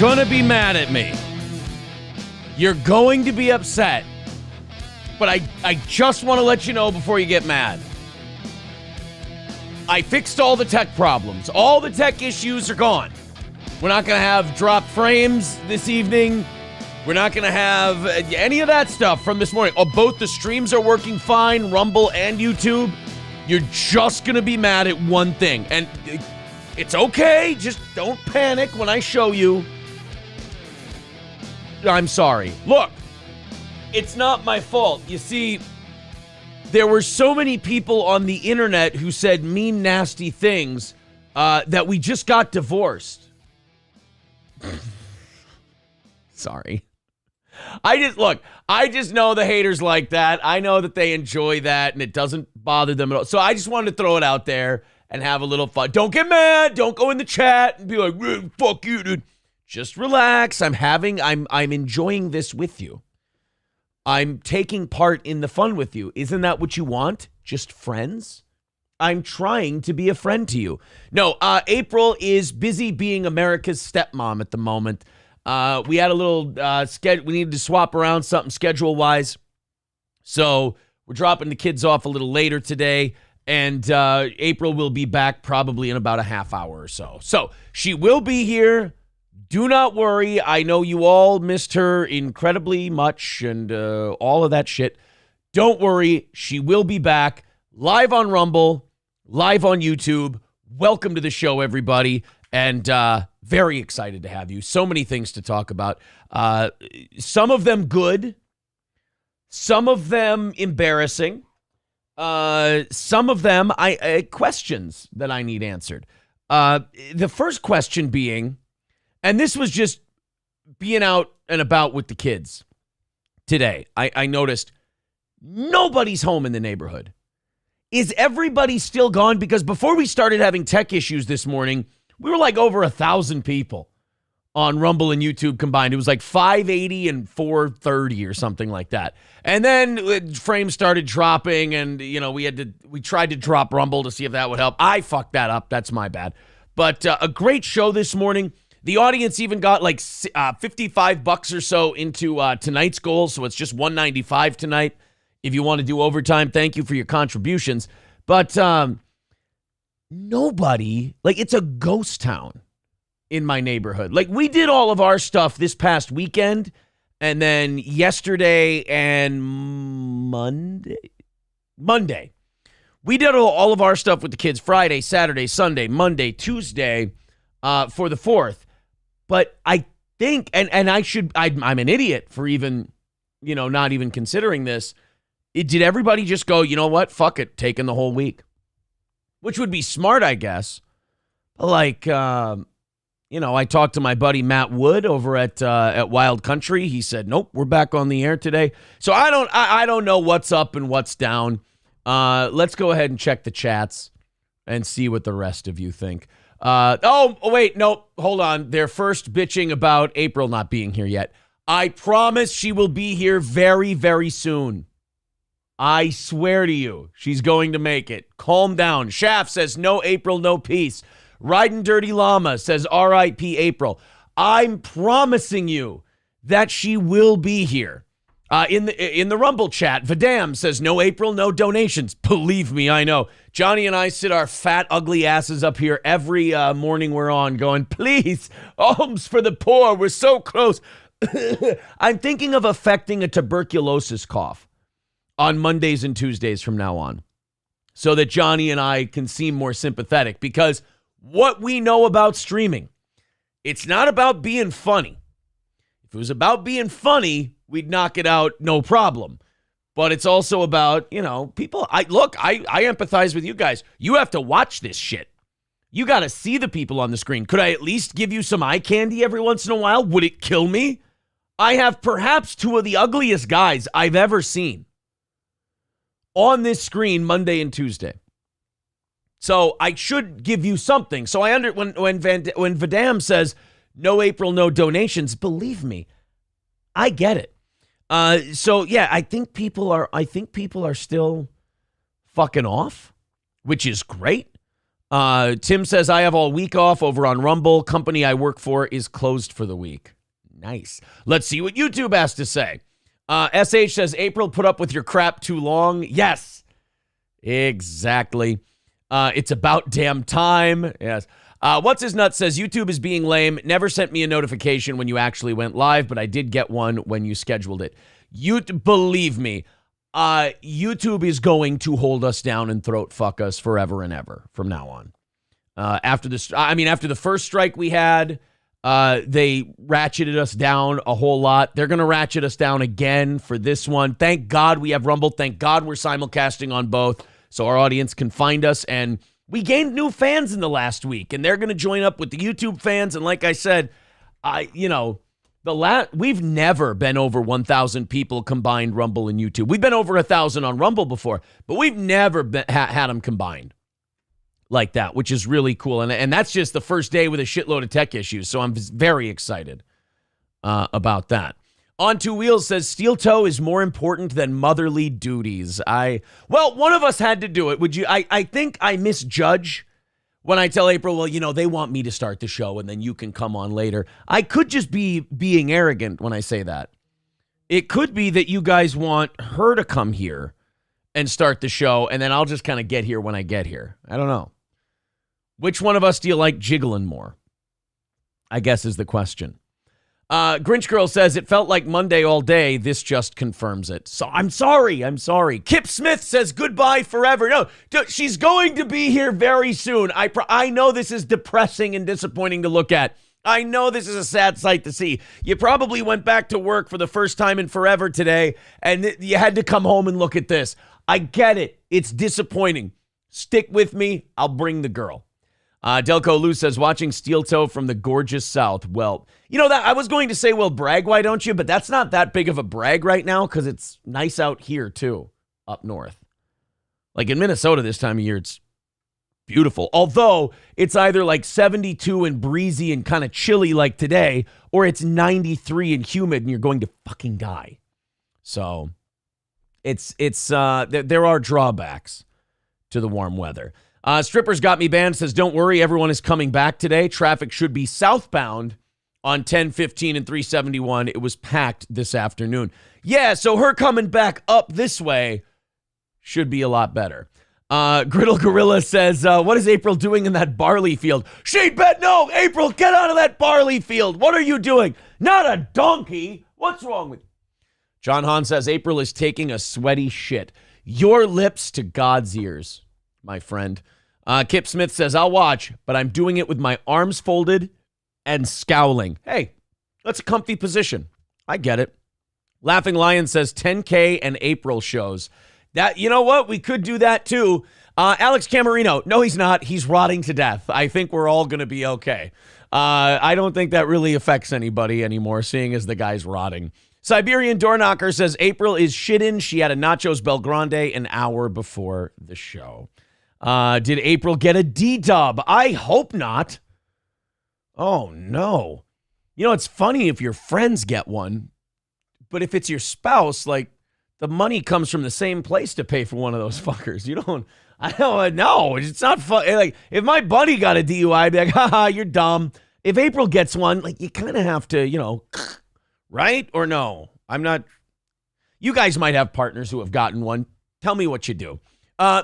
gonna be mad at me. You're going to be upset. But I just want to let you know before you get mad. I fixed all the tech problems. All the tech issues are gone. We're not going to have drop frames this evening. We're not going to have any of that stuff from this morning. Oh, both the streams are working fine, Rumble and YouTube. You're just going to be mad at one thing. And it's okay. Just don't panic when I show you. I'm sorry. Look, it's not my fault. You see, there were so many people on the internet who said mean, nasty things that we just got divorced. Sorry. I just know the haters like that. I know that they enjoy that, and it doesn't bother them at all. So I just wanted to throw it out there and have a little fun. Don't get mad. Don't go in the chat and be like, fuck you, dude. Just relax. I'm enjoying this with you. I'm taking part in the fun with you. Isn't that what you want? Just friends? I'm trying to be a friend to you. No, April is busy being America's stepmom at the moment. We had a little schedule. We needed to swap around something schedule-wise. So we're dropping the kids off a little later today. And April will be back probably in about a half hour or so. So she will be here. Do not worry. I know you all missed her incredibly much and all of that shit. Don't worry. She will be back live on Rumble, live on YouTube. Welcome to the show, everybody. And very excited to have you. So many things to talk about. Some of them good. Some of them embarrassing. Some of them questions that I need answered. The first question being, and this was just being out and about with the kids today. I noticed nobody's home in the neighborhood. Is everybody still gone? Because before we started having tech issues this morning, we were like over 1,000 people on Rumble and YouTube combined. It was like 580 and 430 or something like that. And then frames started dropping, and we tried to drop Rumble to see if that would help. I fucked that up. That's my bad. But a great show this morning. The audience even got like $55 or so into tonight's goal, so it's just $195 tonight. If you want to do overtime, thank you for your contributions. But nobody, like, it's a ghost town in my neighborhood. Like, we did all of our stuff this past weekend, and then yesterday and Monday. We did all of our stuff with the kids Friday, Saturday, Sunday, Monday, Tuesday for the 4th. But I think, and I'm an idiot for even, not even considering this. Did everybody just go, you know what? Fuck it, taking the whole week? Which would be smart, I guess. Like, I talked to my buddy Matt Wood over at Wild Country. He said, nope, we're back on the air today. So I don't know what's up and what's down. Let's go ahead and check the chats and see what the rest of you think. Wait, nope, hold on. They're first bitching about April not being here yet. I promise she will be here very, very soon. I swear to you, she's going to make it. Calm down. Shaft says, no April, no peace. Riding Dirty Llama says, R.I.P. April. I'm promising you that she will be here. In the Rumble chat, Vidam says, no April, no donations. Believe me, I know. Johnny and I sit our fat, ugly asses up here every morning we're on going, please, alms for the poor. We're so close. I'm thinking of affecting a tuberculosis cough on Mondays and Tuesdays from now on, so that Johnny and I can seem more sympathetic, because what we know about streaming, it's not about being funny. If it was about being funny, we'd knock it out, no problem. But it's also about, people. I empathize with you guys. You have to watch this shit. You got to see the people on the screen. Could I at least give you some eye candy every once in a while? Would it kill me? I have perhaps two of the ugliest guys I've ever seen on this screen Monday and Tuesday. So I should give you something. So when Vidam says no April, no donations, believe me, I get it. So yeah, I think people are still fucking off, which is great. Tim says, I have all week off over on Rumble. Company I work for is closed for the week. Nice. Let's see what YouTube has to say. SH says, April, put up with your crap too long. Yes, exactly. It's about damn time. Yes. What's his nut says, YouTube is being lame. Never sent me a notification when you actually went live, but I did get one when you scheduled it. Believe me, YouTube is going to hold us down and throat fuck us forever and ever from now on. After the first strike we had, they ratcheted us down a whole lot. They're going to ratchet us down again for this one. Thank God we have Rumble. Thank God we're simulcasting on both so our audience can find us. And we gained new fans in the last week, and they're going to join up with the YouTube fans. And like I said, we've never been over 1,000 people combined Rumble and YouTube. We've been over 1,000 on Rumble before, but we've never had them combined like that, which is really cool. And that's just the first day with a shitload of tech issues, so I'm very excited about that. On Two Wheels says, steel toe is more important than motherly duties. One of us had to do it. I think I misjudge when I tell April, well, they want me to start the show and then you can come on later. I could just be being arrogant when I say that. It could be that you guys want her to come here and start the show, and then I'll just kind of get here when I get here. I don't know. Which one of us do you like jiggling more? I guess is the question. Grinch Girl says, it felt like Monday all day. This just confirms it. So I'm sorry. Kip Smith says, goodbye forever. No, she's going to be here very soon. I know this is depressing and disappointing to look at. I know this is a sad sight to see. You probably went back to work for the first time in forever today, and you had to come home and look at this. I get it. It's disappointing. Stick with me. I'll bring the girl. Delco Lou says, watching Steel Toe from the gorgeous South. Well, that I was going to say, well, brag, why don't you? But that's not that big of a brag right now because it's nice out here, too, up north. Like in Minnesota this time of year, it's beautiful. Although it's either like 72 and breezy and kind of chilly like today, or it's 93 and humid and you're going to fucking die. So there are drawbacks to the warm weather. Strippers Got Me Banned says, don't worry, everyone is coming back today. Traffic should be southbound on 1015 and 371. It was packed this afternoon. Yeah, so her coming back up this way should be a lot better. Griddle Gorilla says, what is April doing in that barley field? She'd bet no! April, get out of that barley field! What are you doing? Not a donkey! What's wrong with you? John Hahn says, April is taking a sweaty shit. Your lips to God's ears, my friend. Kip Smith says, I'll watch, but I'm doing it with my arms folded and scowling. Hey, that's a comfy position. I get it. Laughing Lion says 10K and April shows. That, you know what? We could do that too. Alex Camarino. No, he's not. He's rotting to death. I think we're all going to be okay. I don't think that really affects anybody anymore, seeing as the guy's rotting. Siberian Door Knocker says April is shittin'. She had a Nachos Belgrande an hour before the show. Did April get a D-dub? I hope not. Oh, no. It's funny if your friends get one, but if it's your spouse, like, the money comes from the same place to pay for one of those fuckers. I don't know. It's not fun. Like, if my buddy got a DUI, I'd be like, haha, you're dumb. If April gets one, like, you kind of have to, right? Or no? I'm not. You guys might have partners who have gotten one. Tell me what you do.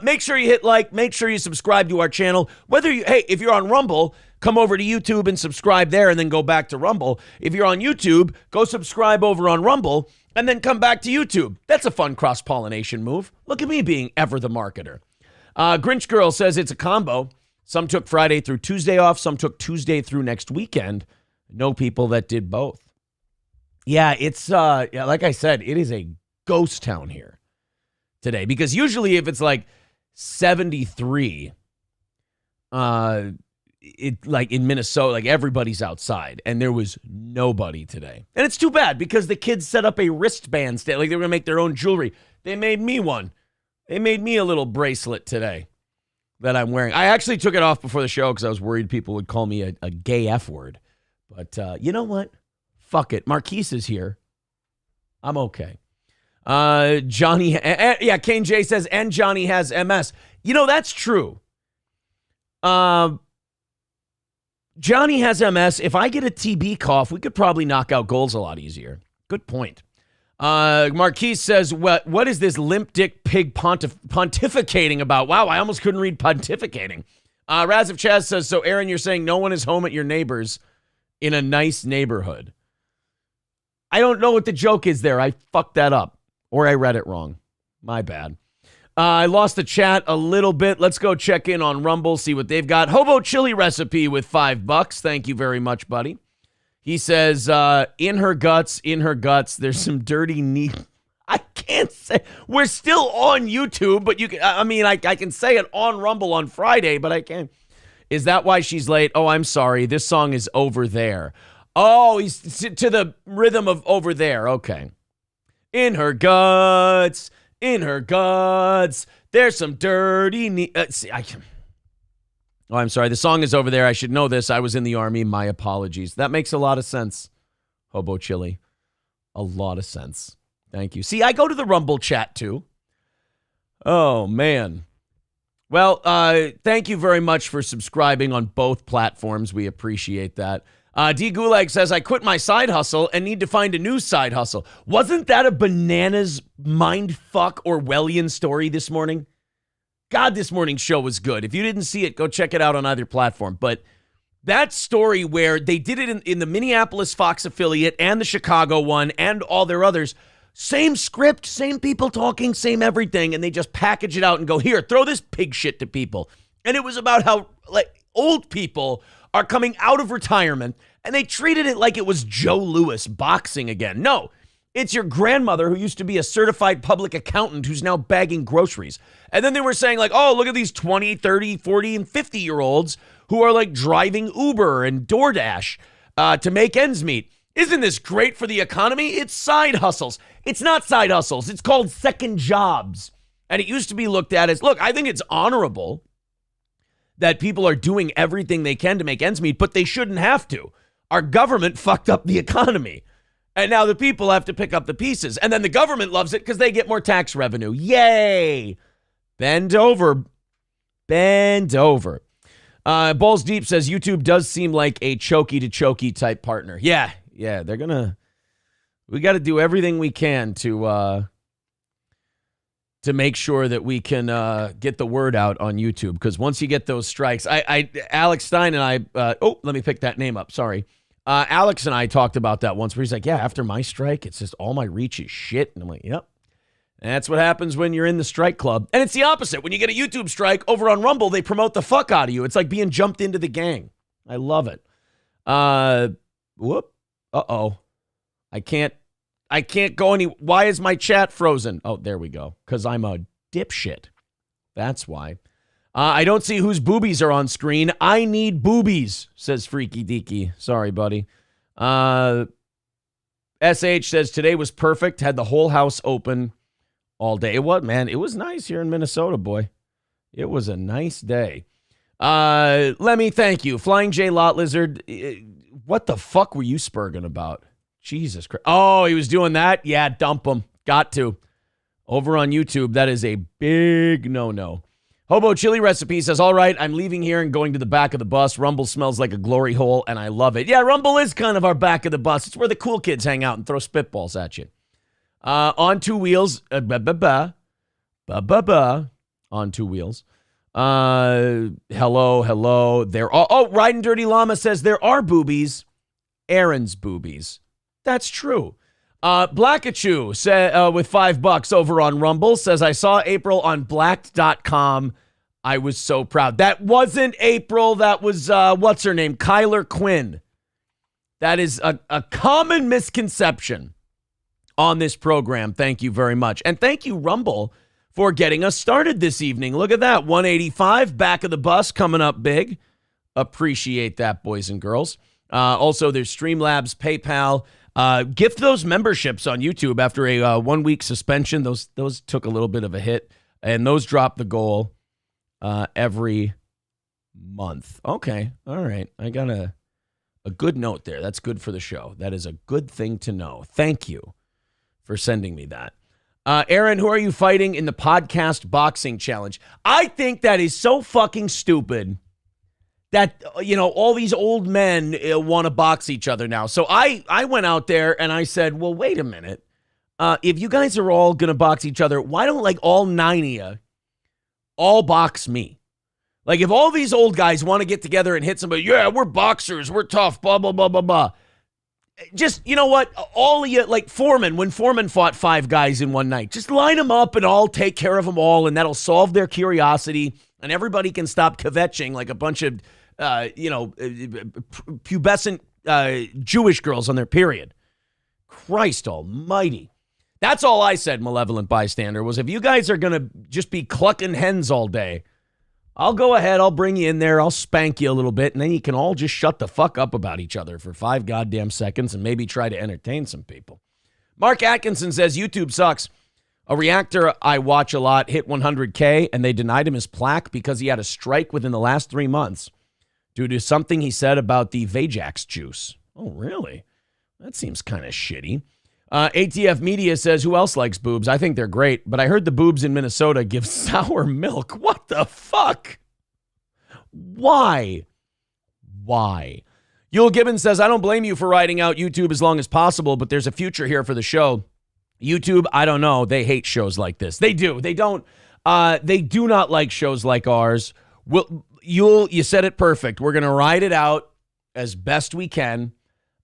Make sure you hit like. Make sure you subscribe to our channel. If you're on Rumble, come over to YouTube and subscribe there and then go back to Rumble. If you're on YouTube, go subscribe over on Rumble and then come back to YouTube. That's a fun cross-pollination move. Look at me being ever the marketer. Grinch Girl says it's a combo. Some took Friday through Tuesday off. Some took Tuesday through next weekend. Know people that did both. Yeah, it's, like I said, it is a ghost town here today. Because usually if it's like 73, like in Minnesota, like everybody's outside, and there was nobody today. And it's too bad because the kids set up a wristband stand, like they were going to make their own jewelry. They made me one. They made me a little bracelet today that I'm wearing. I actually took it off before the show because I was worried people would call me a gay F word. But you know what? Fuck it. Marquise is here. I'm okay. Johnny, Kane J says, and Johnny has MS. That's true. Johnny has MS. If I get a TB cough, we could probably knock out goals a lot easier. Good point. Marquise says, what is this limp dick pig pontificating about? Wow, I almost couldn't read pontificating. Raziv Chaz says, so Aaron, you're saying no one is home at your neighbor's in a nice neighborhood. I don't know what the joke is there. I fucked that up. Or I read it wrong. My bad. I lost the chat a little bit. Let's go check in on Rumble, see what they've got. Hobo chili recipe with $5. Thank you very much, buddy. He says, in her guts, there's some dirty knee. I can't say. We're still on YouTube, but you can, I can say it on Rumble on Friday, but I can't. Is that why she's late? Oh, I'm sorry. This song is Over There. Oh, he's to the rhythm of Over There. Okay. In her guts, there's some dirty knee. Oh, I'm sorry. The song is Over There. I should know this. I was in the Army. My apologies. That makes a lot of sense. Hobo Chili. A lot of sense. Thank you. See, I go to the Rumble chat too. Oh, man. Well, thank you very much for subscribing on both platforms. We appreciate that. D. Gulag says, I quit my side hustle and need to find a new side hustle. Wasn't that a bananas mindfuck Orwellian story this morning? God, this morning's show was good. If you didn't see it, go check it out on either platform. But that story where they did it in the Minneapolis Fox affiliate and the Chicago one and all their others, same script, same people talking, same everything, and they just package it out and go, here, throw this pig shit to people. And it was about how old people are coming out of retirement, and they treated it like it was Joe Louis boxing again. No, it's your grandmother who used to be a certified public accountant who's now bagging groceries. And then they were saying oh, look at these 20, 30, 40, and 50-year-olds who are driving Uber and DoorDash to make ends meet. Isn't this great for the economy? It's side hustles. It's not side hustles. It's called second jobs. And it used to be looked at as, look, I think it's honorable that people are doing everything they can to make ends meet, but they shouldn't have to. Our government fucked up the economy. And now the people have to pick up the pieces. And then the government loves it because they get more tax revenue. Yay! Bend over. Bend over. Balls Deep says, YouTube does seem like a chokey to chokey type partner. Yeah, they're gonna. We got to do everything we can to make sure that we can get the word out on YouTube. Because once you get those strikes, Alex Stein and I. Let me pick that name up. Sorry, Alex and I talked about that once. Where he's like, yeah, after my strike, it's just all my reach is shit, and I'm like, yep. And that's what happens when you're in the strike club. And it's the opposite. When you get a YouTube strike over on Rumble, they promote the fuck out of you. It's like being jumped into the gang. I love it. Uh-oh. I can't go any. Why is my chat frozen? Oh, there we go. Because I'm a dipshit. That's why. I don't see whose boobies are on screen. I need boobies, says Freaky Deaky. Sorry, buddy. SH says, today was perfect. Had the whole house open all day. What, man? It was nice here in Minnesota, boy. It was a nice day. Let me thank you. Flying J Lot Lizard. What the fuck were you spurging about? Jesus Christ. Oh, he was doing that? Yeah, dump him. Got to. Over on YouTube, that is a big no-no. Hobo Chili Recipe says, all right, I'm leaving here and going to the back of the bus. Rumble smells like a glory hole, and I love it. Yeah, Rumble is kind of our back of the bus. It's where the cool kids hang out and throw spitballs at you. On two wheels. On two wheels. Hello. There are. Riding Dirty Llama says there are boobies. Aaron's boobies. That's true. Blackachew with $5 over on Rumble says, I saw April on blacked.com. I was so proud. That wasn't April. That was, what's her name? Kyler Quinn. That is a common misconception on this program. Thank you very much. And thank you, Rumble, for getting us started this evening. Look at that. 185, back of the bus, coming up big. Appreciate that, boys and girls. Also, there's Streamlabs, PayPal. Gift those memberships on YouTube after a 1 week suspension. Those took a little bit of a hit, and those drop the goal every month. Okay, all right. I got a good note there. That's good for the show. That is a good thing to know. Thank you for sending me that. Aaron, who are you fighting in the podcast boxing challenge? I think that is so fucking stupid that, all these old men want to box each other now. So I went out there and I said, well, wait a minute. If you guys are all going to box each other, why don't like all 9 of you all box me? Like if all these old guys want to get together and hit somebody, yeah, we're boxers, we're tough, blah, blah, blah, blah, blah. Just, you know what? All of you, like Foreman, when Foreman fought 5 guys in one night, just line them up and I'll take care of them all, and that'll solve their curiosity, and everybody can stop kvetching like a bunch of, pubescent Jewish girls on their period. Christ almighty. That's all I said, malevolent bystander, was if you guys are going to just be clucking hens all day, I'll go ahead, I'll bring you in there, I'll spank you a little bit, and then you can all just shut the fuck up about each other for 5 goddamn seconds and maybe try to entertain some people. Mark Atkinson says, YouTube sucks. A reactor I watch a lot hit 100K, and they denied him his plaque because he had a strike within the last 3 months due to something he said about the Vajax juice. Oh, really? That seems kind of shitty. ATF Media says, who else likes boobs? I think they're great, but I heard the boobs in Minnesota give sour milk. What the fuck? Why? Yul Gibbons says, I don't blame you for riding out YouTube as long as possible, but there's a future here for the show. YouTube, I don't know. They hate shows like this. They do. They don't. They do not like shows like ours. You said it perfect. We're going to ride it out as best we can.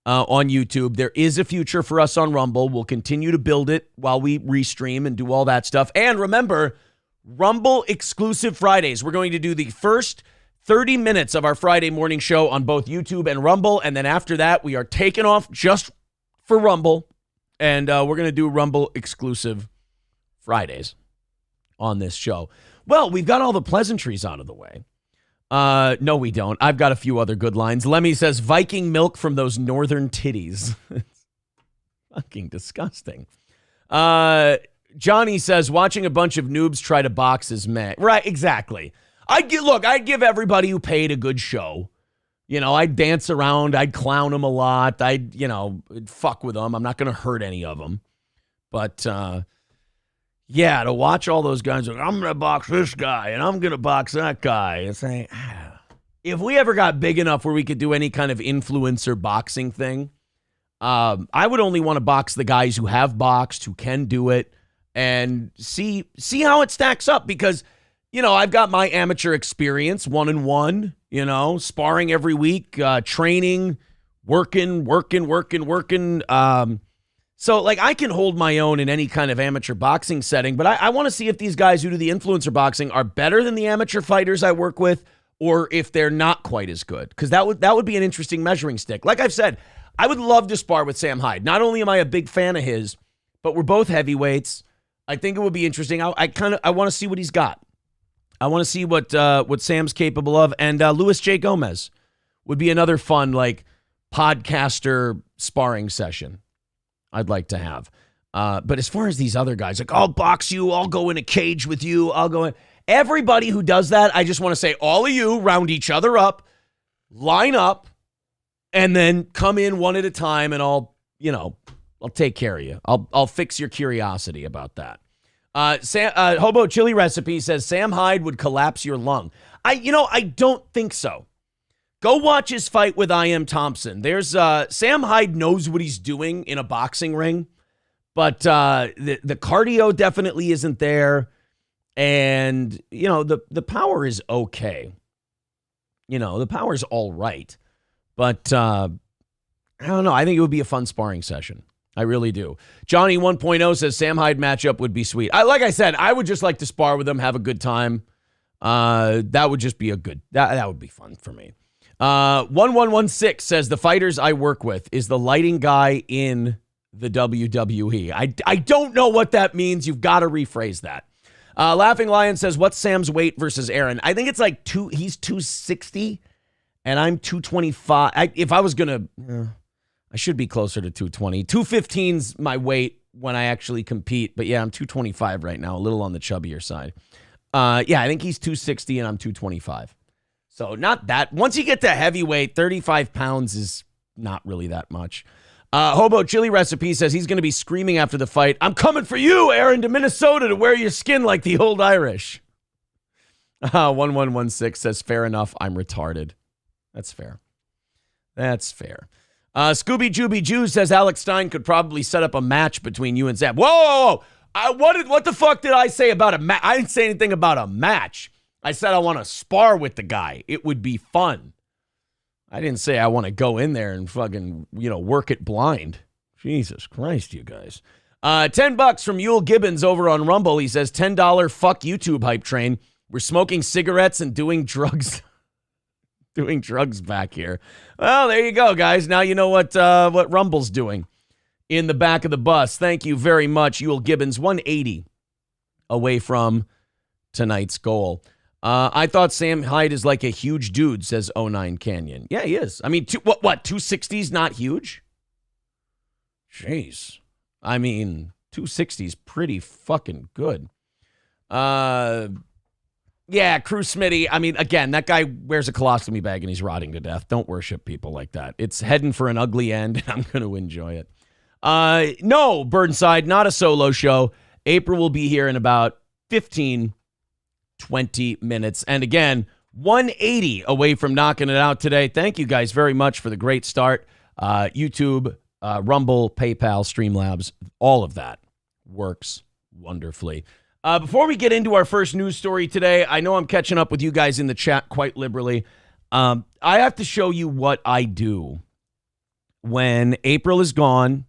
On YouTube. There is a future for us on Rumble. We'll continue to build it while we restream and do all that stuff. And remember, Rumble exclusive Fridays. We're going to do the first 30 minutes of our Friday morning show on both YouTube and Rumble. And then after that, we are taking off just for Rumble. And we're going to do Rumble exclusive Fridays on this show. Well, we've got all the pleasantries out of the way. No, we don't. I've got a few other good lines. Lemmy says, Viking milk from those northern titties. It's fucking disgusting. Johnny says, watching a bunch of noobs try to box is meh. Right, exactly. I'd give everybody who paid a good show. I'd dance around. I'd clown them a lot. I'd fuck with them. I'm not going to hurt any of them. But, yeah, to watch all those guys, like, I'm going to box this guy, and I'm going to box that guy. It's like, if we ever got big enough where we could do any kind of influencer boxing thing, I would only want to box the guys who have boxed, who can do it, and see how it stacks up. Because, I've got my amateur experience, 1-on-1, sparring every week, training, working. So, I can hold my own in any kind of amateur boxing setting, but I want to see if these guys who do the influencer boxing are better than the amateur fighters I work with, or if they're not quite as good, because that would be an interesting measuring stick. Like I've said, I would love to spar with Sam Hyde. Not only am I a big fan of his, but we're both heavyweights. I think it would be interesting. I want to see what he's got. I want to see what Sam's capable of, and Luis J. Gomez would be another fun podcaster sparring session I'd like to have. But as far as these other guys, I'll box you, I'll go in a cage with you, I'll go in. Everybody who does that, I just want to say, all of you round each other up, line up, and then come in one at a time, and I'll take care of you. I'll fix your curiosity about that. Hobo Chili Recipe says, Sam Hyde would collapse your lung. I don't think so. Go watch his fight with I.M. Thompson. There's Sam Hyde knows what he's doing in a boxing ring, but the cardio definitely isn't there, and the power is okay. The power's all right, but I don't know. I think it would be a fun sparring session. I really do. Johnny 1.0 says Sam Hyde matchup would be sweet. Like I said, I would just like to spar with him, have a good time. That would just be that would be fun for me. 1116 says the fighters I work with is the lighting guy in the WWE. I don't know what that means. You've got to rephrase that. Laughing Lion says, what's Sam's weight versus Aaron? I think it's he's 260 and I'm 225. If I was going to, I should be closer to 220. 215's my weight when I actually compete. But yeah, I'm 225 right now, a little on the chubbier side. Yeah, I think he's 260 and I'm 225. So not that. Once you get to heavyweight, 35 pounds is not really that much. Hobo Chili Recipe says he's going to be screaming after the fight, I'm coming for you, Aaron, to Minnesota to wear your skin like the old Irish. 1116 says, fair enough, I'm retarded. That's fair. That's fair. Scooby Jooby Jew says Alex Stein could probably set up a match between you and Zab. Whoa! What the fuck did I say about a match? I didn't say anything about a match. I said I want to spar with the guy. It would be fun. I didn't say I want to go in there and fucking, work it blind. Jesus Christ, you guys. $10 from Yule Gibbons over on Rumble. He says, $10 fuck YouTube hype train. We're smoking cigarettes and doing drugs. Doing drugs back here. Well, there you go, guys. Now you know what Rumble's doing in the back of the bus. Thank you very much, Yule Gibbons. 180 away from tonight's goal. I thought Sam Hyde is like a huge dude, says 09 Canyon. Yeah, he is. I mean, 260's not huge? Jeez. I mean, 260's pretty fucking good. Yeah, Cruz Smitty. I mean, again, that guy wears a colostomy bag and he's rotting to death. Don't worship people like that. It's heading for an ugly end, and I'm going to enjoy it. No, Burnside, not a solo show. April will be here in about 15, 20 minutes. And again, 180 away from knocking it out today. Thank you guys very much for the great start. YouTube, Rumble, PayPal, Streamlabs, all of that works wonderfully. Before we get into our first news story today, I know I'm catching up with you guys in the chat quite liberally. I have to show you what I do when April is gone.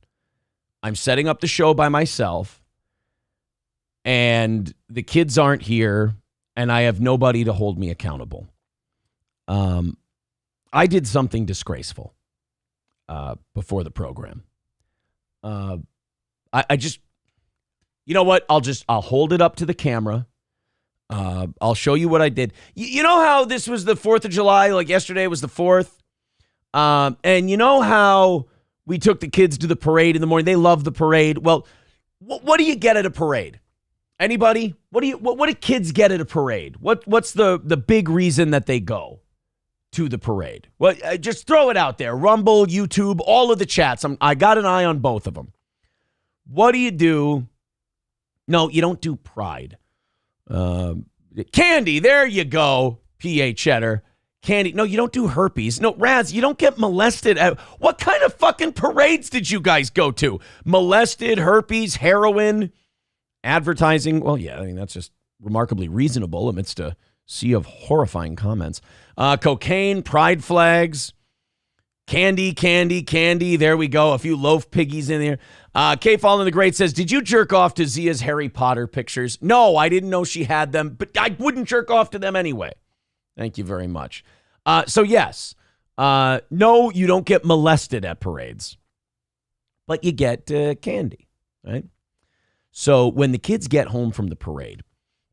I'm setting up the show by myself, and the kids aren't here, and I have nobody to hold me accountable. I did something disgraceful before the program. I just... You know what? I'll hold it up to the camera. I'll show you what I did. You know how this was the 4th of July, like yesterday was the 4th? And you know how we took the kids to the parade in the morning? They love the parade. Well, what do you get at a parade? Anybody? What do kids get at a parade? What's the big reason that they go to the parade? Well, just throw it out there. Rumble, YouTube, all of the chats. I got an eye on both of them. What do you do? No, you don't do pride. Candy, there you go. P.A. Cheddar. Candy. No, you don't do herpes. No, Raz, you don't get molested. What kind of fucking parades did you guys go to? Molested, herpes, heroin, advertising. Well, yeah, I mean, that's just remarkably reasonable amidst a sea of horrifying comments. Cocaine, pride flags, candy. There we go. A few loaf piggies in there. K. Fallen the Great says, did you jerk off to Zia's Harry Potter pictures? No, I didn't know she had them, but I wouldn't jerk off to them anyway. Thank you very much. So yes, no, you don't get molested at parades, but you get candy, right? So when the kids get home from the parade,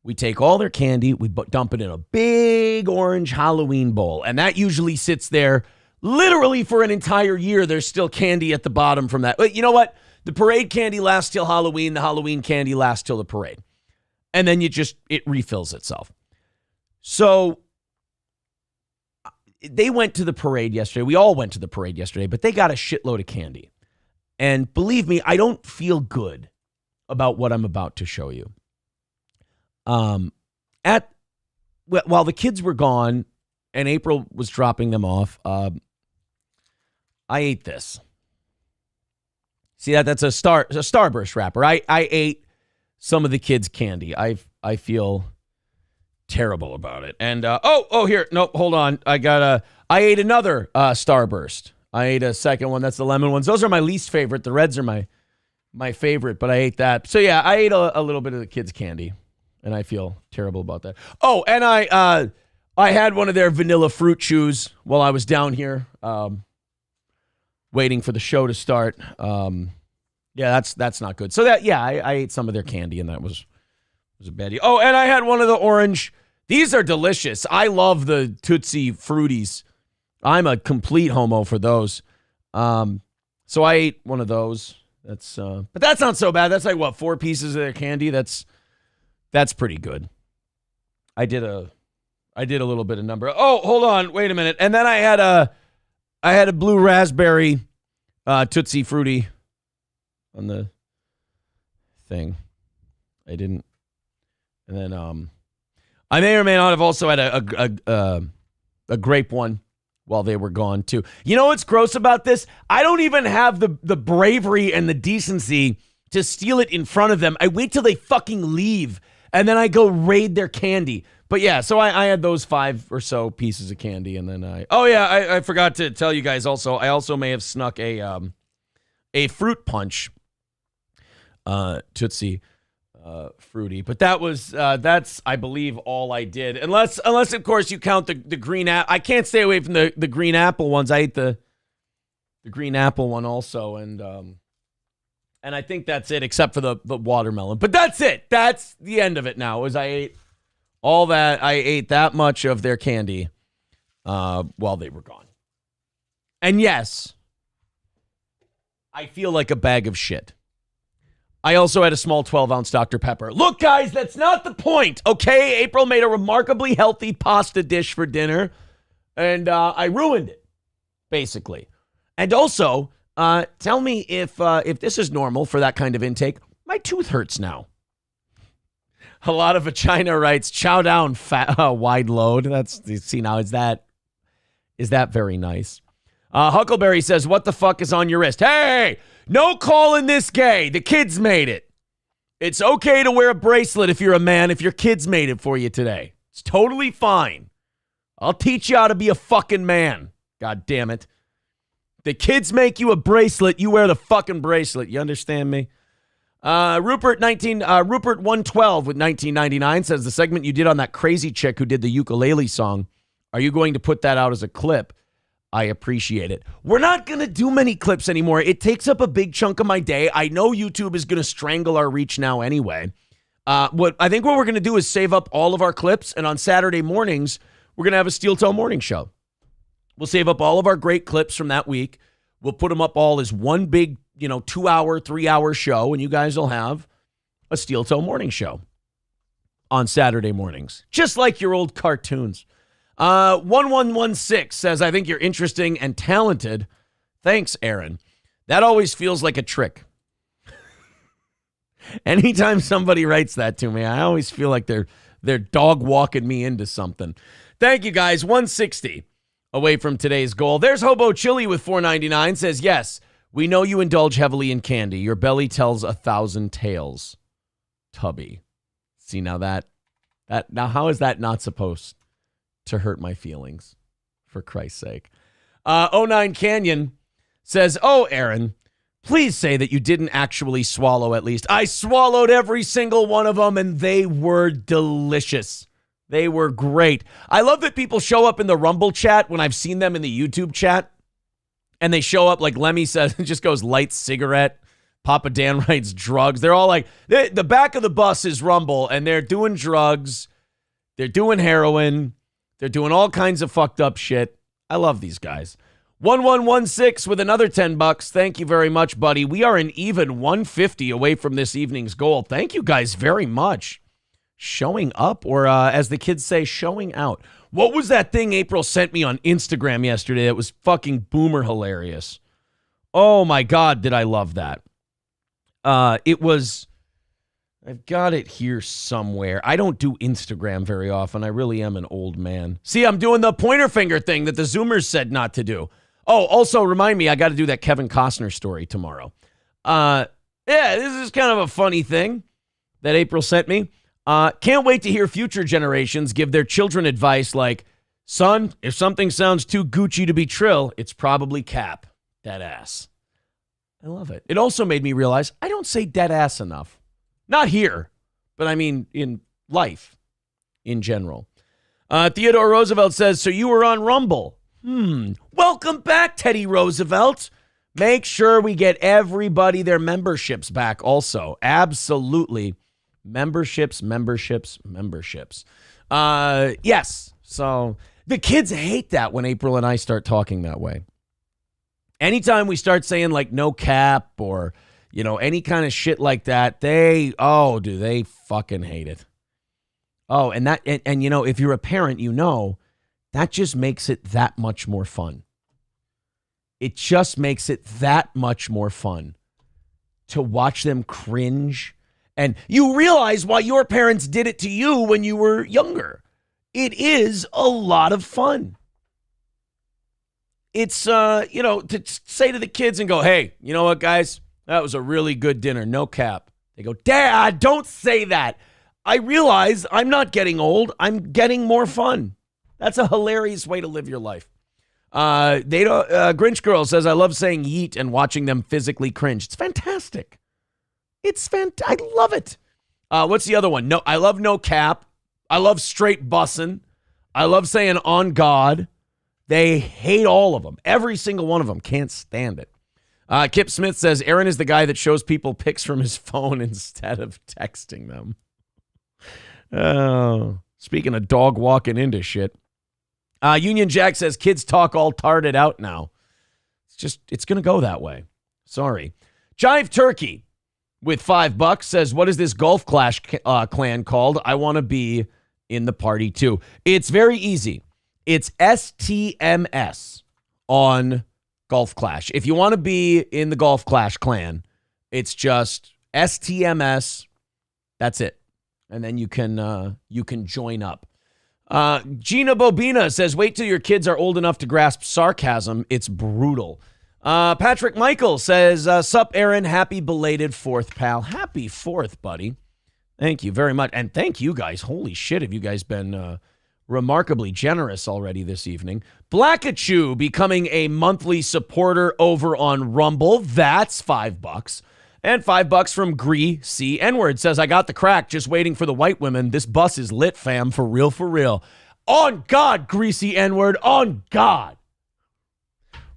we take all their candy, we dump it in a big orange Halloween bowl, and that usually sits there literally for an entire year. There's still candy at the bottom from that. But you know what? The parade candy lasts till Halloween. The Halloween candy lasts till the parade. And then it refills itself. So they went to the parade yesterday. We all went to the parade yesterday, but they got a shitload of candy. And believe me, I don't feel good about what I'm about to show you. While the kids were gone and April was dropping them off, I ate this. See that's a Starburst wrapper. I ate some of the kids' candy. I feel terrible about it. And here, no, hold on. I ate another Starburst. I ate a second one. That's the lemon ones. Those are my least favorite. The reds are my favorite, but I ate that. So yeah, I ate a little bit of the kids' candy, and I feel terrible about that. Oh, and I had one of their vanilla fruit chews while I was down here. Waiting for the show to start. Yeah, that's not good. So I ate some of their candy, and that was a bad deal. Oh, and I had one of the orange. These are delicious. I love the Tootsie Fruities. I'm a complete homo for those. So I ate one of those. But that's not so bad. That's like 4 pieces of their candy. That's pretty good. I did a little bit of number. Oh, hold on, wait a minute. And then I had a blue raspberry Tootsie Fruity on the thing. I didn't. And then I may or may not have also had a grape one while they were gone too. You know what's gross about this? I don't even have the bravery and the decency to steal it in front of them. I wait till they fucking leave, and then I go raid their candy. But yeah, so I had those 5 or so pieces of candy, and then I forgot to tell you guys also, I also may have snuck a fruit punch Tootsie Fruity. But that's, I believe, all I did. Unless of course, you count the green apple. I can't stay away from the green apple ones. I ate the green apple one also, and I think that's it, except for the watermelon. But that's it. That's the end of it now, is I ate all that. I ate that much of their candy while they were gone. And yes, I feel like a bag of shit. I also had a small 12-ounce Dr. Pepper. Look, guys, that's not the point, okay? April made a remarkably healthy pasta dish for dinner, and I ruined it, basically. And also, tell me if this is normal for that kind of intake. My tooth hurts now. A lot of vagina writes, chow down, fat, wide load. See, now, is that very nice? Huckleberry says, what the fuck is on your wrist? Hey, no calling this gay. The kids made it. It's okay to wear a bracelet if you're a man, if your kids made it for you today. It's totally fine. I'll teach you how to be a fucking man. God damn it. The kids make you a bracelet, you wear the fucking bracelet. You understand me? Rupert 112 with 1999 says, the segment you did on that crazy chick who did the ukulele song, are you going to put that out as a clip? I appreciate it. We're not going to do many clips anymore. It takes up a big chunk of my day. I know YouTube is going to strangle our reach now anyway. What we're going to do is save up all of our clips, and on Saturday mornings, we're going to have a Steel Toe Morning Show. We'll save up all of our great clips from that week. We'll put them up all as one big, 2-hour, 3-hour show, and you guys will have a Steel Toe Morning Show on Saturday mornings, just like your old cartoons. 1116 says, I think you're interesting and talented. Thanks, Aaron. That always feels like a trick. Anytime somebody writes that to me, I always feel like they're dog walking me into something. Thank you, guys. 160 away from today's goal. There's Hobo Chili with $4.99 says, yes, we know you indulge heavily in candy. Your belly tells 1,000 tales. Tubby. See, now now how is that not supposed to hurt my feelings, for Christ's sake? 09 Canyon says, oh, Aaron, please say that you didn't actually swallow at least. I swallowed every single one of them, and they were delicious. They were great. I love that people show up in the Rumble chat when I've seen them in the YouTube chat, and they show up like Lemmy says, it just goes light cigarette. Papa Dan writes drugs. They're all like, the back of the bus is Rumble, and they're doing drugs. They're doing heroin. They're doing all kinds of fucked up shit. I love these guys. 1116 with another $10. Thank you very much, buddy. We are an even 150 away from this evening's goal. Thank you guys very much. Showing up, or as the kids say, showing out. What was that thing April sent me on Instagram yesterday that was fucking boomer hilarious? Oh my God, did I love that. It was... I've got it here somewhere. I don't do Instagram very often. I really am an old man. See, I'm doing the pointer finger thing that the Zoomers said not to do. Oh, also remind me, I got to do that Kevin Costner story tomorrow. Yeah, this is kind of a funny thing that April sent me. Can't wait to hear future generations give their children advice like, son, if something sounds too Gucci to be trill, it's probably cap. Dead ass. I love it. It also made me realize I don't say dead ass enough. Not here, but I mean in life in general. Theodore Roosevelt says, so you were on Rumble. Welcome back, Teddy Roosevelt. Make sure we get everybody their memberships back also. Absolutely. Memberships. Yes. So the kids hate that when April and I start talking that way. Anytime we start saying like no cap or... any kind of shit like that, they fucking hate it. Oh, and if you're a parent, that just makes it that much more fun. It just makes it that much more fun to watch them cringe. And you realize why your parents did it to you when you were younger. It is a lot of fun. it's, to say to the kids and go, hey, you know what, guys? That was a really good dinner. No cap. They go, Dad, don't say that. I realize I'm not getting old. I'm getting more fun. That's a hilarious way to live your life. Grinch Girl says, I love saying yeet and watching them physically cringe. It's fantastic. I love it. What's the other one? No, I love no cap. I love straight bussin'. I love saying on God. They hate all of them. Every single one of them. Can't stand it. Kip Smith says, Aaron is the guy that shows people pics from his phone instead of texting them. Oh, speaking of dog walking into shit. Union Jack says, kids talk all tarded out now. It's going to go that way. Sorry. Jive Turkey with $5 says, what is this golf clash clan called? I want to be in the party too. It's very easy. It's STMS on Golf Clash. If you want to be in the Golf Clash clan, it's just STMS. That's it. And then you can join up. Gina Bobina says, wait till your kids are old enough to grasp sarcasm. It's brutal. Patrick Michael says, sup, Aaron. Happy belated 4th, pal. Happy 4th, buddy. Thank you very much. And thank you guys. Holy shit, have you guys been remarkably generous already this evening. Blackachew becoming a monthly supporter over on Rumble. That's $5. And $5 from Gree C. N-word says, I got the crack, just waiting for the white women. This bus is lit, fam, for real, for real. On God, Greasy N-word, on God.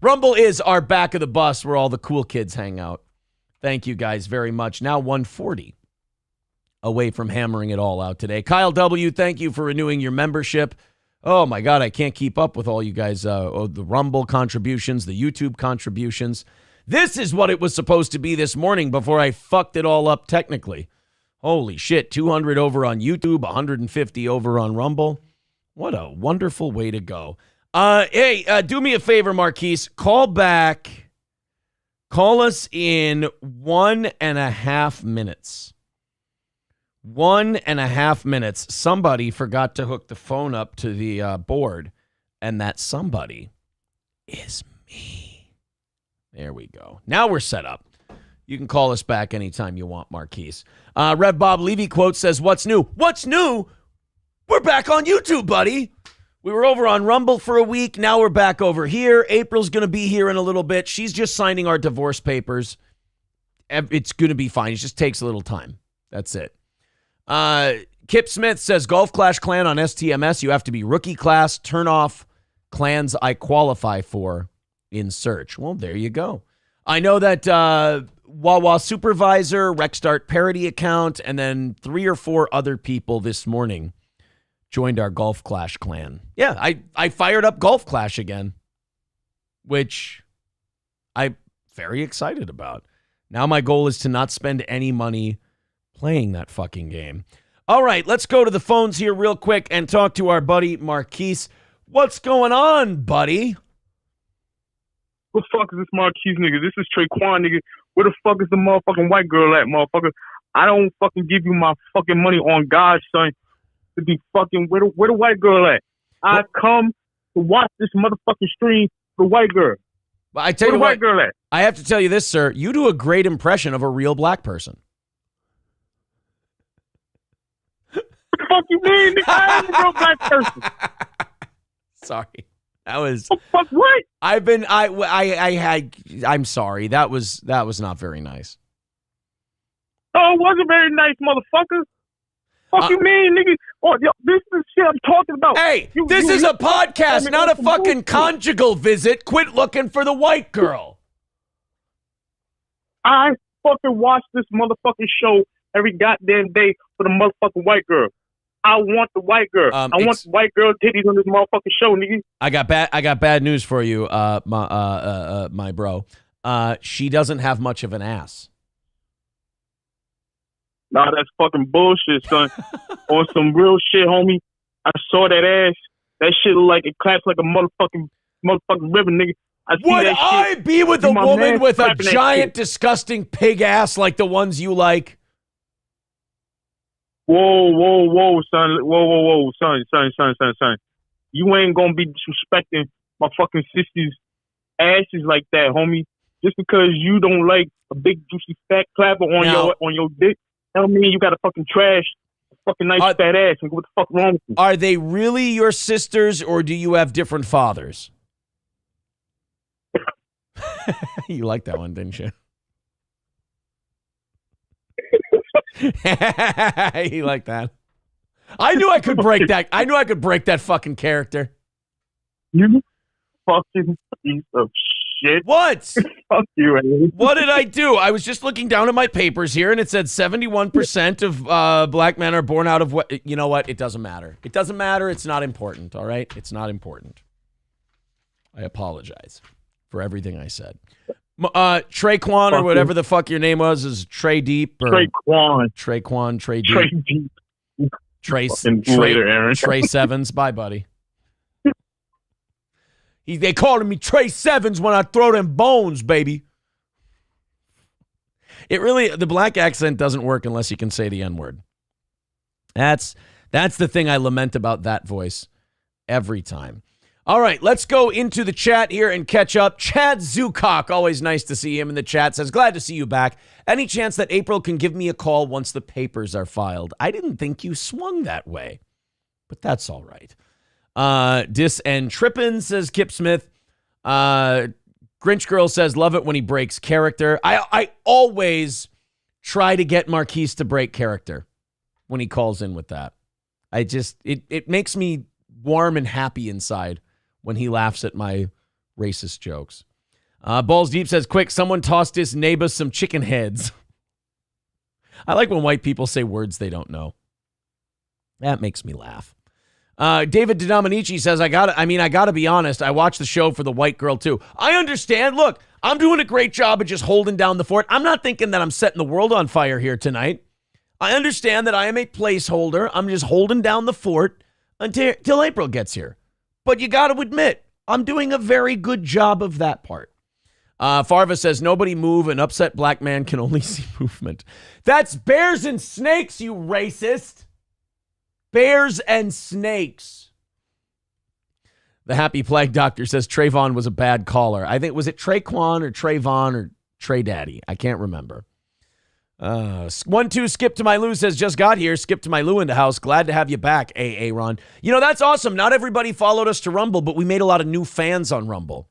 Rumble is our back of the bus where all the cool kids hang out. Thank you guys very much. Now 140 away from hammering it all out today. Kyle W., thank you for renewing your membership. Oh, my God, I can't keep up with all you guys. The Rumble contributions, the YouTube contributions. This is what it was supposed to be this morning before I fucked it all up technically. Holy shit, 200 over on YouTube, 150 over on Rumble. What a wonderful way to go. Hey, do me a favor, Marquise. Call back. Call us in 1.5 minutes. 1.5 minutes. Somebody forgot to hook the phone up to the board, and that somebody is me. There we go. Now we're set up. You can call us back anytime you want, Marquise. Rev Bob Levy quote says, what's new? What's new? We're back on YouTube, buddy. We were over on Rumble for a week. Now we're back over here. April's going to be here in a little bit. She's just signing our divorce papers. It's going to be fine. It just takes a little time. That's it. Kip Smith says, Golf Clash Clan on STMS. You have to be rookie class. Turn off clans I qualify for in search. Well, there you go. I know that Wawa Supervisor, Rexstart Parody account, and then 3 or 4 other people this morning joined our Golf Clash clan. Yeah, I fired up Golf Clash again, which I'm very excited about. Now my goal is to not spend any money playing that fucking game. All right, let's go to the phones here real quick and talk to our buddy Marquise. What's going on, buddy? What the fuck is this Marquise nigga? This is Traquan nigga. Where the fuck is the motherfucking white girl at, motherfucker? I don't fucking give you my fucking money on God, son, to be fucking where the white girl at? I come to watch this motherfucking stream for the white girl. Well, I tell where you the white girl at? I have to tell you this, sir. You do a great impression of a real black person. What the fuck you mean, nigga? I ain't a real black person. Sorry. That was what? I'm sorry. That was not very nice. Oh, it wasn't very nice, motherfucker. Fuck you mean, nigga? Oh, yo, this is the shit I'm talking about. Hey, this is a podcast, not a fucking conjugal visit. Quit looking for the white girl. I fucking watch this motherfucking show every goddamn day for the motherfucking white girl. I want the white girl. I want the white girl titties on this motherfucking show, nigga. I got bad news for you, my bro. She doesn't have much of an ass. Nah, that's fucking bullshit, son. On some real shit, homie. I saw that ass. That shit look like it claps like a motherfucking ribbon, nigga. Would I be with a woman with a giant, disgusting pig ass like the ones you like? Whoa, son. Whoa, son. You ain't gonna be disrespecting my fucking sister's asses like that, homie. Just because you don't like a big juicy fat clapper on your dick, that don't mean you got a fucking trash, fucking nice fat ass. And what the fuck wrong with you? Are they really your sisters, or do you have different fathers? You liked that one, didn't you? You like that? I knew I could break that. I knew I could break that fucking character. You fucking piece of shit. What? Fuck you, man. What did I do? I was just looking down at my papers here, and it said 71% of black men are born out of what? You know what? It doesn't matter. It doesn't matter. It's not important, all right? It's not important. I apologize for everything I said. Traquan or whatever the fuck your name was is Trey Deep or Traquan, Trey Deep. Trey Sevens. Bye, buddy. They calling me Trey Sevens when I throw them bones, baby. The black accent doesn't work unless you can say the N-word. That's the thing I lament about that voice every time. All right, let's go into the chat here and catch up. Chad Zukok, always nice to see him in the chat, says, glad to see you back. Any chance that April can give me a call once the papers are filed? I didn't think you swung that way, but that's all right. Dis and Trippin, says Kip Smith. Grinch Girl says, love it when he breaks character. I always try to get Marquise to break character when he calls in with that. It makes me warm and happy inside when he laughs at my racist jokes. Balls Deep says, quick, someone tossed his neighbor some chicken heads. I like when white people say words they don't know. That makes me laugh. David DiDominici says, I gotta be honest. I watched the show for the white girl too. I understand. Look, I'm doing a great job of just holding down the fort. I'm not thinking that I'm setting the world on fire here tonight. I understand that I am a placeholder. I'm just holding down the fort until April gets here. But you got to admit, I'm doing a very good job of that part. Farva says, nobody move. An upset black man can only see movement. That's bears and snakes, you racist. Bears and snakes. The Happy Plague Doctor says Trayvon was a bad caller. I think, was it Traquan or Trayvon or Trey Daddy? I can't remember. 1-2 Skip to my Lou says, just got here. Skip to my Lou in the house. Glad to have you back, AA Ron. You know, that's awesome. Not everybody followed us to Rumble, but we made a lot of new fans on Rumble.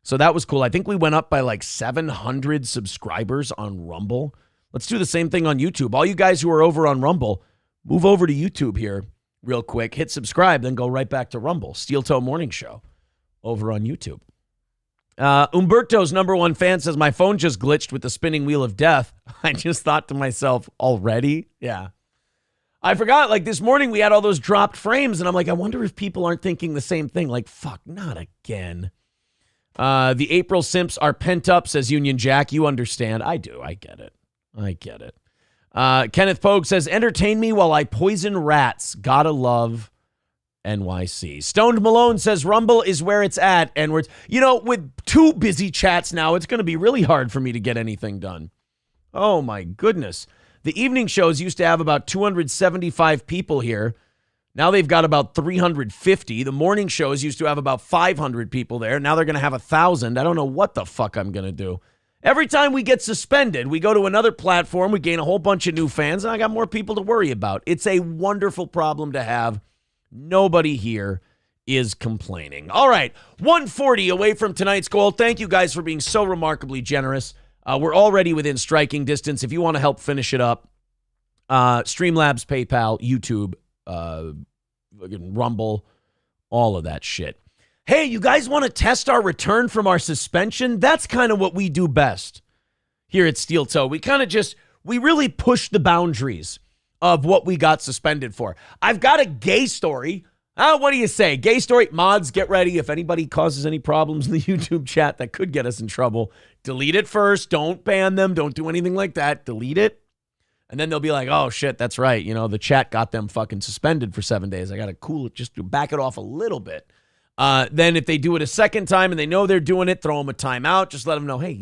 So that was cool. I think we went up by like 700 subscribers on Rumble. Let's do the same thing on YouTube. All you guys who are over on Rumble, move over to YouTube here real quick. Hit subscribe, then go right back to Rumble. Steel Toe Morning Show over on YouTube. Umberto's #1 fan says, my phone just glitched with the spinning wheel of death. I just thought to myself, already? Yeah. I forgot, like this morning we had all those dropped frames, and I'm like, I wonder if people aren't thinking the same thing. Like, fuck, not again. The April Simps are pent up, says Union Jack. You understand. I do. I get it. Kenneth Pogue says, entertain me while I poison rats. Gotta love NYC. Stoned Malone says, Rumble is where it's at. And with 2 busy chats now, it's going to be really hard for me to get anything done. Oh my goodness. The evening shows used to have about 275 people here. Now they've got about 350. The morning shows used to have about 500 people there. Now they're going to have 1,000. I don't know what the fuck I'm going to do. Every time we get suspended, we go to another platform, we gain a whole bunch of new fans, and I got more people to worry about. It's a wonderful problem to have. Nobody here is complaining. All right, 140 away from tonight's goal. Thank you guys for being so remarkably generous. We're already within striking distance. If you want to help finish it up, Streamlabs, PayPal, YouTube, Rumble, all of that shit. Hey, you guys want to test our return from our suspension? That's kind of what we do best here at Steel Toe. We really push the boundaries of what we got suspended for. I've got a gay story. What do you say? Gay story? Mods, get ready. If anybody causes any problems in the YouTube chat that could get us in trouble, delete it first. Don't ban them. Don't do anything like that. Delete it. And then they'll be like, oh, shit, that's right. You know, the chat got them fucking suspended for 7 days. I got to cool it, just to back it off a little bit. Then if they do it a second time and they know they're doing it, throw them a timeout. Just let them know, hey,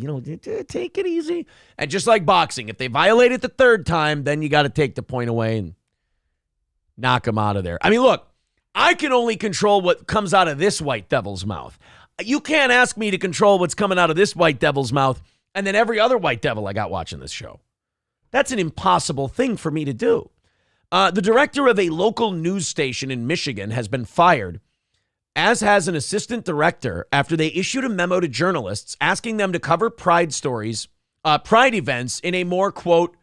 take it easy. And just like boxing, if they violate it the 3rd time, then you got to take the point away and knock them out of there. I mean, look, I can only control what comes out of this white devil's mouth. You can't ask me to control what's coming out of this white devil's mouth and then every other white devil I got watching this show. That's an impossible thing for me to do. The director of a local news station in Michigan has been fired, as has an assistant director, after they issued a memo to journalists asking them to cover pride events in a more, quote,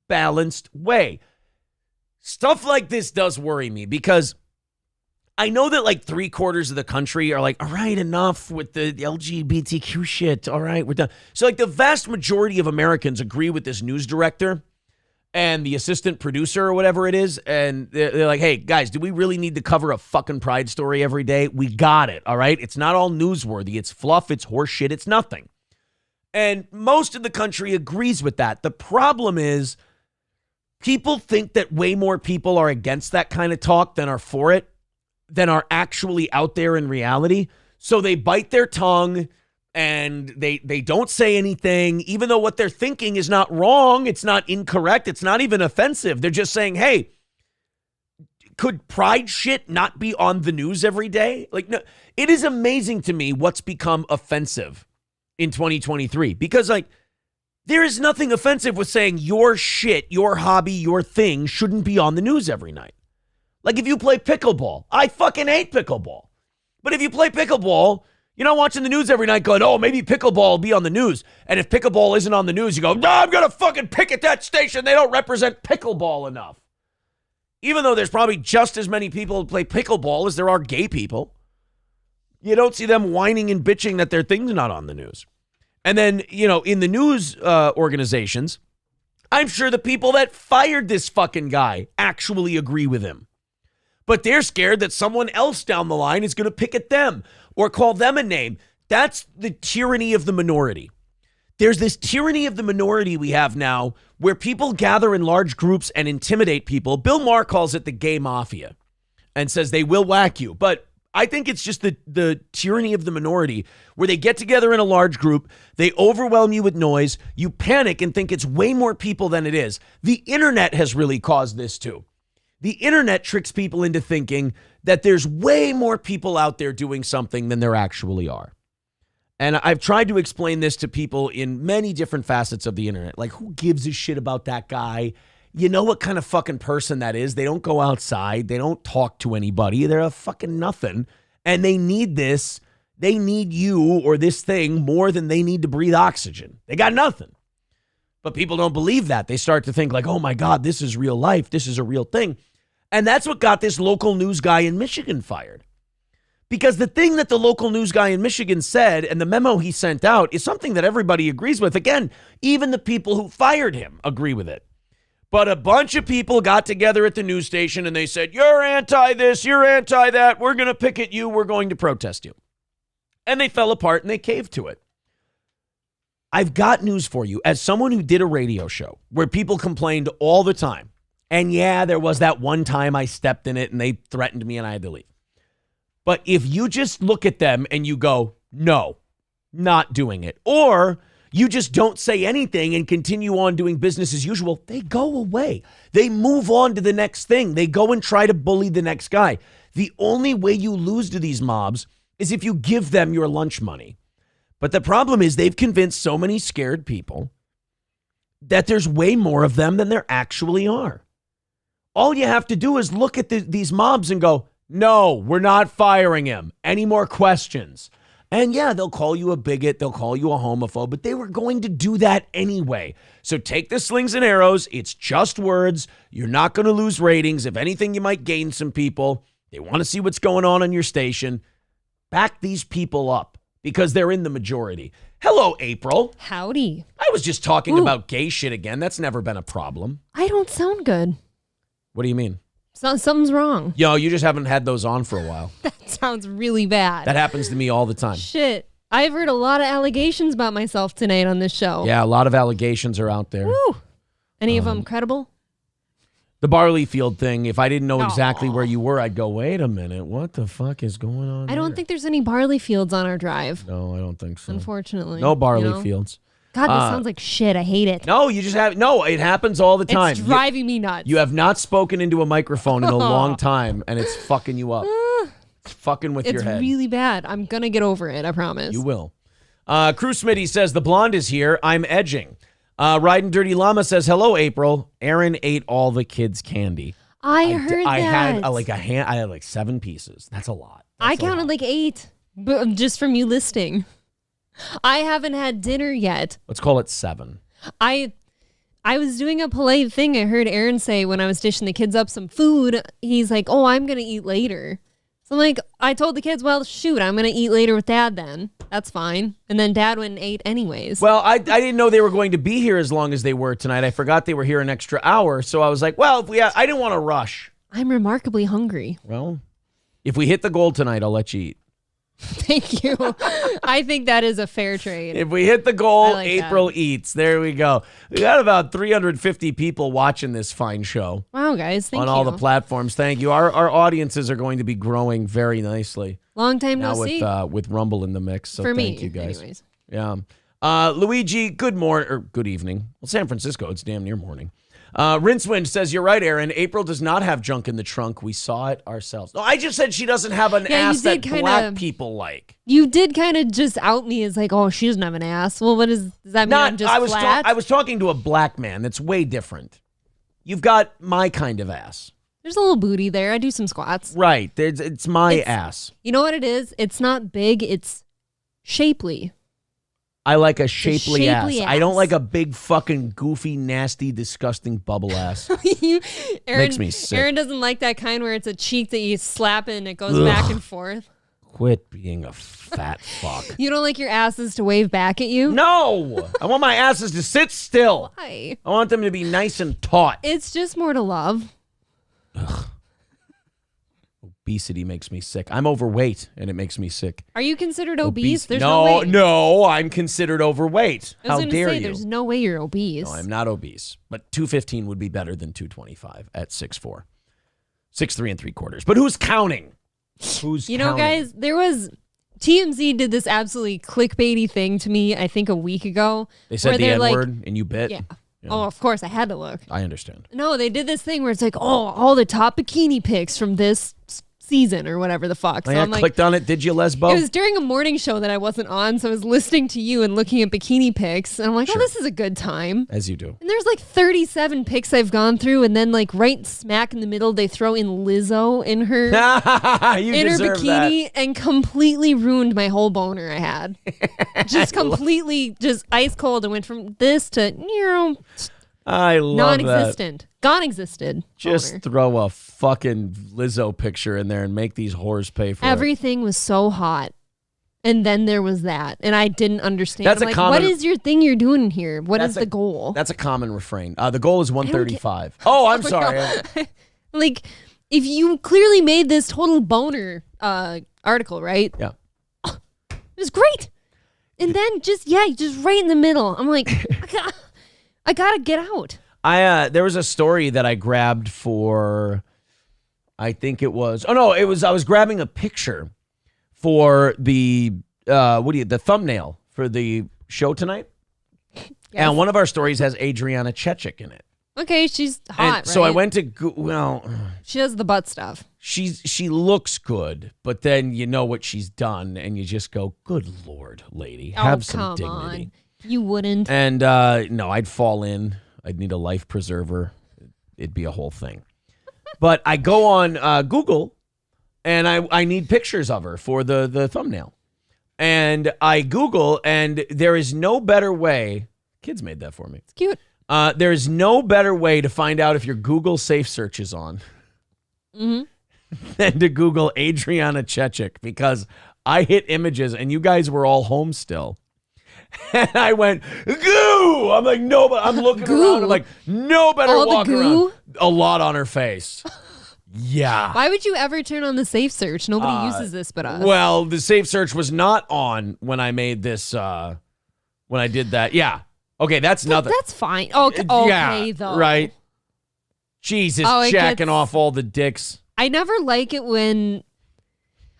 balanced way. Stuff like this does worry me because I know that like 3/4 of the country are like, all right, enough with the LGBTQ shit. All right, we're done. So like the vast majority of Americans agree with this news director and the assistant producer or whatever it is. And they're like, hey, guys, do we really need to cover a fucking pride story every day? We got it, all right? It's not all newsworthy. It's fluff. It's horse shit. It's nothing. And most of the country agrees with that. The problem is people think that way more people are against that kind of talk than are for it, than are actually out there in reality. So they bite their tongue and they don't say anything, even though what they're thinking is not wrong. It's not incorrect. It's not even offensive. They're just saying, hey, could pride shit not be on the news every day? Like, no, it is amazing to me what's become offensive in 2023 because like there is nothing offensive with saying your shit, your hobby, your thing shouldn't be on the news every night. Like if you play pickleball, I fucking hate pickleball. But if you play pickleball, you're not watching the news every night going, oh, maybe pickleball will be on the news. And if pickleball isn't on the news, you go, no, I'm going to fucking picket that station. They don't represent pickleball enough. Even though there's probably just as many people who play pickleball as there are gay people. You don't see them whining and bitching that their thing's not on the news. And then, you know, in the news organizations, I'm sure the people that fired this fucking guy actually agree with him. But they're scared that someone else down the line is going to picket them or call them a name. That's the tyranny of the minority. There's this tyranny of the minority we have now where people gather in large groups and intimidate people. Bill Maher calls it the gay mafia and says they will whack you. But I think it's just the tyranny of the minority where they get together in a large group, they overwhelm you with noise, you panic and think it's way more people than it is. The internet has really caused this too. The internet tricks people into thinking that there's way more people out there doing something than there actually are. And I've tried to explain this to people in many different facets of the internet. Like, who gives a shit about that guy? You know what kind of fucking person that is. They don't go outside. They don't talk to anybody. They're a fucking nothing. And they need this. They need you or this thing more than they need to breathe oxygen. They got nothing. But people don't believe that. They start to think like, oh my God, this is real life. This is a real thing. And that's what got this local news guy in Michigan fired. Because the thing that the local news guy in Michigan said and the memo he sent out is something that everybody agrees with. Again, even the people who fired him agree with it. But a bunch of people got together at the news station and they said, you're anti this, you're anti that, we're going to picket you, we're going to protest you. And they fell apart and they caved to it. I've got news for you. As someone who did a radio show where people complained all the time, and yeah, there was that one time I stepped in it and they threatened me and I had to leave. But if you just look at them and you go, no, not doing it, or you just don't say anything and continue on doing business as usual, they go away. They move on to the next thing. They go and try to bully the next guy. The only way you lose to these mobs is if you give them your lunch money. But the problem is they've convinced so many scared people that there's way more of them than there actually are. All you have to do is look at these mobs and go, no, we're not firing him. Any more questions? And yeah, they'll call you a bigot. They'll call you a homophobe, but they were going to do that anyway. So take the slings and arrows. It's just words. You're not going to lose ratings. If anything, you might gain some people. They want to see what's going on your station. Back these people up because they're in the majority. Hello, April. Howdy. I was just talking about gay shit again. That's never been a problem. I don't sound good. What do you mean? Something's wrong. Yo, you just haven't had those on for a while. That sounds really bad. That happens to me all the time. Shit. I've heard a lot of allegations about myself tonight on this show. Yeah, a lot of allegations are out there. Woo. Any of them credible? The barley field thing, if I didn't know exactly where you were, I'd go, wait a minute, what the fuck is going on I don't think there's any barley fields on our drive. No, I don't think so. Unfortunately. No barley fields. God, this sounds like shit. I hate it. No, you just have, no, it happens all the time. It's driving me nuts. You have not spoken into a microphone in a long time, and it's fucking you up. It's fucking with your It's head. really bad. I'm going to get over it, I promise. You will. Crew Smitty says, the blonde is here. I'm edging. Riding Dirty Llama says, hello, April. Aaron ate all the kids' candy. I heard I that. had I had like 7 pieces. That's a lot. I counted like 8, but just from you listing. I haven't had dinner yet. Let's call it 7. I was doing a polite thing. I heard Aaron say when I was dishing the kids up some food, he's like, oh, I'm going to eat later. So I'm like, I told the kids, well, shoot, I'm going to eat later with Dad then. That's fine. And then Dad went and ate anyways. Well, I didn't know they were going to be here as long as they were tonight. I forgot they were here an extra hour. So I was like, well, I didn't want to rush. I'm remarkably hungry. Well, if we hit the goal tonight, I'll let you eat. Thank you. I think that is a fair trade. If we hit the goal, like April that. eats. There we go. We got about 350 people watching this fine show. Wow, guys. Thank on you. all the platforms. Thank you. Our audiences are going to be growing very nicely Long time now no see. with Rumble in the mix. So For thank me, you guys. anyways. Yeah. Luigi, good morning or good evening. Well, San Francisco, it's damn near morning. Rincewind says, you're right, Aaron. April does not have junk in the trunk. We saw it ourselves. No, I just said she doesn't have an Yeah, you ass that did black people like. You did kind of just out me as like, oh, she doesn't have an ass. Well, does that mean I'm just flat? I was talking to a black man. That's way different. You've got my kind of ass. There's a little booty there. I do some squats. Right. It's my ass. You know what it is? It's not big. It's shapely. I like a shapely ass. shapely I don't ass. like a big fucking goofy, nasty, disgusting bubble ass. Aaron, Makes me sick. Aaron doesn't like that kind where it's a cheek that you slap and it goes back and forth. Quit being a fat fuck. You don't like your asses to wave back at you? No! I want my asses to sit still. Why? I want them to be nice and taut. It's just more to love. Obesity makes me sick. I'm overweight, and it makes me sick. Are you considered obese? There's no way. No, I'm considered overweight. I was How gonna dare say, you? There's no way you're obese. No, I'm not obese, but 215 would be better than 225 at 6'4". 6'3 3/4. But who's counting? Who's You know, counting? guys, there was TMZ did this absolutely clickbaity thing to me, I think a week ago. They said where the they're N-word, and you bit? Yeah. Oh, of course, I had to look. I understand. No, they did this thing where it's like, oh, all the top bikini pics from this season or whatever the fuck. So I I'm like, clicked on it. Did you, Lesbo? it was during a morning show that I wasn't on, so I was listening to you and looking at bikini pics, and I'm like, oh, this is a good time. As you do. And there's like 37 pics I've gone through, and then like right smack in the middle, they throw in Lizzo in her You in her deserve bikini and completely ruined my whole boner I had. Just completely, just ice cold, and went from this to I love non-existent, gone-existed. Just boner. throw a fucking Lizzo picture in there and make these whores pay for it. Everything was so hot. And then there was that. And I didn't understand. That's I'm a like, common- what is your thing you're doing here? What is That's the goal? That's a common refrain. The goal is 135. Oh, I'm sorry. Like, if you clearly made this total boner article, right? Yeah. It was great. And then just right in the middle. I'm like, I gotta get out. There was a story that I grabbed for, I think it was, I was grabbing a picture for the thumbnail for the show tonight. Yes. And one of our stories has Adriana Chechick in it. Okay, she's hot, And right? so I went to, She does the butt stuff. she looks good, but then you know what she's done and you just go, good Lord, lady, have some come dignity. on. You wouldn't. And no, I'd fall in. I'd need a life preserver. It'd be a whole thing. But I go on Google, and I need pictures of her for the thumbnail. And I Google, and there is no better way. Kids made that for me. It's cute. There is no better way to find out if your Google safe search is on than to Google Adriana Chechick, because I hit images, and you guys were all home still. And I went, goo! I'm like, no, but I'm looking around. I'm like, no better All the walk goo? around. A lot on her face. Yeah. Why would you ever turn on the safe search? Nobody uses this but us. Well, the safe search was not on when I made this, when I did that. Yeah. Okay, that's nothing. That's fine. Okay, though. Right. Jesus, Oh, it jacking gets- off all the dicks. I never like it when...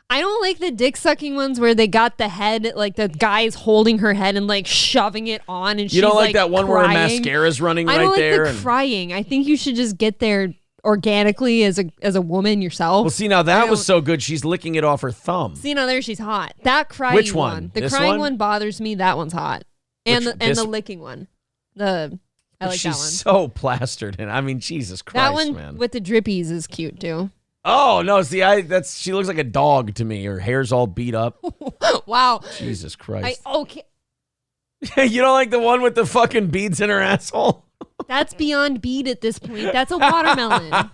I don't like the dick sucking ones where they got the head, like the guy's holding her head and like shoving it on, and she's You don't like that one where her crying. mascara's running I right don't like there? the crying. I think you should just get there organically as a woman yourself. Well, see, now that was so good. She's licking it off her thumb. See, now there she's hot. That crying Which one? The This crying one? one bothers me. That one's hot. And the licking one. I like She's that one. so plastered, and I mean, Jesus Christ, That one man. with the drippies is cute too. Oh no! See, she looks like a dog to me. Her hair's all beat up. Wow. Jesus Christ. Okay. You don't like the one with the fucking beads in her asshole? That's beyond bead at this point. That's a watermelon.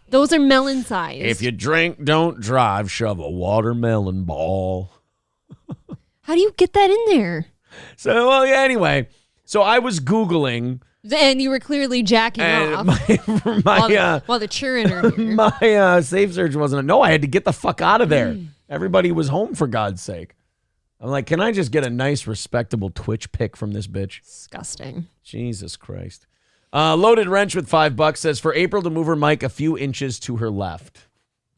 Those are melon size. If you drink, don't drive. Shove a watermelon ball. How do you get that in there? So, well, yeah. Anyway, so I was Googling. And you were clearly jacking off while the children are here. My safe search wasn't. No, I had to get the fuck out of there. Everybody was home, for God's sake. I'm like, can I just get a nice, respectable Twitch pic from this bitch? Disgusting. Jesus Christ. Loaded Wrench with $5 says, for April to move her mic a few inches to her left.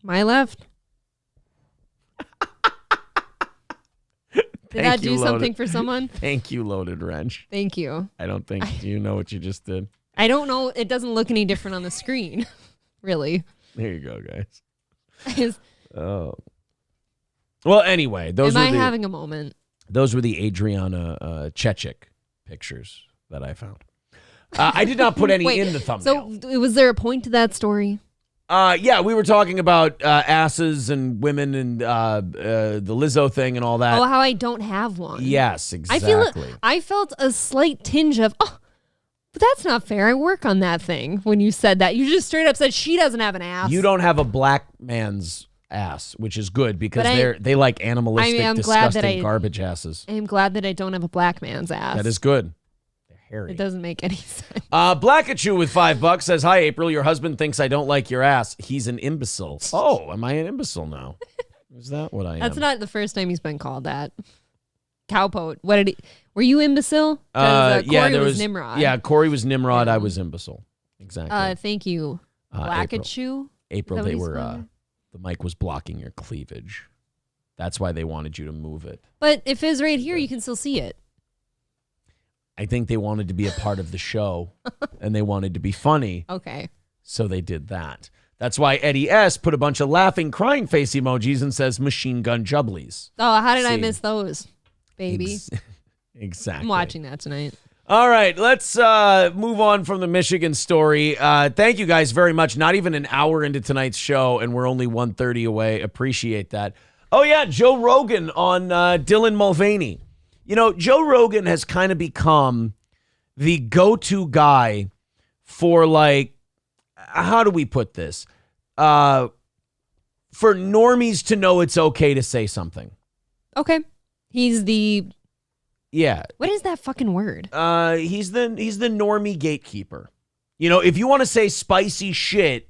My left. Did that do something for someone? Thank you, Loaded Wrench. Thank you. I don't think you know what you just did. I don't know. It doesn't look any different on the screen. Really. There you go, guys. Oh. Well, anyway, Am I having a moment? Those were the Adriana Chechick pictures that I found. I did not put any in the thumbnail. So was there a point to that story? Yeah, we were talking about asses and women and the Lizzo thing and all that. Oh, how I don't have one. Yes, exactly. I felt a slight tinge of, but that's not fair. I work on that thing when you said that. You just straight up said she doesn't have an ass. You don't have a black man's ass, which is good because they like animalistic, disgusting garbage asses. I am glad that I don't have a black man's ass. That is good. Harry. It doesn't make any sense. Blackachew with $5 says, hi, April. Your husband thinks I don't like your ass. He's an imbecile. Oh, am I an imbecile now? Is that what I am? That's not the first time he's been called that. Cowpote. What did he? Were you imbecile? Corey was Nimrod. Yeah, Corey was Nimrod. I was imbecile. Exactly. Thank you. Blackachew. April, they were. The mic was blocking your cleavage. That's why they wanted you to move it. But if it's right here, you can still see it. I think they wanted to be a part of the show, and they wanted to be funny. Okay. So they did that. That's why Eddie S. put a bunch of laughing, crying face emojis and says machine gun jubblies. Oh, how did I miss those, baby? Exactly. I'm watching that tonight. All right, let's move on from the Michigan story. Thank you guys very much. Not even an hour into tonight's show, and we're only 1:30 away. Appreciate that. Oh, yeah, Joe Rogan on Dylan Mulvaney. You know, Joe Rogan has kind of become the go-to guy for, like, how do we put this? For normies to know it's okay to say something. Okay. He's the... Yeah. What is that fucking word? He's the normie gatekeeper. You know, if you want to say spicy shit,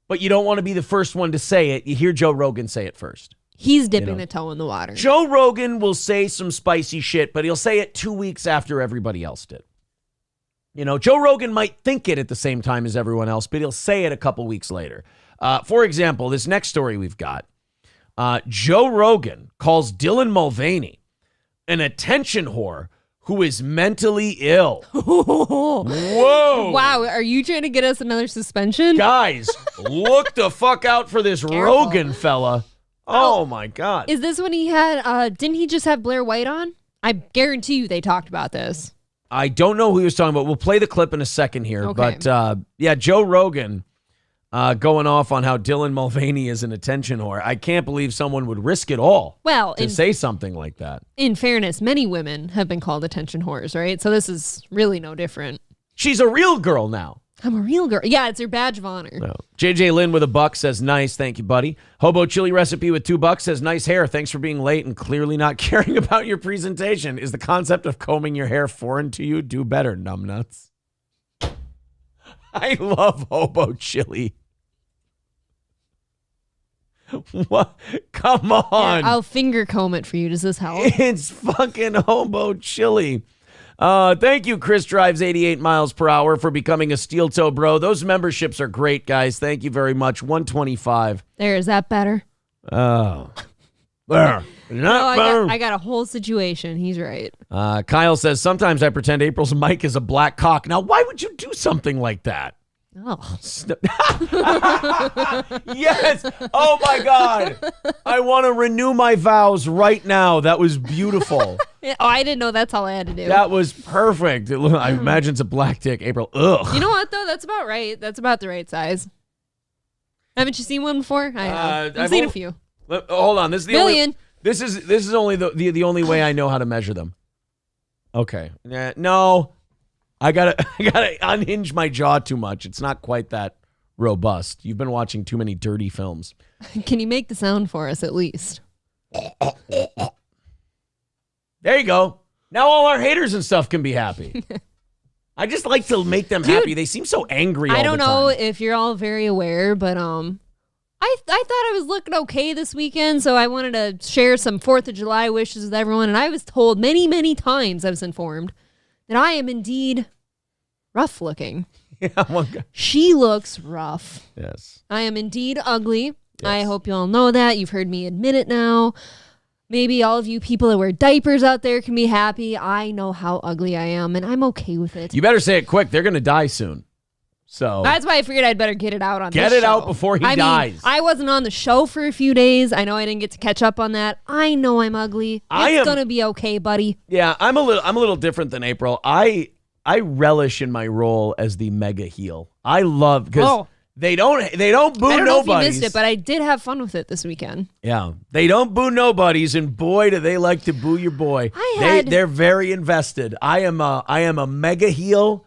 but you don't want to be the first one to say it, you hear Joe Rogan say it first. He's dipping the toe in the water. Joe Rogan will say some spicy shit, but he'll say it 2 weeks after everybody else did. You know, Joe Rogan might think it at the same time as everyone else, but he'll say it a couple weeks later. For example, this next story we've got, Joe Rogan calls Dylan Mulvaney an attention whore who is mentally ill. Whoa. Wow, are you trying to get us another suspension? Guys, look the fuck out for this Rogan fella. Oh, my God. Is this when he had, didn't he just have Blair White on? I guarantee you they talked about this. I don't know who he was talking about. We'll play the clip in a second here. Okay. But, yeah, Joe Rogan going off on how Dylan Mulvaney is an attention whore. I can't believe someone would risk it all to say something like that. In fairness, many women have been called attention whores, right? So this is really no different. She's a real girl now. I'm a real girl. Yeah, it's her badge of honor. No. JJ Lynn with $1 says, nice. Thank you, buddy. Hobo Chili Recipe with $2 says, nice hair. Thanks for being late and clearly not caring about your presentation. Is the concept of combing your hair foreign to you? Do better, numbnuts. I love Hobo Chili. What? Come on. Yeah, I'll finger comb it for you. Does this help? It's fucking Hobo Chili. Thank you, Chris Drives 88 miles per hour, for becoming a steel toe bro. Those memberships are great, guys. Thank you very much. 125. There, is that better? Oh. There. I got a whole situation. He's right. Kyle says, sometimes I pretend April's mic is a black cock. Now, why would you do something like that? Oh. Yes. Oh my God. I want to renew my vows right now. That was beautiful. Yeah, I didn't know that's all I had to do. That was perfect. I imagine it's a black dick, April. Ugh. You know what, though? That's about right. That's about the right size. Haven't you seen one before? I have. I've seen a few. Hold on. This is the Million. only. This is only the only way I know how to measure them. Okay. No. I gotta unhinge my jaw too much. It's not quite that robust. You've been watching too many dirty films. Can you make the sound for us at least? There you go. Now all our haters and stuff can be happy. I just like to make them happy. They seem so angry all the time. I don't know if you're all very aware, but I thought I was looking okay this weekend, so I wanted to share some 4th of July wishes with everyone, and I was told many, many times, I was informed, that I am indeed rough looking. Yeah, she looks rough. Yes. I am indeed ugly. Yes. I hope you all know that. You've heard me admit it now. Maybe all of you people that wear diapers out there can be happy. I know how ugly I am, and I'm okay with it. You better say it quick. They're going to die soon. So that's why I figured I'd better get it out on this show. Get it out before he dies. I wasn't on the show for a few days. I know I didn't get to catch up on that. I know I'm ugly. It's going to be okay, buddy. Yeah, I'm a little different than April. I relish in my role as the mega heel. I love because they don't boo nobodies. I don't know if you missed it, but I did have fun with it this weekend. Yeah, they don't boo nobodies, and boy, do they like to boo your boy. They're very invested. I am a mega heel.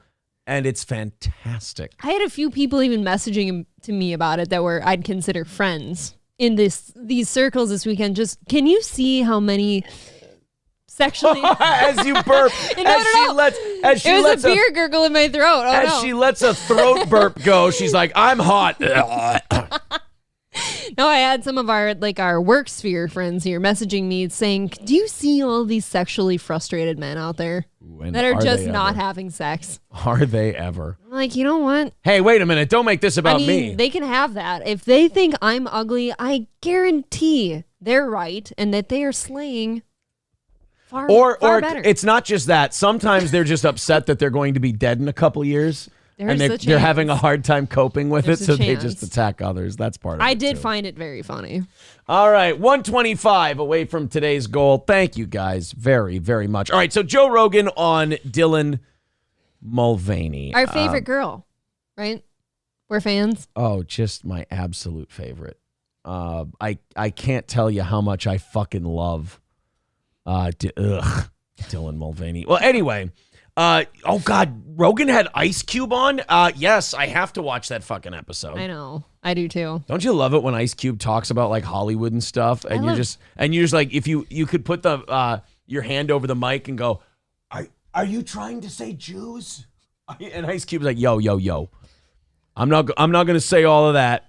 And it's fantastic. I had a few people even messaging to me about it that I'd consider friends in these circles this weekend. Just, can you see how many sexually... As you burp. It was a beer gurgle in my throat. She lets a throat burp go, she's like, I'm hot. No, I had some of our work sphere friends here messaging me saying, do you see all these sexually frustrated men out there that are just not having sex? Are they ever? I'm like, you know what? Hey, wait a minute. Don't make this about me. They can have that. If they think I'm ugly, I guarantee they're right and that they are slaying far better. It's not just that. Sometimes they're just upset that they're going to be dead in a couple years. And they're having a hard time coping with it, so they just attack others. That's part of it. I did find it very funny. All right, 125 away from today's goal. Thank you guys very, very much. All right, so Joe Rogan on Dylan Mulvaney. Our favorite girl, right? We're fans. Oh, just my absolute favorite. I can't tell you how much I fucking love Dylan Mulvaney. Well, anyway... oh God, Rogan had Ice Cube on? Yes, I have to watch that fucking episode. I know. I do too. Don't you love it when Ice Cube talks about like Hollywood and stuff? And you're just like, if you could put your hand over the mic and go, are you trying to say Jews? And Ice Cube's like, yo. I'm not gonna say all of that.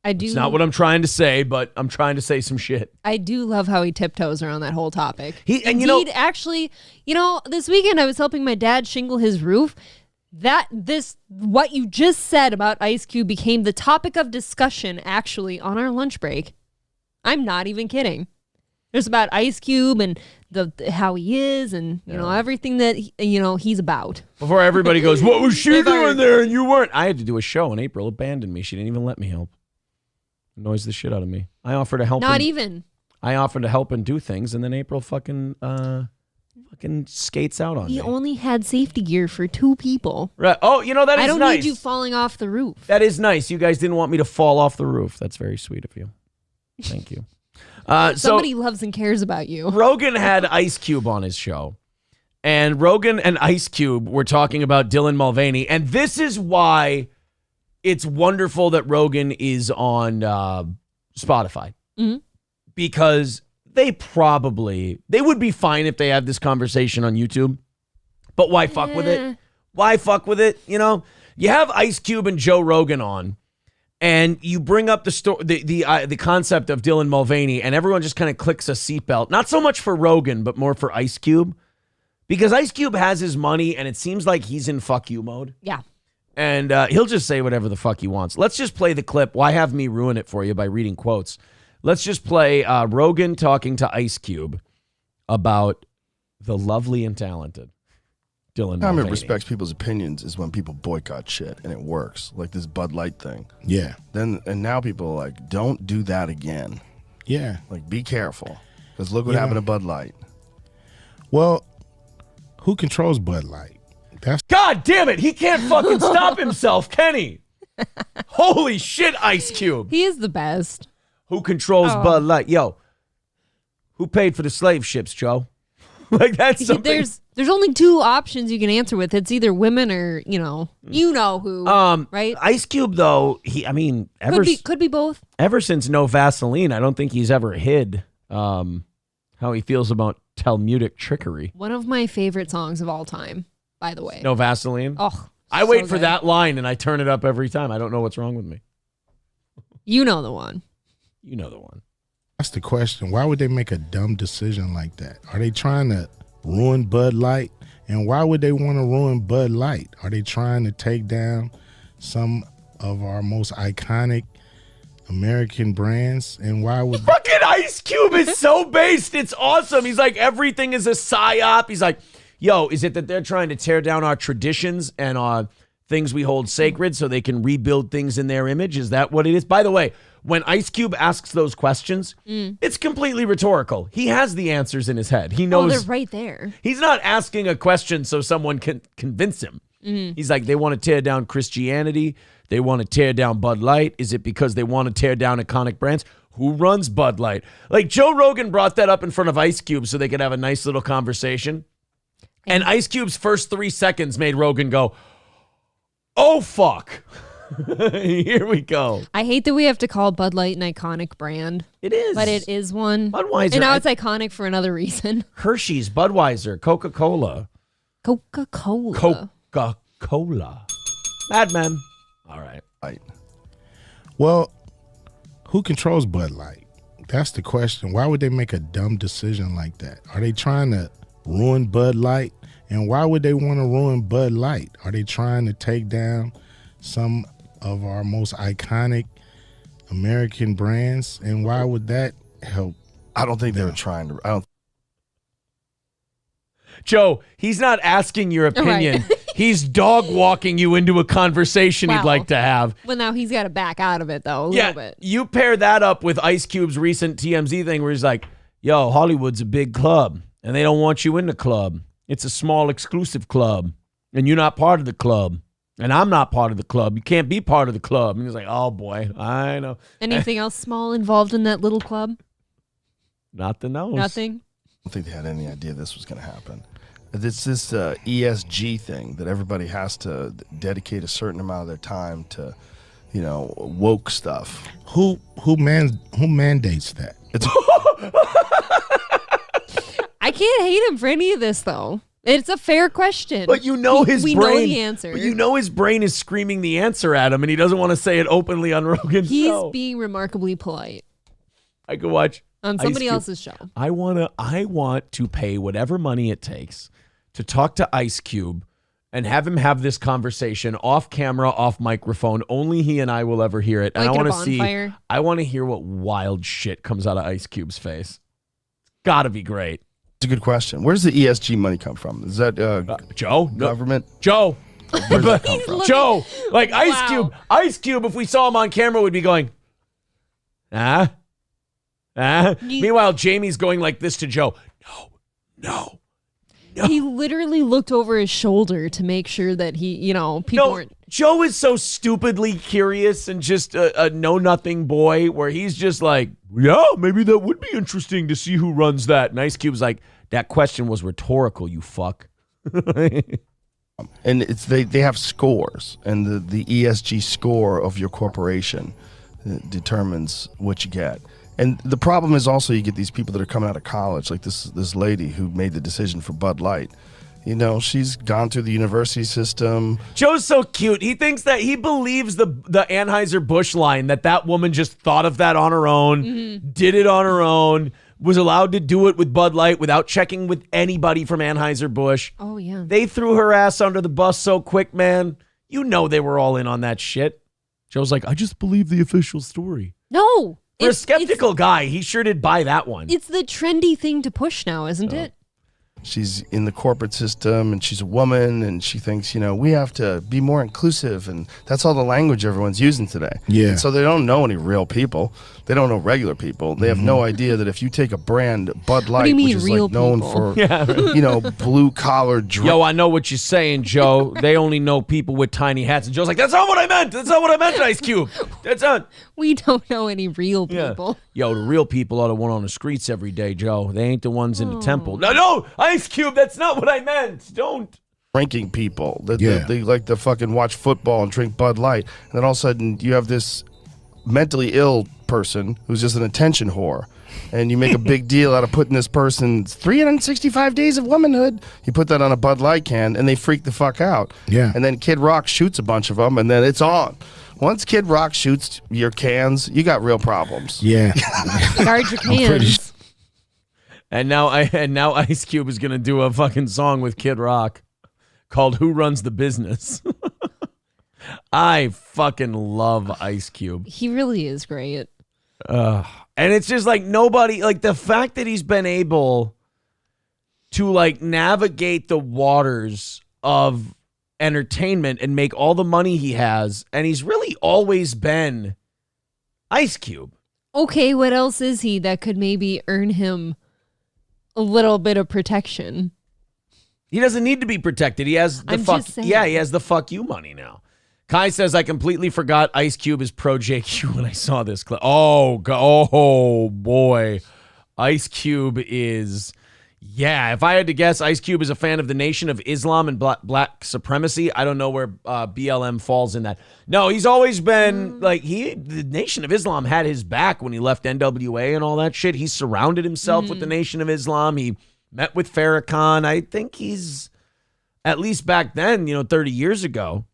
I do. It's not what I'm trying to say, but I'm trying to say some shit. I do love how he tiptoes around that whole topic. Actually, this weekend I was helping my dad shingle his roof. What you just said about Ice Cube became the topic of discussion actually on our lunch break. I'm not even kidding. There's about Ice Cube and how he is and everything that he's about. Before everybody goes, what was she doing there and you weren't? I had to do a show and April abandoned me. She didn't even let me help. Annoys the shit out of me. I offer to help. I offer to help and do things, and then April fucking skates out on me. He only had safety gear for 2 people. Right. Oh, that is nice. I don't need you falling off the roof. That is nice. You guys didn't want me to fall off the roof. That's very sweet of you. Thank you. Somebody loves and cares about you. Rogan had Ice Cube on his show, and Rogan and Ice Cube were talking about Dylan Mulvaney, and this is why it's wonderful that Rogan is on Spotify. Mm-hmm. Because they would be fine if they had this conversation on YouTube. But why fuck with it? Why fuck with it? You have Ice Cube and Joe Rogan on, and you bring up the concept of Dylan Mulvaney, and everyone just kind of clicks a seatbelt. Not so much for Rogan, but more for Ice Cube. Because Ice Cube has his money, and it seems like he's in fuck you mode. Yeah. And he'll just say whatever the fuck he wants. Let's just play the clip. Why have me ruin it for you by reading quotes? Let's just play Rogan talking to Ice Cube about the lovely and talented Dylan Time it Mulvaney. respects people's opinions is when people boycott shit and it works, like this Bud Light thing. Yeah. And now people are like, don't do that again. Yeah. Like, be careful, because look what Yeah. happened to Bud Light. Well, who controls Bud Light? That's God damn it. He can't fucking stop himself, can he? Holy shit, Ice Cube. He is the best. Who controls Bud Light? Yo, who paid for the slave ships, Joe? Like, that's something. There's only two options you can answer with. It's either women or, you know who, right? Ice Cube, though, Could be both. ever since No Vaseline, I don't think he's ever hid how he feels about Talmudic trickery. One of my favorite songs of all time, by the way. No Vaseline? Oh, I wait for good. that line and I turn it up every time. I don't know what's wrong with me. You know the one. You know the one. That's the question. Why would they make a dumb decision like that? Are they trying to ruin Bud Light? And why would they want to ruin Bud Light? Are they trying to take down some of our most iconic American brands? And why would Fucking Ice Cube is so based. It's awesome. He's like, everything is a psyop. He's like, yo, is it that they're trying to tear down our traditions and things we hold sacred so they can rebuild things in their image? Is that what it is? By the way, when Ice Cube asks those questions, it's completely rhetorical. He has the answers in his head. He knows. Oh, they're right there. He's not asking a question so someone can convince him. He's like, they want to tear down Christianity. They want to tear down Bud Light. Is it because they want to tear down iconic brands? Who runs Bud Light? Like, Joe Rogan brought that up in front of Ice Cube so they could have a nice little conversation. And Ice Cube's first 3 seconds made Rogan go, oh, fuck. Here we go. I hate that we have to call Bud Light an iconic brand. It is. But it is one. Budweiser. And now it's iconic for another reason. Hershey's, Budweiser, Coca-Cola. Coca-Cola. Coca-Cola. Mad Men. All right. Well, who controls Bud Light? That's the question. Why would they make a dumb decision like that? Are they trying to ruin Bud Light? And why would they want to ruin Bud Light? Are they trying to take down some of our most iconic American brands? And why would that help? I don't think they were trying to. I don't. Joe, he's not asking your opinion. Right. He's dog walking you into a conversation he'd Wow. like to have. Well, now he's got to back out of it, though, a little bit. You pair that up with Ice Cube's recent TMZ thing where he's like, yo, Hollywood's a big club, and they don't want you in the club. It's a small, exclusive club, and you're not part of the club, and I'm not part of the club. You can't be part of the club. And he's like, oh, boy, I know. Anything else small involved in that little club? Not the nose. Nothing? I don't think they had any idea this was going to happen. It's this ESG thing that everybody has to dedicate a certain amount of their time to, woke stuff. Who mandates that? It's I can't hate him for any of this, though. It's a fair question. But we his know brain. the answer. But his brain is screaming the answer at him, and he doesn't want to say it openly on Rogan's He's show. being remarkably polite I could watch on Ice somebody Cube. else's show. I want to pay whatever money it takes to talk to Ice Cube and have him have this conversation off camera, off microphone. Only he and I will ever hear it. And Like I at a want to bonfire? I want to hear what wild shit comes out of Ice Cube's face. It's gotta be great. a good question. Where does the ESG money come from? Is that Joe? No. government? Joe. Where does that come from? Joe. Like Wow. Ice Cube, if we saw him on camera, would be going, Meanwhile, Jamie's going like this to Joe. No. He literally looked over his shoulder to make sure that people weren't. Joe is so stupidly curious and just a know-nothing boy where he's just like, yeah, maybe that would be interesting to see who runs that. And Ice Cube's like, that question was rhetorical, you fuck. And they have scores, and the ESG score of your corporation determines what you get. And the problem is also you get these people that are coming out of college, like this lady who made the decision for Bud Light. She's gone through the university system. Joe's so cute. He thinks that he believes the Anheuser-Busch line, that woman just thought of that on her own, did it on her own, was allowed to do it with Bud Light without checking with anybody from Anheuser-Busch. Oh, yeah. They threw her ass under the bus so quick, man. They were all in on that shit. Joe's like, I just believe the official story. No. For a skeptical guy, he sure did buy that one. It's the trendy thing to push now, isn't it? she's in the corporate system and she's a woman and she thinks, we have to be more inclusive, and that's all the language everyone's using today. Yeah. And so they don't know any real people. They don't know regular people. They have no idea that if you take a brand, Bud Light, you mean, which is real like known people? for, blue collar drink. Yo, I know what you're saying, Joe. They only know people with tiny hats. And Joe's like, that's not what I meant. That's not what I meant, Ice Cube. That's not. We don't know any real people. Yo, the real people are the one on the streets every day, Joe. They ain't the ones in the temple. No, Ice Cube, that's not what I meant. Don't. Drinking people. They like to fucking watch football and drink Bud Light. And then all of a sudden you have this mentally ill person who's just an attention whore. And you make a big deal out of putting this person's 365 days of womanhood. You put that on a Bud Light can and they freak the fuck out. Yeah. And then Kid Rock shoots a bunch of them and then it's on. Once Kid Rock shoots your cans, you got real problems. Yeah. Guard your cans. And now Ice Cube is gonna do a fucking song with Kid Rock called "Who Runs the Business." I fucking love Ice Cube. He really is great. And it's just like nobody, like the fact that he's been able to like navigate the waters of entertainment and make all the money he has, and he's really always been Ice Cube. Okay, what else is he that could maybe earn him a little bit of protection? He doesn't need to be protected. He has the he has the fuck you money now. Kai says, I completely forgot Ice Cube is pro JQ when I saw this clip. Oh boy. Ice Cube is, if I had to guess, Ice Cube is a fan of the Nation of Islam and black supremacy. I don't know where BLM falls in that. No, he's always been the Nation of Islam had his back when he left NWA and all that shit. He surrounded himself with the Nation of Islam. He met with Farrakhan. I think he's, at least back then, 30 years ago,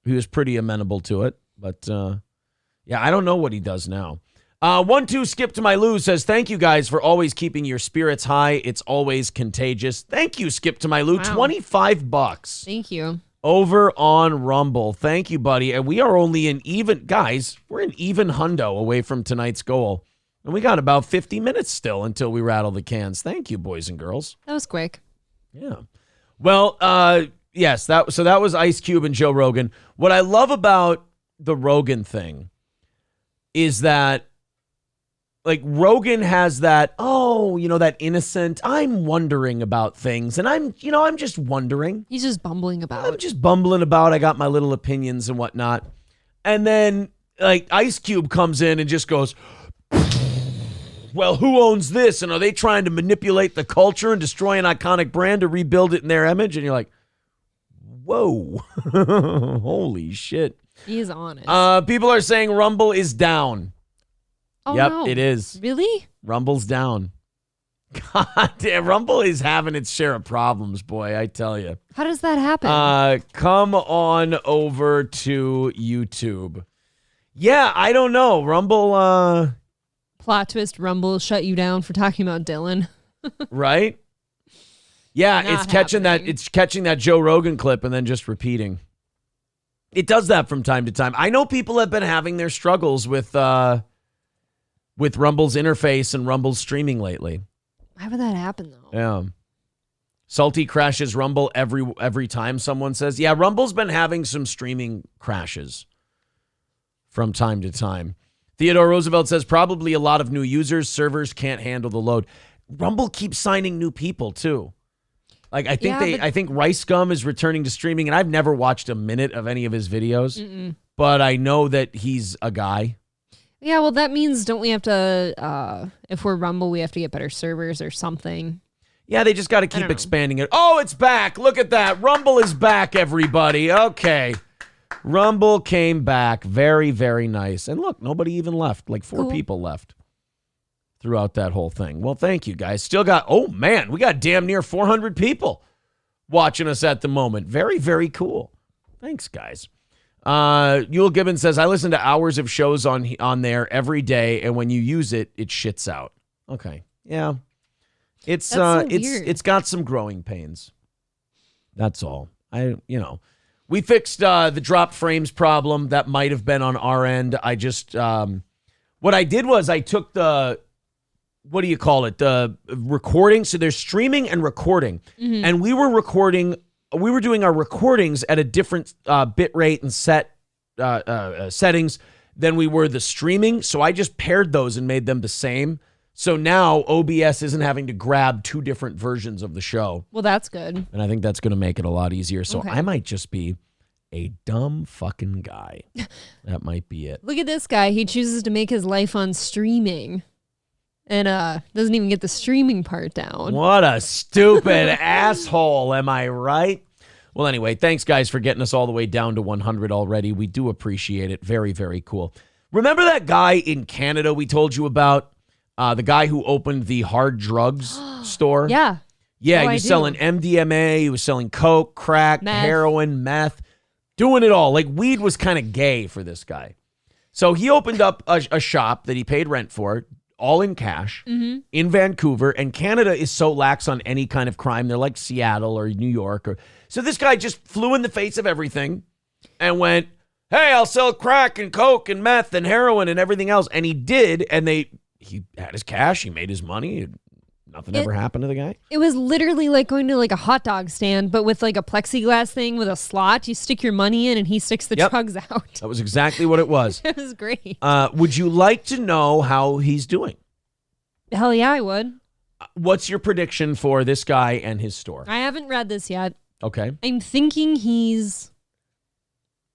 he was pretty amenable to it. But, I don't know what he does now. 1-2 Skip to my Lou says, thank you guys for always keeping your spirits high. It's always contagious. Thank you, Skip to my Lou. Wow. $25. Thank you. Over on Rumble. Thank you, buddy. And we are only we're an even hundo away from tonight's goal. And we got about 50 minutes still until we rattle the cans. Thank you, boys and girls. That was quick. Yeah. Well, yes, that was Ice Cube and Joe Rogan. What I love about the Rogan thing is that like Rogan has that, that innocent, I'm wondering about things, and I'm just wondering. He's just bumbling about. I'm just bumbling about. I got my little opinions and whatnot. And then like Ice Cube comes in and just goes, well, who owns this? And are they trying to manipulate the culture and destroy an iconic brand to rebuild it in their image? And you're like, whoa, holy shit. He is honest. People are saying Rumble is down. Oh, yep, no. it is. Really? Rumble's down. God damn, Rumble is having its share of problems, boy, I tell you. How does that happen? Come on over to YouTube. Yeah, I don't know. Rumble, Plot twist, Rumble shut you down for talking about Dylan. right? Yeah, Not it's catching that Joe Rogan clip and then just repeating. It does that from time to time. I know people have been having their struggles with Rumble's interface and Rumble's streaming lately. Why would that happen though? Yeah. Salty crashes Rumble every time, someone says. Yeah, Rumble's been having some streaming crashes from time to time. Theodore Roosevelt says probably a lot of new users. Servers can't handle the load. Rumble keeps signing new people too. Like I think Rice Gum is returning to streaming, and I've never watched a minute of any of his videos, but I know that he's a guy. Yeah, well, that means don't we have to? If we're Rumble, we have to get better servers or something. Yeah, they just got to keep expanding it. Oh, it's back! Look at that! Rumble is back, everybody. Okay. Rumble came back. Very, very nice. And look, nobody even left. Like 4 people left throughout that whole thing. Well, thank you, guys. Still got, we got damn near 400 people watching us at the moment. Very, very cool. Thanks, guys. Yule Gibbons says, I listen to hours of shows on there every day, and when you use it, it shits out. Okay. Yeah. It's got some growing pains. That's all. We fixed the drop frames problem that might have been on our end. I just what I did was I took the what do you call it? Recording. So there's streaming and recording. And we were doing our recordings at a different bit rate and settings than we were the streaming. So I just paired those and made them the same. So now OBS isn't having to grab two different versions of the show. Well, that's good. And I think that's going to make it a lot easier. So Okay. I might just be a dumb fucking guy. That might be it. Look at this guy. He chooses to make his life on streaming and doesn't even get the streaming part down. What a stupid asshole. Am I right? Well, anyway, thanks, guys, for getting us all the way down to 100 already. We do appreciate it. Very, very cool. Remember that guy in Canada we told you about? The guy who opened the hard drugs store? Yeah. Yeah, Oh, he I was do. selling MDMA. He was selling coke, crack, Meth. heroin, meth, doing it all. Like, weed was kind of gay for this guy. So he opened up a shop that he paid rent for, all in cash, in Vancouver. And Canada is so lax on any kind of crime. They're like Seattle or New York. So this guy just flew in the face of everything and went, hey, I'll sell crack and coke and meth and heroin and everything else. And he did, and he had his cash. He made his money. Nothing ever happened to the guy. It was literally like going to like a hot dog stand, but with like a plexiglass thing with a slot. You stick your money in and he sticks the drugs out. That was exactly what it was. It was great. Would you like to know how he's doing? Hell yeah, I would. What's your prediction for this guy and his store? I haven't read this yet. Okay. I'm thinking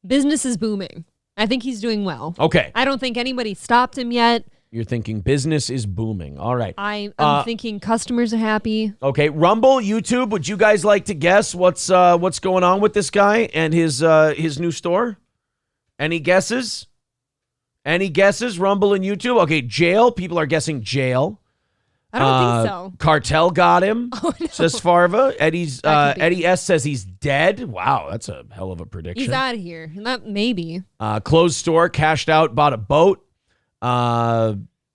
business is booming. I think he's doing well. Okay. I don't think anybody stopped him yet. You're thinking business is booming. All right. I'm thinking customers are happy. Okay. Rumble, YouTube, would you guys like to guess what's going on with this guy and his new store? Any guesses? Any guesses? Rumble and YouTube? Okay, jail. People are guessing jail. I don't think so. Cartel got him, Oh, no. says Farva. Eddie's That could be. Eddie S says he's dead. Wow, that's a hell of a prediction. He's out of here. Maybe. Closed store, cashed out, bought a boat.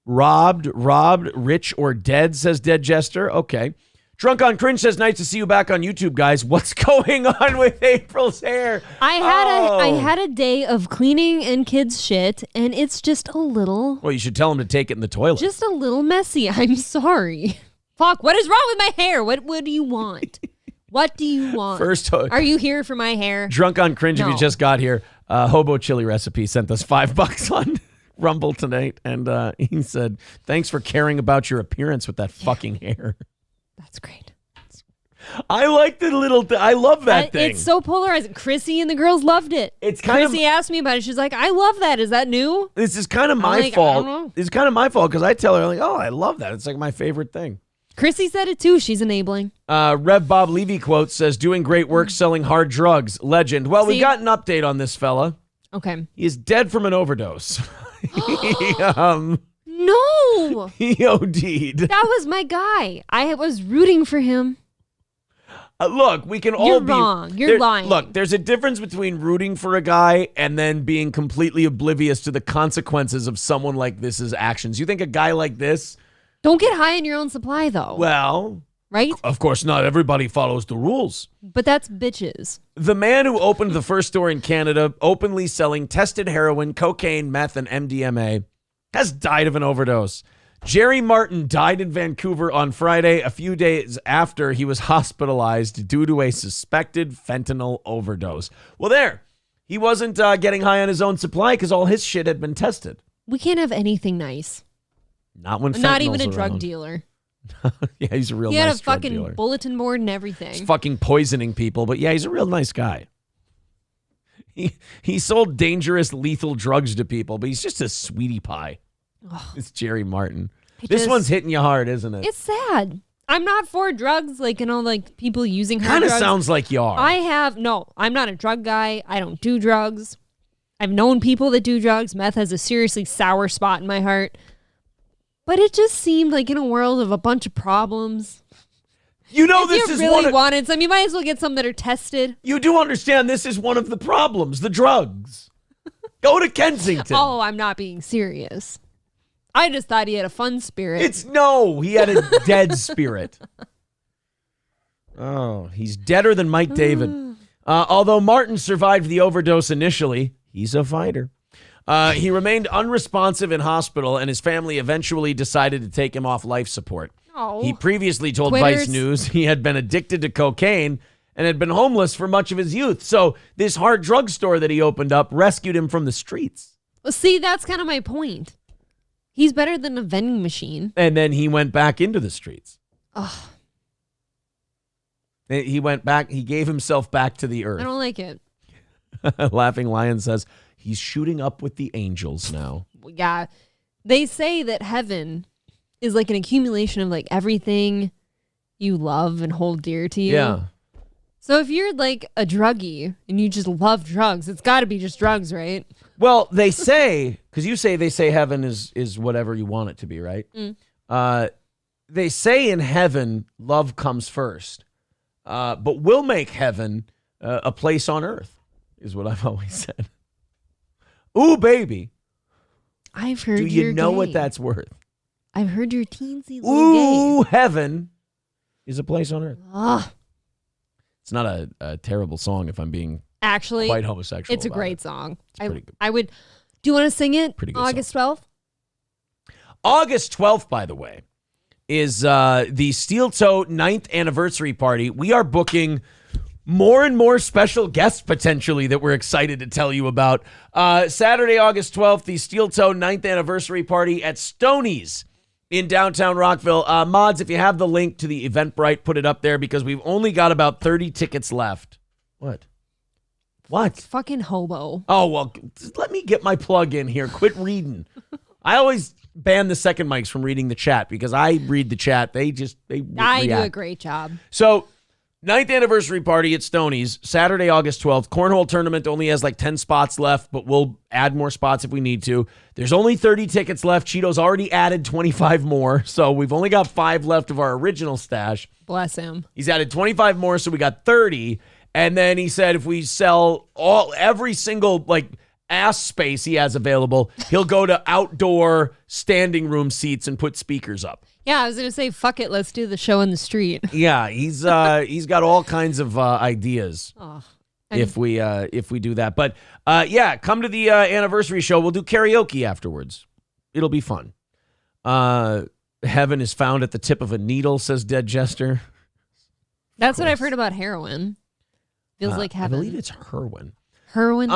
Robbed, rich or dead, says Dead Jester. Okay. Drunk on Cringe says, nice to see you back on YouTube, guys. What's going on with April's hair? I had a day of cleaning and kids shit, and it's just a little Well, you should tell him to take it in the toilet. messy. I'm sorry. Fuck, what is wrong with my hair? What do you want? What do you want? First, Are you here for my hair? Drunk on Cringe, if No. you just got here, Hobo Chili Recipe sent us $5 on Rumble tonight, and he said, thanks for caring about your appearance with that fucking hair. That's great. I like the little, I love that thing. It's so polarizing. Chrissy and the girls loved it. It's kind of- Chrissy asked me about it. She's like, I love that. Is that new? This is kind of my like, I fault. don't know. It's kind of my fault because I tell her, like, oh, I love that. It's like my favorite thing. Chrissy said it too. She's enabling. Rev Bob Levy quote says, doing great work selling hard drugs. Legend. Well, we See? got an update on this fella. Okay. He is dead from an overdose. No. He OD'd. That was my guy. I was rooting for him. Look, we can all You're be wrong. You're lying. Look, there's a difference between rooting for a guy and then being completely oblivious to the consequences of someone like this's actions. You think a guy like this? Don't get high in your own supply, though. Well, right? of course, not everybody follows the rules. But that's bitches. The man who opened the first store in Canada, openly selling tested heroin, cocaine, meth, and MDMA, has died of an overdose. Jerry Martin died in Vancouver on Friday, a few days after he was hospitalized due to a suspected fentanyl overdose. Well, there. He wasn't getting high on his own supply because all his shit had been tested. We can't have anything nice. Not when Not even a fentanyl's drug around. dealer. Yeah, he's a real He nice had a drug fucking dealer. bulletin board and He's everything. fucking poisoning people, but yeah, he's a real nice guy. He sold dangerous, lethal drugs to people, but he's just a sweetie pie. It's Jerry Martin. This one's hitting you hard, isn't it? It's sad. I'm not for drugs, like, like people using hard Kind of drugs. sounds like you are. I'm not a drug guy. I don't do drugs. I've known people that do drugs. Meth has a seriously sour spot in my heart. But it just seemed like in a world of a bunch of problems. You know, If this you is really one of, wanted some, you might as well get some that are tested. you do understand this is one of the problems, the drugs. Go to Kensington. Oh, I'm not being serious. I just thought he had a fun spirit. He had a dead spirit. Oh, he's deader than Mike David. Although Martin survived the overdose initially, he's a fighter. He remained unresponsive in hospital, and his family eventually decided to take him off life support. Oh. He previously told Quitters. Vice News he had been addicted to cocaine and had been homeless for much of his youth. So this hard drugstore that he opened up rescued him from the streets. Well, see, that's kind of my point. He's better than a vending machine. And then he went back into the streets. Ugh, He went back. He gave himself back to the I earth. don't like it. Laughing Lion says he's shooting up with the angels now. Yeah. They say that heaven is like an accumulation of like everything you love and hold dear to you. Yeah. So if you're like a druggie and you just love drugs, it's got to be just drugs, right? Well, they say, because they say heaven is whatever you want it to be, right? They say in heaven, love comes first. But we'll make heaven a place on earth, is what I've always said. Ooh, baby. I've heard Do you you're know gay. what that's worth? I've heard you're teensy little Ooh, gay. heaven is a place on earth. Ugh. It's not a terrible song if I'm being Actually, quite homosexual. it's a about great it. song. pretty good. I would. Do you want to sing it? Pretty good August 12th? August 12th, by the way, is the Steel Toe 9th anniversary party. We are booking more and more special guests potentially that we're excited to tell you about. Saturday, August 12th, the Steel Toe 9th anniversary party at Stoney's in downtown Rockville. Mods, if you have the link to the Eventbrite, put it up there because we've only got about 30 tickets left. What? Fucking hobo. Oh, well, just let me get my plug in here. Quit reading. I always ban the second mics from reading the chat because I read the chat. They I do a react. great job. So, 9th anniversary party at Stoney's, Saturday, August 12th. Cornhole tournament only has like 10 spots left, but we'll add more spots if we need to. There's only 30 tickets left. Cheeto's already added 25 more, so we've only got 5 left of our original stash. Bless him. He's added 25 more, so we got 30. And then he said if we sell every single like ass space he has available, he'll go to outdoor standing room seats and put speakers up. Yeah, I was going to say, fuck it, let's do the show in the street. Yeah, he's got all kinds of ideas Oh, if we do that. But yeah, come to the anniversary show. We'll do karaoke afterwards. It'll be fun. Heaven is found at the tip of a needle, says Dead Jester. that's what I've heard about heroin. Feels like I heaven. believe it's heroin. Heroin?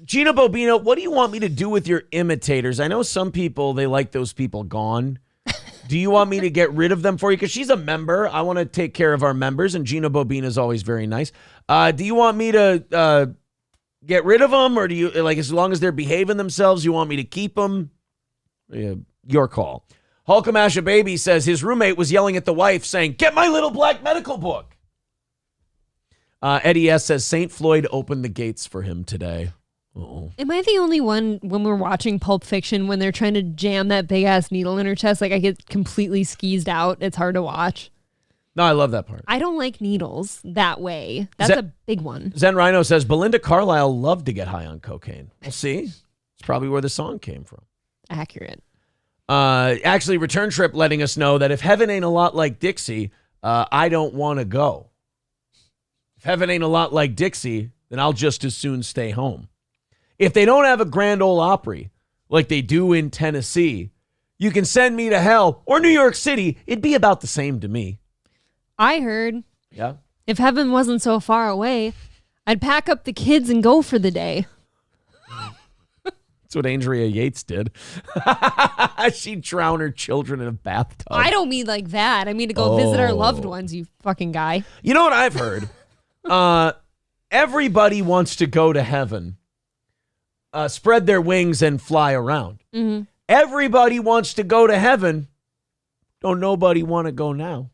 Gina Bobino, what do you want me to do with your imitators? I know some people, they like those people gone. Do you want me to get rid of them for you? Because she's a member. I want to take care of our members, and Gina Bobina is always very nice. Do you want me to get rid of them, or do you, like, as long as they're behaving themselves, you want me to keep them? Your call. Hulkamasha Baby says his roommate was yelling at the wife saying, "Get my little black medical book." Eddie S. says St. Floyd opened the gates for him today. Uh-oh. Am I the only one when we're watching Pulp Fiction when they're trying to jam that big ass needle in her chest? Like I get completely skeezed out. It's hard to watch. No, I love that part. I don't like needles that way. That's a big one. Zen Rhino says Belinda Carlisle loved to get high on cocaine. We'll see. It's probably where the song came from. Accurate. Actually, Return Trip letting us know that if heaven ain't a lot like Dixie, I don't want to go. If heaven ain't a lot like Dixie, then I'll just as soon stay home. If they don't have a Grand Ole Opry like they do in Tennessee, you can send me to hell or New York City. It'd be about the same to me. I heard Yeah. if heaven wasn't so far away, I'd pack up the kids and go for the day. That's what Andrea Yates did. She'd drown her children in a bathtub. I don't mean like that. I mean to go visit our loved ones, you fucking guy. You know what I've heard? Everybody wants to go to heaven, spread their wings and fly around. Mm-hmm. Everybody wants to go to heaven. Don't nobody want to go now.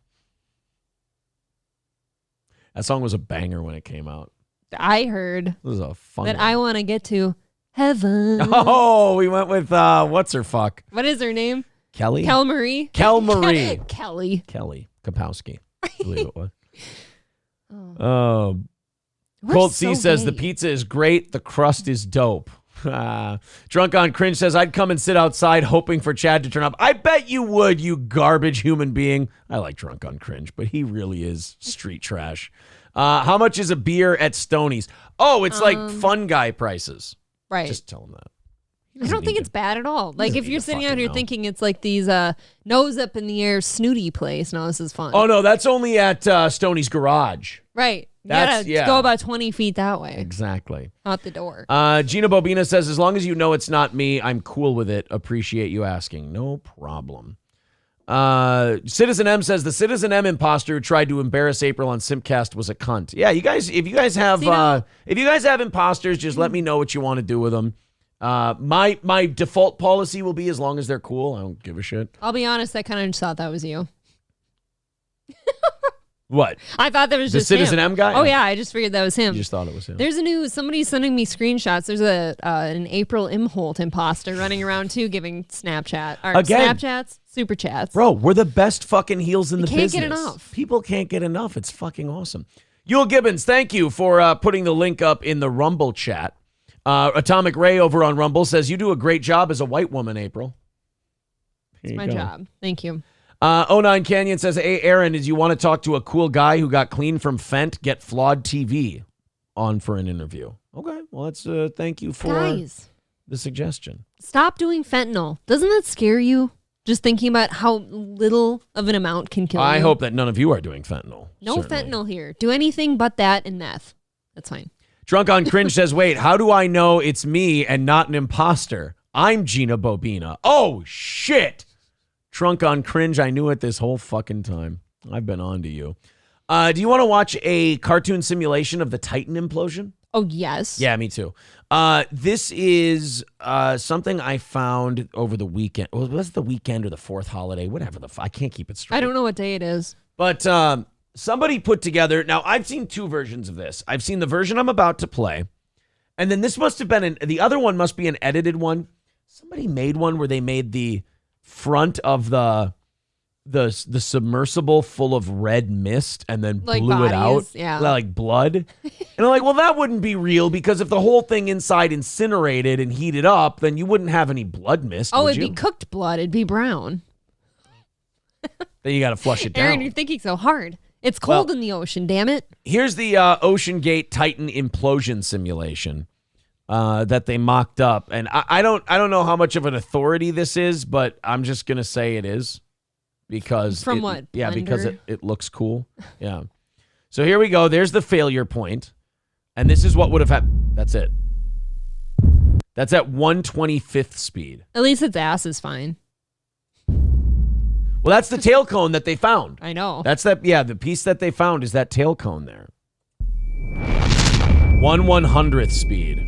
That song was a banger when it came out. I heard It was a fun that one. I want to get to heaven. Oh, we went with what's her fuck? What is her name? Kelly? Kel Marie? Kel Marie. Kelly. Kelly Kapowski. I believe it was. We're Colt so C says gay. the pizza is great, the crust is dope. Drunk on Cringe says I'd come and sit outside hoping for Chad to turn up. I bet you would, you garbage human being. I like Drunk on Cringe, but he really is street trash. How much is a beer at Stoney's? Oh, it's like fun guy prices. Right. Just tell him that. I don't think it's bad at all. Like, if you're sitting out here know. thinking it's like these nose up in the air snooty place, no, this is fun. Oh, no, that's only at Stoney's Garage. Right. You That's- gotta yeah. go about 20 feet that way. Exactly. Out the door. Gina Bobina says, as long as you know it's not me, I'm cool with it. Appreciate you asking. No problem. Citizen M says, the Citizen M imposter who tried to embarrass April on Simpcast was a cunt. Yeah, you guys, if you guys have imposters, just let me know what you want to do with them. My default policy will be as long as they're cool, I don't give a shit. I'll be honest, I kind of just thought that was you. What? I thought that was The just Citizen him. M guy? Oh, yeah, I just figured that was him. You just thought it was him. There's somebody's sending me screenshots. There's an April Imholt imposter running around too, giving Again. Snapchats, super chats. Bro, we're the best fucking heels in the can't business. get enough. People can't get enough. It's fucking awesome. Yule Gibbons, thank you for putting the link up in the Rumble chat. Atomic Ray over on Rumble says, you do a great job as a white woman, April. It's my job. Thank you. 09 Canyon says, hey, Aaron, did you want to talk to a cool guy who got clean from Fent? Get Flawed TV on for an interview. Okay, well, that's thank you for Guys, the suggestion. stop doing fentanyl. Doesn't that scare you? Just thinking about how little of an amount can kill you. I hope that none of you are doing fentanyl. No certainly. fentanyl here. Do anything but that and meth. That's fine. Drunk on Cringe says, wait, how do I know it's me and not an imposter? I'm Gina Bobina. Oh, shit. Drunk on Cringe, I knew it this whole fucking time. I've been on to you. Do you want to watch a cartoon simulation of the Titan Implosion? Oh, yes. Yeah, me too. This is something I found over the weekend. Was it the weekend or the fourth holiday? Whatever I can't keep it straight. I don't know what day it is. But somebody put together. Now, I've seen two versions of this. I've seen the version I'm about to play. And then this must have been the other one must be an edited one. Somebody made one where they made the front of the submersible full of red mist and then Like blew it out. bodies, yeah. Like blood. And I'm like, well, that wouldn't be real because if the whole thing inside incinerated and heated up, then you wouldn't have any blood mist. Oh, would it'd you? be cooked blood. It'd be brown. Then you got to flush it down. Aaron, you're thinking so hard. It's cold in the ocean, damn it. Here's the Ocean Gate Titan Implosion simulation that they mocked up, and I don't know how much of an authority this is, but I'm just gonna say it is because From what? Yeah, because Blender? it looks cool. Yeah. So here we go. There's the failure point, and this is what would have happened. That's it. That's at 1/25th speed. At least its ass is fine. Well, that's the tail cone that they found. I know. That's that. Yeah, the piece that they found is that tail cone there. 1/100th speed.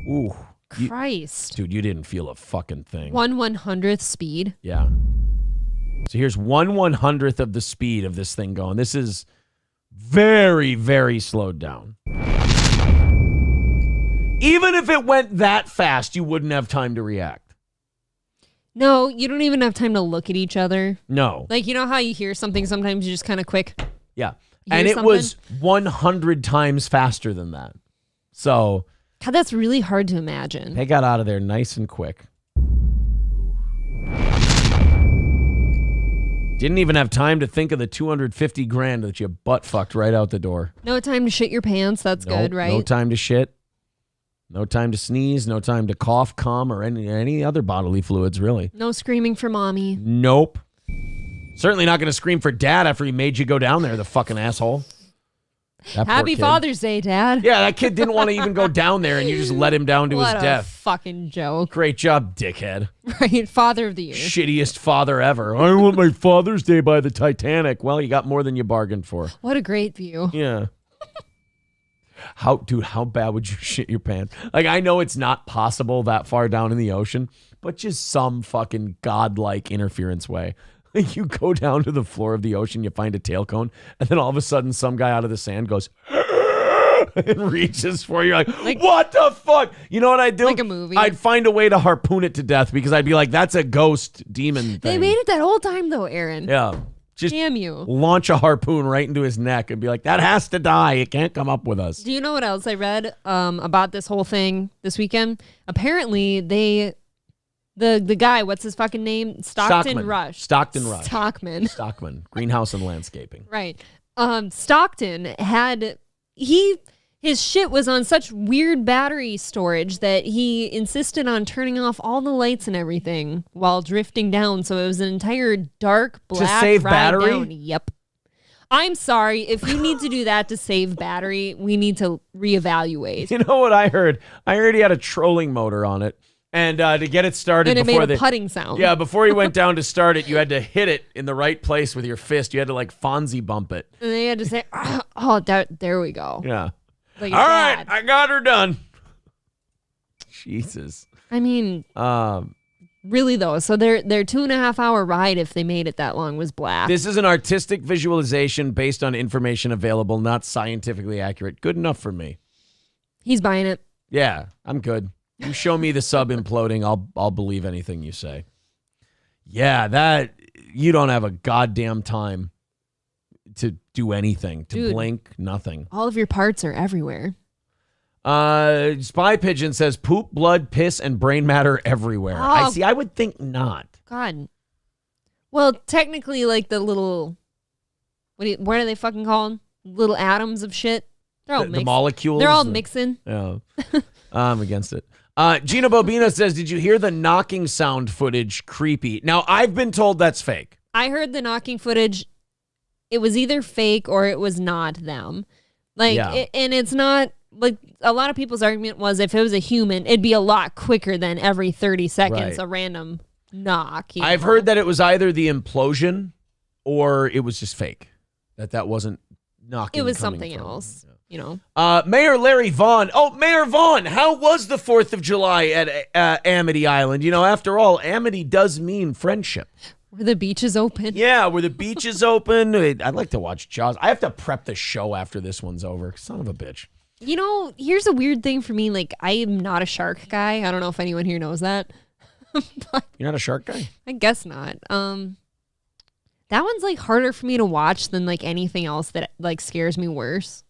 Ooh. Christ. Dude, you didn't feel a fucking thing. 1/100th speed. Yeah. So here's 1/100th of the speed of this thing going. This is very, very slowed down. Even if it went that fast, you wouldn't have time to react. No, you don't even have time to look at each other. No. Like, you know how you hear something sometimes you just kind of quick. Yeah. Hear And it something? was 100 times faster than that. So God, that's really hard to imagine. they got out of there nice and quick. Didn't even have time to think of the $250,000 that you butt fucked right out the door. No time to shit your pants. That's Nope, good, right? No time to shit. No time to sneeze. No time to cough, cum, or any other bodily fluids, really. No screaming for mommy. Nope. Certainly not going to scream for dad after he made you go down there, the fucking asshole. That poor Happy kid. Father's Day, Dad. Yeah, that kid didn't want to even go down there, and you just let him down to What his a death. fucking joke. Great job, dickhead. Right? Father of the year. Shittiest father ever. I want my Father's Day by the Titanic. Well, you got more than you bargained for. What a great view. Yeah. How bad would you shit your pants? Like, I know it's not possible that far down in the ocean, but just some fucking godlike interference way. Like, you go down to the floor of the ocean, you find a tail cone, and then all of a sudden some guy out of the sand goes and reaches for you. Like, what the fuck? You know what I'd do? Like a movie. I'd find a way to harpoon it to death because I'd be like, that's a ghost demon thing. They made it that whole time, though, Aaron. Yeah. Just Damn you. launch a harpoon right into his neck and be like, that has to die. It can't come up with us. Do you know what else I read about this whole thing this weekend? Apparently, the guy, what's his fucking name? Stockton Rush. Stockman. Greenhouse and landscaping. Right. Stockton had he his shit was on such weird battery storage that he insisted on turning off all the lights and everything while drifting down. So it was an entire dark black save ride battery? down. Yep. I'm sorry. If you need to do that to save battery, we need to reevaluate. You know what I heard? I heard he had a trolling motor on it. And to get it started And it before made a putting sound. Yeah, before he went down to start it, you had to hit it in the right place with your fist. You had to like Fonzie bump it. And they had to say, there we go. Yeah. Like All right, I got her done. Jesus. I mean, really though. So their 2.5 hour ride, if they made it that long, was black. This is an artistic visualization based on information available, not scientifically accurate. Good enough for me. He's buying it. Yeah, I'm good. You show me the sub imploding, I'll believe anything you say. Yeah, that you don't have a goddamn time to do anything, to blink, nothing. All of your parts are everywhere. Spy Pigeon says poop, blood, piss, and brain matter everywhere. I Oh. see. I would think not. God. Well, technically, like the little, what are they fucking called? Little atoms of shit. They're all The molecules. They're all mixing. Yeah. I'm against it. Gina Bobina says, did you hear the knocking sound footage? Creepy. Now, I've been told that's fake. I heard the knocking footage. It was either fake or it was not them. Like, Yeah. and it's not, like, a lot of people's argument was if it was a human, it'd be a lot quicker than every 30 seconds, Right. a random knock. I've heard that it was either the implosion or it was just fake. That wasn't knocking. it was coming something from- else, you know? Mayor Larry Vaughn. Oh, Mayor Vaughn, how was the 4th of July at Amity Island? You know, after all, Amity does mean friendship. Where the beach is open. Yeah, where the beach is open. I'd like to watch Jaws. I have to prep the show after this one's over. Son of a bitch. You know, here's a weird thing for me. Like, I am not a shark guy. I don't know if anyone here knows that. But You're not a shark guy? I guess not. That one's like harder for me to watch than like anything else that like scares me worse.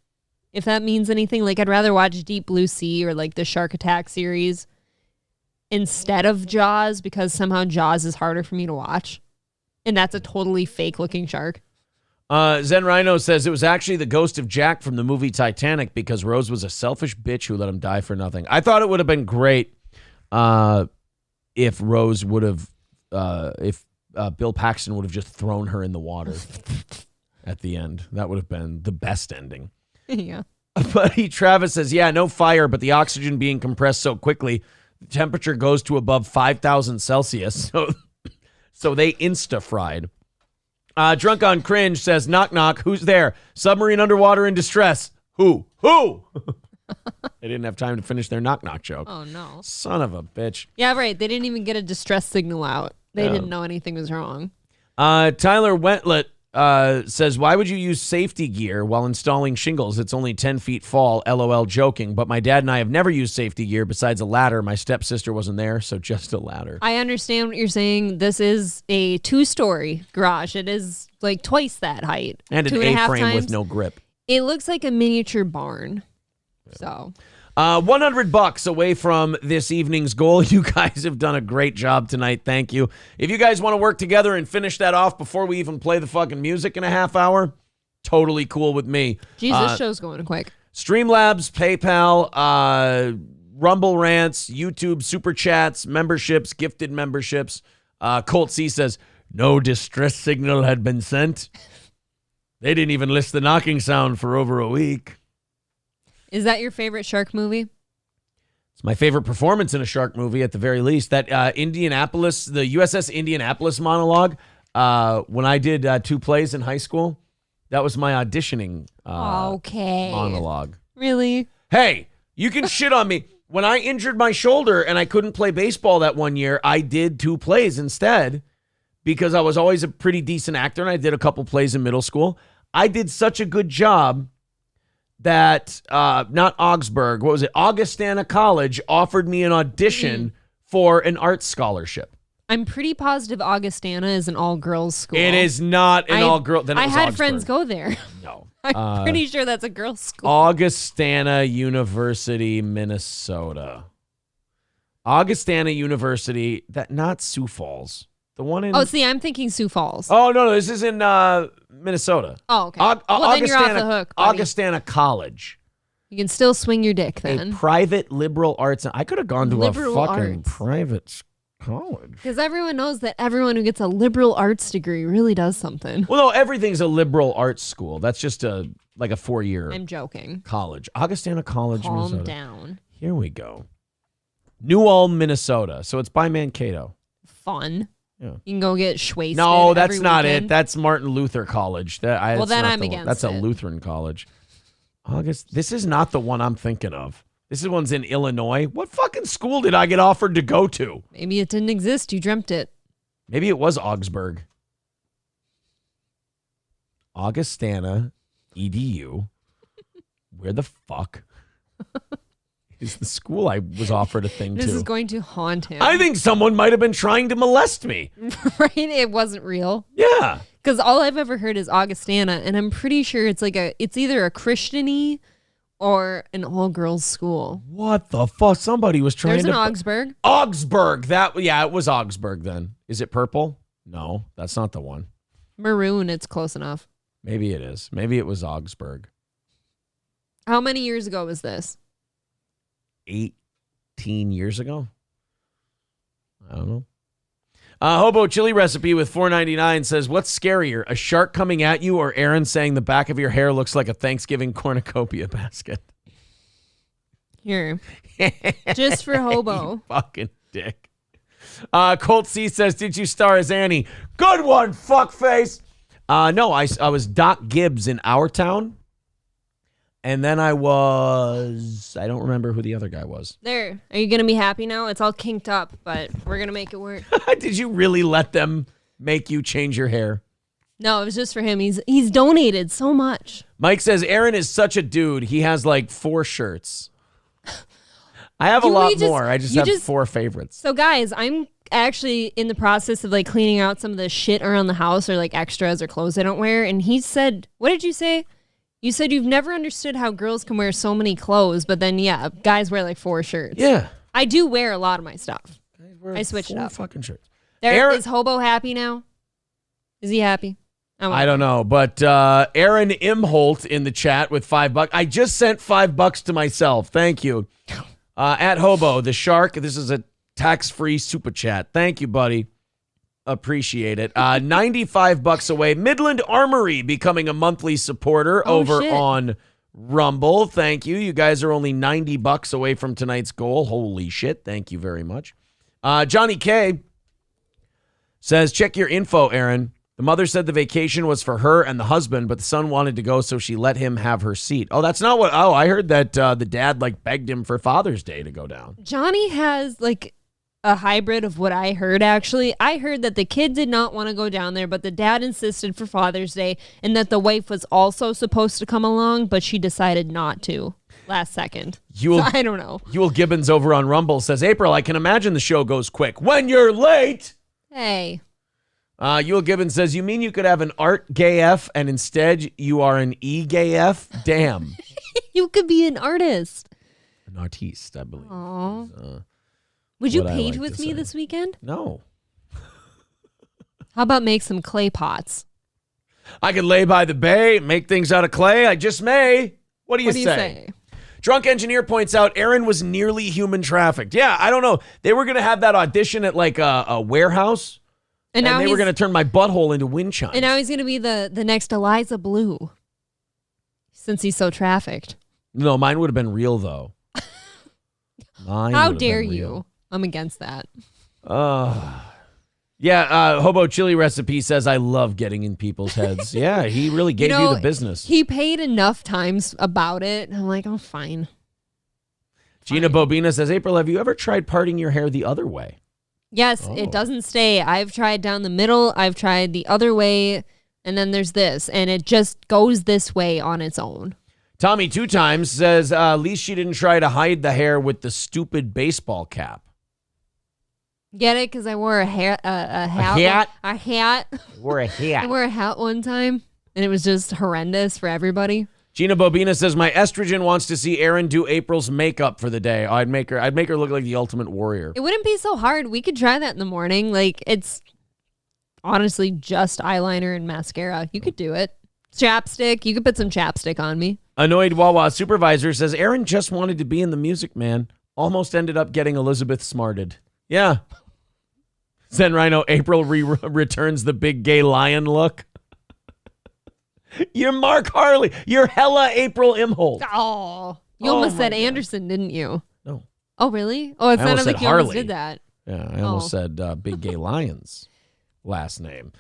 If that means anything, like I'd rather watch Deep Blue Sea or like the Shark Attack series instead of Jaws because somehow Jaws is harder for me to watch. And that's a totally fake looking shark. Zen Rhino says it was actually the ghost of Jack from the movie Titanic because Rose was a selfish bitch who let him die for nothing. I thought it would have been great if Rose would have, if Bill Paxton would have just thrown her in the water at the end. That would have been the best ending. Yeah. Buddy Travis says, yeah, no fire, but the oxygen being compressed so quickly, the temperature goes to above 5,000 Celsius. So they insta-fried. Drunk on Cringe says, knock, knock, who's there? Submarine underwater in distress. Who? They didn't have time to finish their knock, knock joke. Oh, no. Son of a bitch. Yeah, right. They didn't even get a distress signal out. They didn't know anything was wrong. Tyler Wentlet says, why would you use safety gear while installing shingles? It's only 10 feet fall, LOL joking. But my dad and I have never used safety gear besides a ladder. My stepsister wasn't there, so just a ladder. I understand what you're saying. This is a 2-story garage. It is like twice that height. And an 2.5 A-frame times. with no grip. It looks like a miniature barn. So $100 away from this evening's goal. You guys have done a great job tonight. Thank you. If you guys want to work together and finish that off before we even play the fucking music in a half hour, totally cool with me. geez, this show's going quick. Streamlabs, PayPal, Rumble Rants, YouTube Super Chats, memberships, gifted memberships. Colt C says, no distress signal had been sent. They didn't even list the knocking sound for over a week. Is that your favorite shark movie? It's my favorite performance in a shark movie, at the very least. That Indianapolis, the USS Indianapolis monologue, when I did 2 plays in high school, that was my auditioning Okay. monologue. Really? Hey, you can shit on me. When I injured my shoulder and I couldn't play baseball that one year, I did 2 plays instead because I was always a pretty decent actor, and I did a couple plays in middle school. I did such a good job that not Augsburg, what was it? Augustana College offered me an audition for an art scholarship. I'm pretty positive Augustana is an all-girls school. It is not an all-girl. Then it I was had Augsburg. friends go there. No. I'm pretty sure that's a girls' school. Augustana University, Minnesota. Augustana University, not Sioux Falls. The one in... Oh, see, I'm thinking Sioux Falls. Oh, no, this is in Minnesota. Oh, okay. Well, then you're off the hook, buddy. Augustana College. You can still swing your dick A then. private liberal arts. I could have gone to Liberal a fucking arts. private college. Because everyone knows that everyone who gets a liberal arts degree really does something. Well, no, everything's a liberal arts school. That's just a 4-year I'm joking. college. Augustana College, Calm Minnesota. down. Here we go. New Ulm, Minnesota. So it's by Mankato. Fun. Yeah. You can go get schwasted. No, that's every not weekend. it. That's Martin Luther College. Well, then I'm against That's a it. Lutheran college. This is not the one I'm thinking of. This one's in Illinois. What fucking school did I get offered to go to? Maybe it didn't exist. You dreamt it. Maybe it was Augsburg. Augustana EDU. Where the fuck is the school I was offered a thing This to? is going to haunt him. I think someone might have been trying to molest me. Right? It wasn't real. Yeah. Because all I've ever heard is Augustana, and I'm pretty sure it's either a Christian-y or an all-girls school. What the fuck? Somebody was trying There's to... an Augsburg. Augsburg. It was Augsburg then. Is it purple? No, that's not the one. Maroon, it's close enough. Maybe it is. Maybe it was Augsburg. How many years ago was this? 18 years ago? I don't know. Hobo chili recipe with $4.99 says, what's scarier, a shark coming at you or Aaron saying the back of your hair looks like a Thanksgiving cornucopia basket? Here. Just for Hobo. You fucking dick. Colt C says, did you star as Annie? Good one, fuckface. No, I was Doc Gibbs in Our Town. And then I don't remember who the other guy was. There. Are you going to be happy now? It's all kinked up, but we're going to make it work. Did you really let them make you change your hair? No, it was just for him. He's donated so much. Mike says, Aaron is such a dude. He has like 4 shirts. I have a lot more. I just have 4 favorites. So guys, I'm actually in the process of like cleaning out some of the shit around the house or like extras or clothes I don't wear. And he said, what did you say? You said you've never understood how girls can wear so many clothes, but then guys wear like 4 shirts. Yeah. I do wear a lot of my stuff. I switch it 4 up. fucking shirts. Is Hobo happy now? Is he happy? I don't know, but Aaron Imholt in the chat with $5. I just sent $5 to myself. Thank you. At Hobo, the shark. This is a tax-free super chat. Thank you, buddy. Appreciate it. $95 away. Midland Armory becoming a monthly supporter over on Rumble. Thank you. You guys are only $90 away from tonight's goal. Holy shit. Thank you very much. Johnny K says, check your info, Aaron. The mother said the vacation was for her and the husband, but the son wanted to go, so she let him have her seat. Oh, that's not what... Oh, I heard that the dad begged him for Father's Day to go down. Johnny has a hybrid of what I heard, actually. I heard that the kid did not want to go down there, but the dad insisted for Father's Day, and that the wife was also supposed to come along, but she decided not to last second. I don't know. Yule Gibbons over on Rumble says, April, I can imagine the show goes quick. When you're late! Hey. Yule Gibbons says, you mean you could have an art gay F and instead you are an E-gay F? Damn. You could be an artist. An artiste, I believe. Aww. Would you paint with me this weekend? No. How about make some clay pots? I could lay by the bay, make things out of clay. I just may. What do you say? Drunk Engineer points out Aaron was nearly human trafficked. Yeah, I don't know. They were going to have that audition at a warehouse. And they were going to turn my butthole into wind chimes. And now he's going to be the next Eliza Blue. Since he's so trafficked. No, mine would have been real, though. How dare you? I'm against that. Yeah, Hobo Chili Recipe says, I love getting in people's heads. Yeah, he really gave you the business. He paid enough times about it. I'm like, oh, fine. Gina Bobina says, April, have you ever tried parting your hair the other way? Yes, It doesn't stay. I've tried down the middle. I've tried the other way. And then there's this. And it just goes this way on its own. Tommy 2 times says, at least she didn't try to hide the hair with the stupid baseball cap. Get it? Because I wore a hat. A hat? A hat. Wore a hat. I wore a hat one time. And it was just horrendous for everybody. Gina Bobina says, my estrogen wants to see Aaron do April's makeup for the day. I'd make her look like the ultimate warrior. It wouldn't be so hard. We could try that in the morning. It's honestly just eyeliner and mascara. You could do it. Chapstick. You could put some chapstick on me. Annoyed Wawa supervisor says, Aaron just wanted to be in the Music Man. Almost ended up getting Elizabeth smarted. Yeah. Zen Rhino, April returns the big gay lion look. You're Mark Harley. You're hella April Imholt. Oh, you almost said Anderson, didn't you? No. Oh, really? Oh, it I almost sounded like said you almost Harley. did that. Yeah, I almost said Big Gay Lion's last name.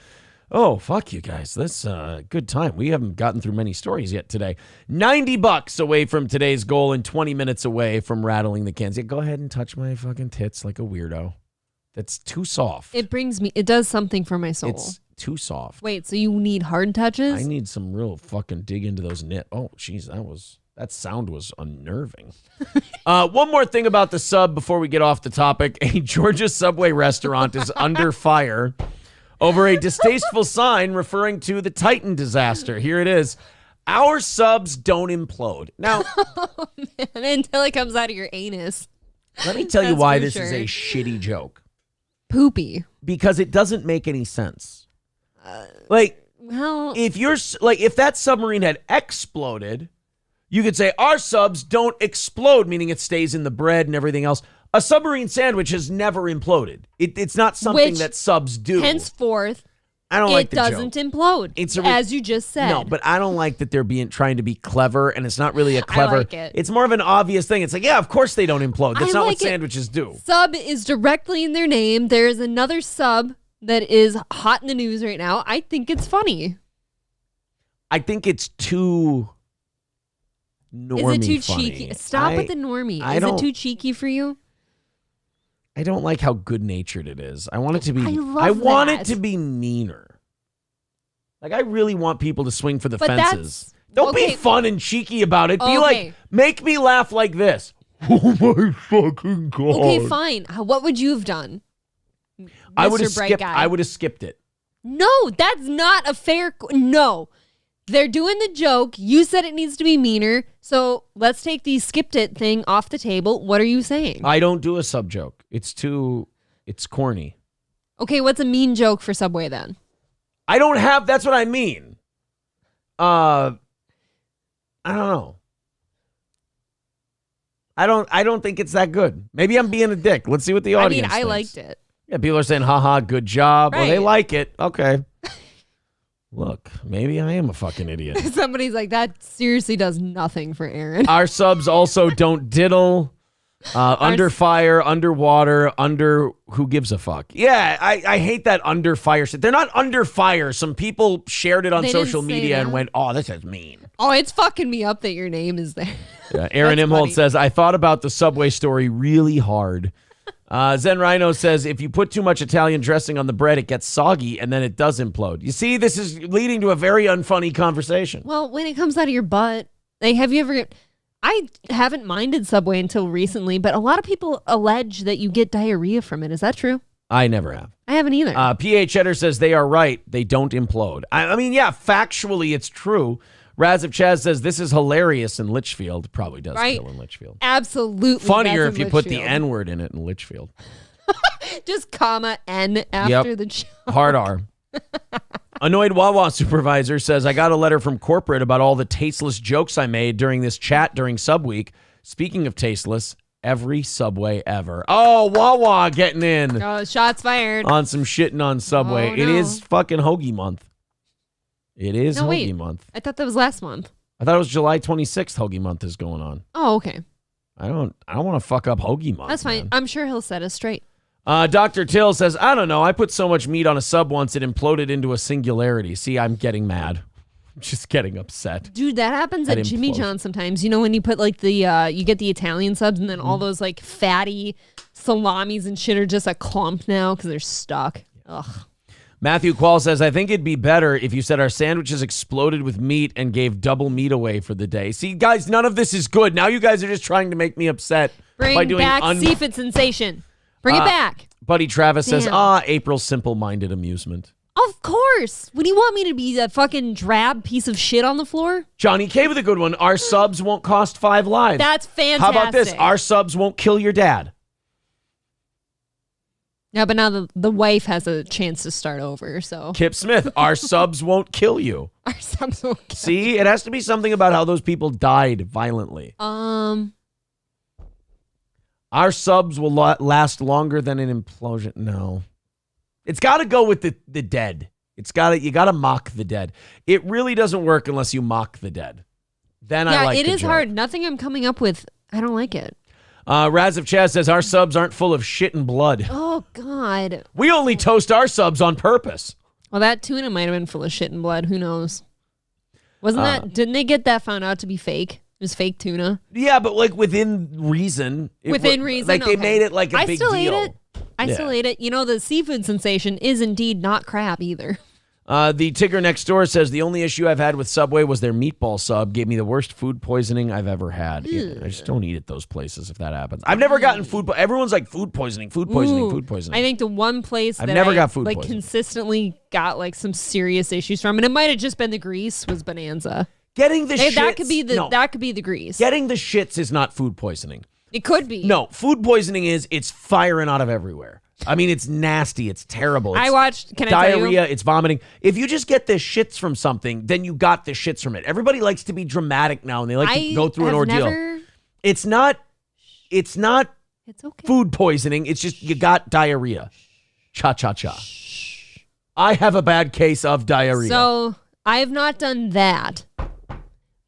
Oh, fuck you guys. That's a good time. We haven't gotten through many stories yet today. $90 away from today's goal and 20 minutes away from rattling the cans. Yeah, go ahead and touch my fucking tits like a weirdo. That's too soft. It does something for my soul. It's too soft. Wait, so you need hard touches? I need some real fucking dig into those knit. Oh, jeez, that sound was unnerving. One more thing about the sub before we get off the topic. A Georgia Subway restaurant is under fire over a distasteful sign referring to the Titan disaster. Here it is. Our subs don't implode. Now, Oh, man, until it comes out of your anus. let me tell you That's why for this sure. is a shitty joke. Poopy. Because it doesn't make any sense. Like, Well, if that submarine had exploded, you could say our subs don't explode, meaning it stays in the bread and everything else. A submarine sandwich has never imploded. It's not something Which, that subs do. henceforth, I don't like the doesn't joke. implode, as you just said. No, but I don't like that they're trying to be clever, and it's not really a clever. like it. It's more of an obvious thing. It's like, yeah, of course they don't implode. That's I not like what it. sandwiches do. Sub is directly in their name. There is another sub that is hot in the news right now. I think it's funny. I think it's too normie Is it too funny. cheeky? Stop with the normie. I Is it don't- too cheeky for you? I don't like how good-natured it is. I want it to be. I love I want it that. to be meaner. Like I really want people to swing for the But fences. Don't be okay. fun and cheeky about it. Be Okay. like, make me laugh like this. Oh my fucking god. Okay, fine. What would you have done? I would have Mr. Bright skipped. Guy? I would have skipped it. No, that's not a fair. No. They're doing the joke. You said it needs to be meaner. So let's take the skipped it thing off the table. What are you saying? I don't do a sub joke. It's corny. Okay, what's a mean joke for Subway then? I don't have. That's what I mean. I don't know. I don't think it's that good. Maybe I'm being a dick. Let's see what the audience I thinks. liked it. Yeah, people are saying, haha, good job. Well, they Right. like it. Okay. Look, maybe I am a fucking idiot. Somebody's like, that seriously does nothing for Aaron. Our subs also don't diddle. Under fire, underwater, under who gives a fuck. Yeah, I hate that under fire shit. They're not under fire. Some people shared it on They didn't social say media and that. went, oh, this is mean. Oh, it's fucking me up that your name is there. Aaron That's Imholt funny. says, I thought about the Subway story really hard. Zen Rhino says, if you put too much Italian dressing on the bread, it gets soggy and then it does implode. You see, this is leading to a very unfunny conversation. Well, when it comes out of your butt, like, have you ever? I haven't minded Subway until recently, but a lot of people allege that you get diarrhea from it. Is that true? I never have. I haven't either. PH Cheddar says they are right. They don't implode. I mean, yeah, factually, it's true. Raz of Chaz says this is hilarious in Litchfield. Probably does Right. kill in Litchfield. Absolutely. Funnier that's if you in put the Litchfield. N-word in it in Litchfield. Just comma N after the joke. Hard R. Annoyed Wawa supervisor says, I got a letter from corporate about all the tasteless jokes I made during this chat during Sub Week. Speaking of tasteless, every Subway ever. Oh, Wawa getting in Oh, shots fired. on some shitting on Subway. Oh, It no. is fucking Hoagie Month. It is No, Hoagie wait. Month. I thought that was last month. I thought it was July 26th Hoagie Month is going on. Oh, okay. I don't want to fuck up Hoagie Month. That's fine. man. I'm sure he'll set us straight. Dr. Till says, I don't know. I put so much meat on a sub once it imploded into a singularity. See, I'm getting mad. I'm just getting upset. Dude, that happens That at Jimmy implodes. John's sometimes. You know, when you put like the, you get the Italian subs and then all those like fatty salamis and shit are just a clump now because they're stuck. Ugh. Matthew Quall says, I think it'd be better if you said our sandwiches exploded with meat and gave double meat away for the day. See, guys, none of this is good. Now you guys are just trying to make me upset by Bring doing back seafood sensation. Bring it back. Buddy Travis says, Damn. April's simple-minded amusement. Of course. Would you want me to be that fucking drab piece of shit on the floor? Johnny K with a good one. Our subs won't cost 5 lives. That's fantastic. How about this? Our subs won't kill your dad. Yeah, but now the wife has a chance to start over, so. Kip Smith, our subs won't kill you. Our subs won't kill. See, it has to be something about how those people died violently. Our subs will last longer than an implosion. No. It's got to go with the dead. You got to mock the dead. It really doesn't work unless you mock the dead. Then I like it the is joke. hard. Nothing I'm coming up with, I don't like it. Raz of Chaz says, our subs aren't full of shit and blood. Oh, God. We only toast our subs on purpose. Well, that tuna might have been full of shit and blood. Who knows? Didn't they get that found out to be fake? It was fake tuna. Yeah, but like within reason. Like they made it like a big deal. I still ate it. You know, the seafood sensation is indeed not crab either. The Tigger next door says, the only issue I've had with Subway was their meatball sub gave me the worst food poisoning I've ever had. I just don't eat at those places if that happens. I've never gotten food. Everyone's like food poisoning. I think the one place I've never got food like poisoning. Consistently got like some serious issues from, and it might have just been the grease, was Bonanza. Getting the shits. That could be the grease. Getting the shits is not food poisoning. It could be. No, food poisoning it's firing out of everywhere. I mean, it's nasty. It's terrible. It's Can I diarrhea. tell you? It's vomiting. If you just get the shits from something, then you got the shits from it. Everybody likes to be dramatic now, and they like to go through an ordeal. It's not It's okay. food poisoning. It's just you got diarrhea. Cha-cha-cha. I have a bad case of diarrhea. So I have not done that,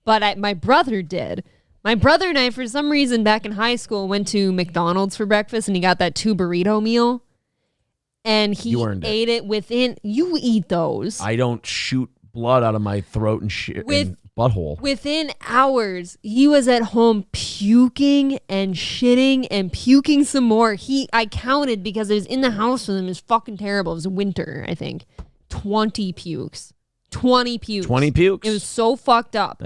but my brother did. My brother and I, for some reason, back in high school, went to McDonald's for breakfast, and he got that 2 burrito meal. And he ate it within. You eat those. I don't shoot blood out of my throat and shit and butthole. Within hours, he was at home puking and shitting and puking some more. I counted because it was in the house with him. It was fucking terrible. It was winter, I think. 20 pukes. 20 pukes. 20 pukes? It was so fucked up.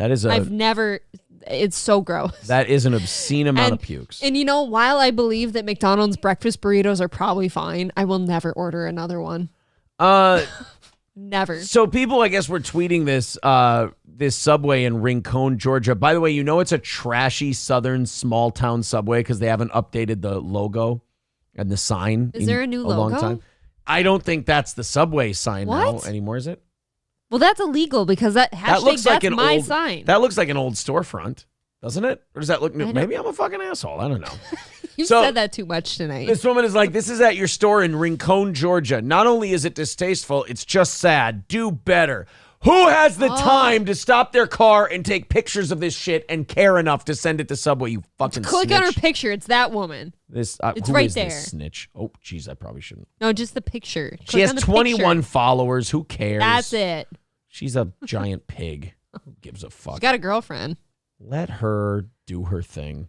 It's so gross. That is an obscene amount of pukes. And you know, while I believe that McDonald's breakfast burritos are probably fine, I will never order another one. Never. So people, I guess, were tweeting this Subway in Rincon, Georgia. By the way, you know it's a trashy southern small town Subway because they haven't updated the logo and the sign. Is there a new logo? Long time. I don't think that's the Subway sign now anymore, is it? Well, that's illegal because that's my sign. That looks like an old storefront, doesn't it? Or does that look new? Maybe I'm a fucking asshole. I don't know. You said that too much tonight. This woman is like, this is at your store in Rincon, Georgia. Not only is it distasteful, it's just sad. Do better. Who has the time to stop their car and take pictures of this shit and care enough to send it to Subway, you fucking Click snitch? on her picture. It's that woman. It's who right is there. This snitch? Oh, geez, I probably shouldn't. No, just the picture. She has 21 followers. Who cares? That's it. She's a giant pig. Who gives a fuck? She's got a girlfriend. Let her do her thing.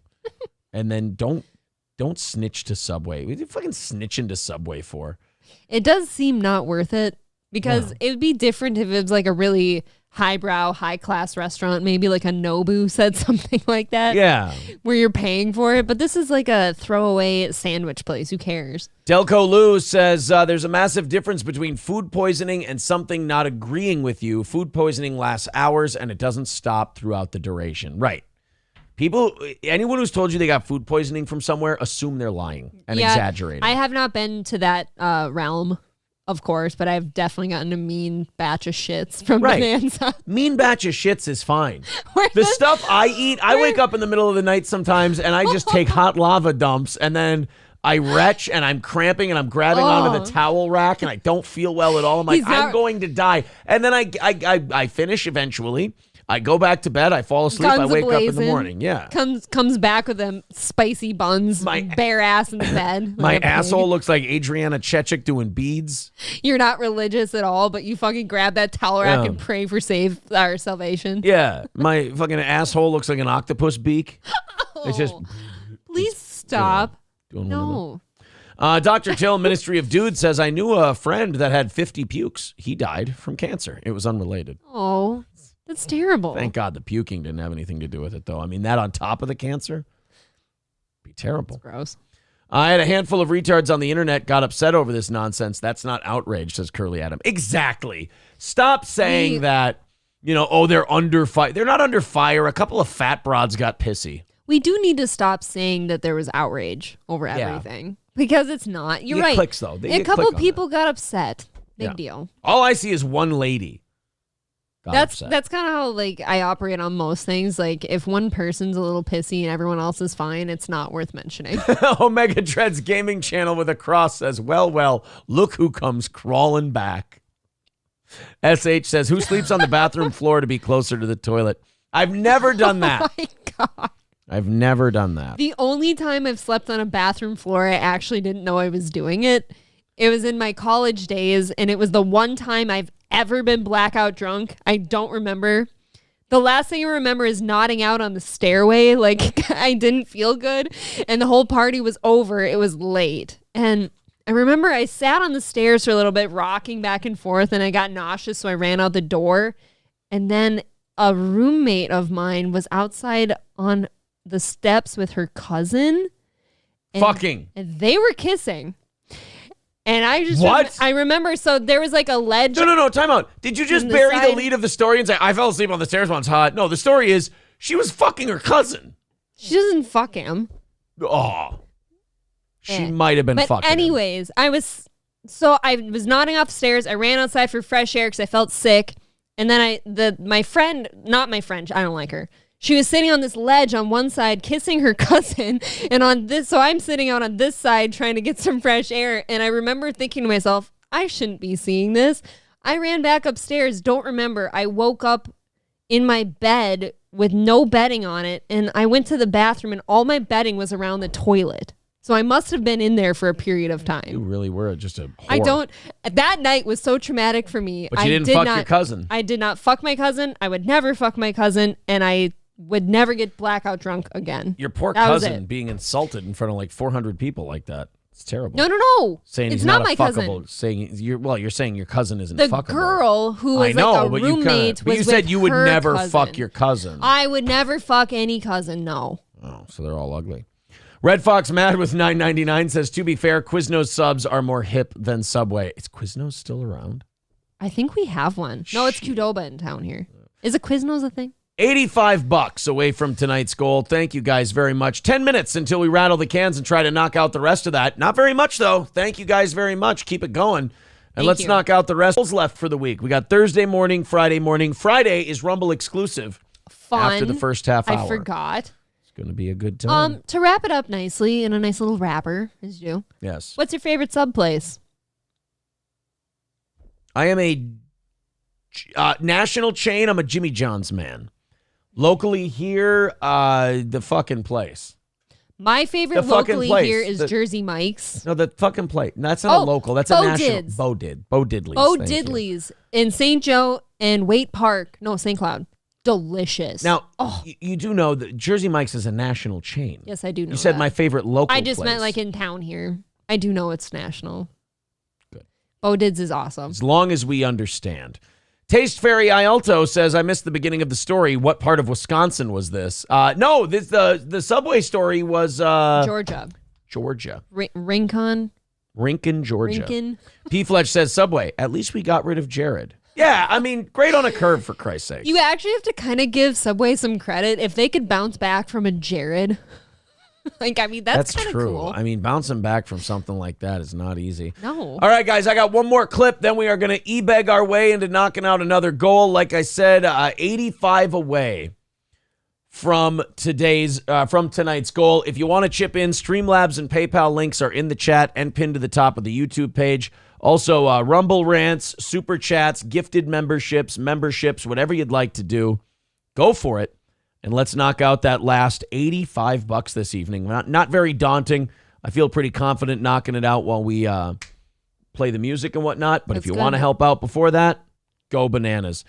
And then don't snitch to Subway. What are you fucking snitching to Subway for? It does seem not worth it because it would be different if it was like a really highbrow, high-class restaurant. Maybe like a Nobu said something like that. Yeah. Where you're paying for it. But this is like a throwaway sandwich place. Who cares? Delco Lou says there's a massive difference between food poisoning and something not agreeing with you. Food poisoning lasts hours and it doesn't stop throughout the duration. Right. Anyone who's told you they got food poisoning from somewhere, assume they're lying and exaggerating. I have not been to that realm, of course, but I've definitely gotten a mean batch of shits from Bonanza. Mean batch of shits is fine. The stuff I eat, I wake up in the middle of the night sometimes and I just take hot lava dumps and then I retch and I'm cramping and I'm grabbing onto the towel rack and I don't feel well at all. I'm like, I'm going to die. And then I finish eventually. I go back to bed. I fall asleep. I wake up in the morning. Yeah. Comes back with them spicy buns, bare ass in the bed. My asshole looks like Adriana Chechick doing beads. You're not religious at all, but you fucking grab that towel rack and pray for salvation. Yeah. My fucking asshole looks like an octopus beak. It's just. Please stop. No. Dr. Till, Ministry of Dude, says, I knew a friend that had 50 pukes. He died from cancer. It was unrelated. Oh. That's terrible. Thank God the puking didn't have anything to do with it, though. I mean, that on top of the cancer, be terrible. That's gross. I had a handful of retards on the internet got upset over this nonsense. That's not outrage, says Curly Adam. Exactly. Stop saying that, they're under fire. They're not under fire. A couple of fat broads got pissy. We do need to stop saying that there was outrage over everything. Because it's not. You're You get right. clicks, though. They A get couple click on people got upset. Big Yeah. deal. All I see is one lady. got upset. That's kind of how like I operate on most things. Like if one person's a little pissy and everyone else is fine, it's not worth mentioning. Omega Dreads Gaming Channel with a cross says, well, look who comes crawling back. SH says, who sleeps on the bathroom floor to be closer to the toilet? I've never done that. Oh my God. I've never done that. The only time I've slept on a bathroom floor, I actually didn't know I was doing it. It was in my college days, and it was the one time I've ever been blackout drunk. I don't remember. The last thing I remember is nodding out on the stairway. Like, I didn't feel good, and the whole party was over. It was late. And I remember I sat on the stairs for a little bit, rocking back and forth, and I got nauseous, so I ran out the door. And then a roommate of mine was outside on the steps with her cousin. Fucking. And they were kissing. And I just What? I remember, so there was like a ledge. No, time out. Did you just On the bury the side. lead of the story and say, I fell asleep on the stairs once hot? No, the story is she was fucking her cousin. She doesn't fuck him. Oh. She Eh. might have been But fucking him. anyways, I was nodding off the stairs. I ran outside for fresh air because I felt sick. And then my friend, not my friend, I don't like her. She was sitting on this ledge on one side, kissing her cousin, so I'm sitting out on this side trying to get some fresh air. And I remember thinking to myself, I shouldn't be seeing this. I ran back upstairs. Don't remember. I woke up in my bed with no bedding on it, and I went to the bathroom, and all my bedding was around the toilet. So I must have been in there for a period of You time. really were just a whore. That night was so traumatic for me. But you didn't fuck your cousin. I did not fuck my cousin. I would never fuck my cousin, and I would never get blackout drunk again. Your poor That was cousin it. being insulted in front of like 400 people like that. It's terrible. No. Saying It's he's not not my a cousin. fuckable. Saying you're saying your cousin isn't The fuckable. girl who was I know, like a but roommate but you was said with you would her never cousin. fuck your cousin. I would never fuck any cousin, no. Oh, so they're all ugly. Red Fox Mad with $9.99 says, to be fair, Quiznos subs are more hip than Subway. Is Quiznos still around? I think we have one. No, it's Qdoba in town here. Is a Quiznos a thing? $85 away from tonight's goal. Thank you guys very much. 10 minutes until we rattle the cans and try to knock out the rest of that. Not very much, though. Thank you guys very much. Keep it going. And Thank let's you. knock out the rest. What's left for the week? We got Thursday morning, Friday morning. Friday is Rumble exclusive Fun. after the first half hour. I forgot. It's going to be a good time. To wrap it up nicely in a nice little wrapper, as you do. Yes. What's your favorite sub place? I am a national chain. I'm a Jimmy John's man. Locally here, the fucking place. My favorite The fucking locally place. here is The- Jersey Mike's. No, the fucking place. That's not a Oh, local. That's a Bo national. Dids. Bo Diddley's. Oh, Thank you. Diddley's in St. Joe and Waite Park. No, St. Cloud. Delicious. Now, oh, you do know that Jersey Mike's is a national chain. yes, I do know You said that. my favorite local I just place. meant like in town here. I do know it's national. Good. Bo Dids is awesome. As long as we understand. Taste Fairy Ialto says, I missed the beginning of the story. What part of Wisconsin was this? No, the Subway story was Georgia. Georgia. Rincon. Rincon, Georgia. Rincon. P. Fletch says, Subway, at least we got rid of Jared. Yeah, I mean, great on a curve, for Christ's sake. You actually have to kind of give Subway some credit. If they could bounce back from a Jared. Like, I mean, that's kind of true. cool. I mean, bouncing back from something like that is not easy. No. All right, guys, I got one more clip. Then we are going to e-beg our way into knocking out another goal. Like I said, 85 away from tonight's goal. If you want to chip in, Streamlabs and PayPal links are in the chat and pinned to the top of the YouTube page. Also, Rumble rants, super chats, gifted memberships, whatever you'd like to do, go for it. And let's knock out that last $85 this evening. Not very daunting. I feel pretty confident knocking it out while we play the music and whatnot. But if you want to help out before that, go bananas.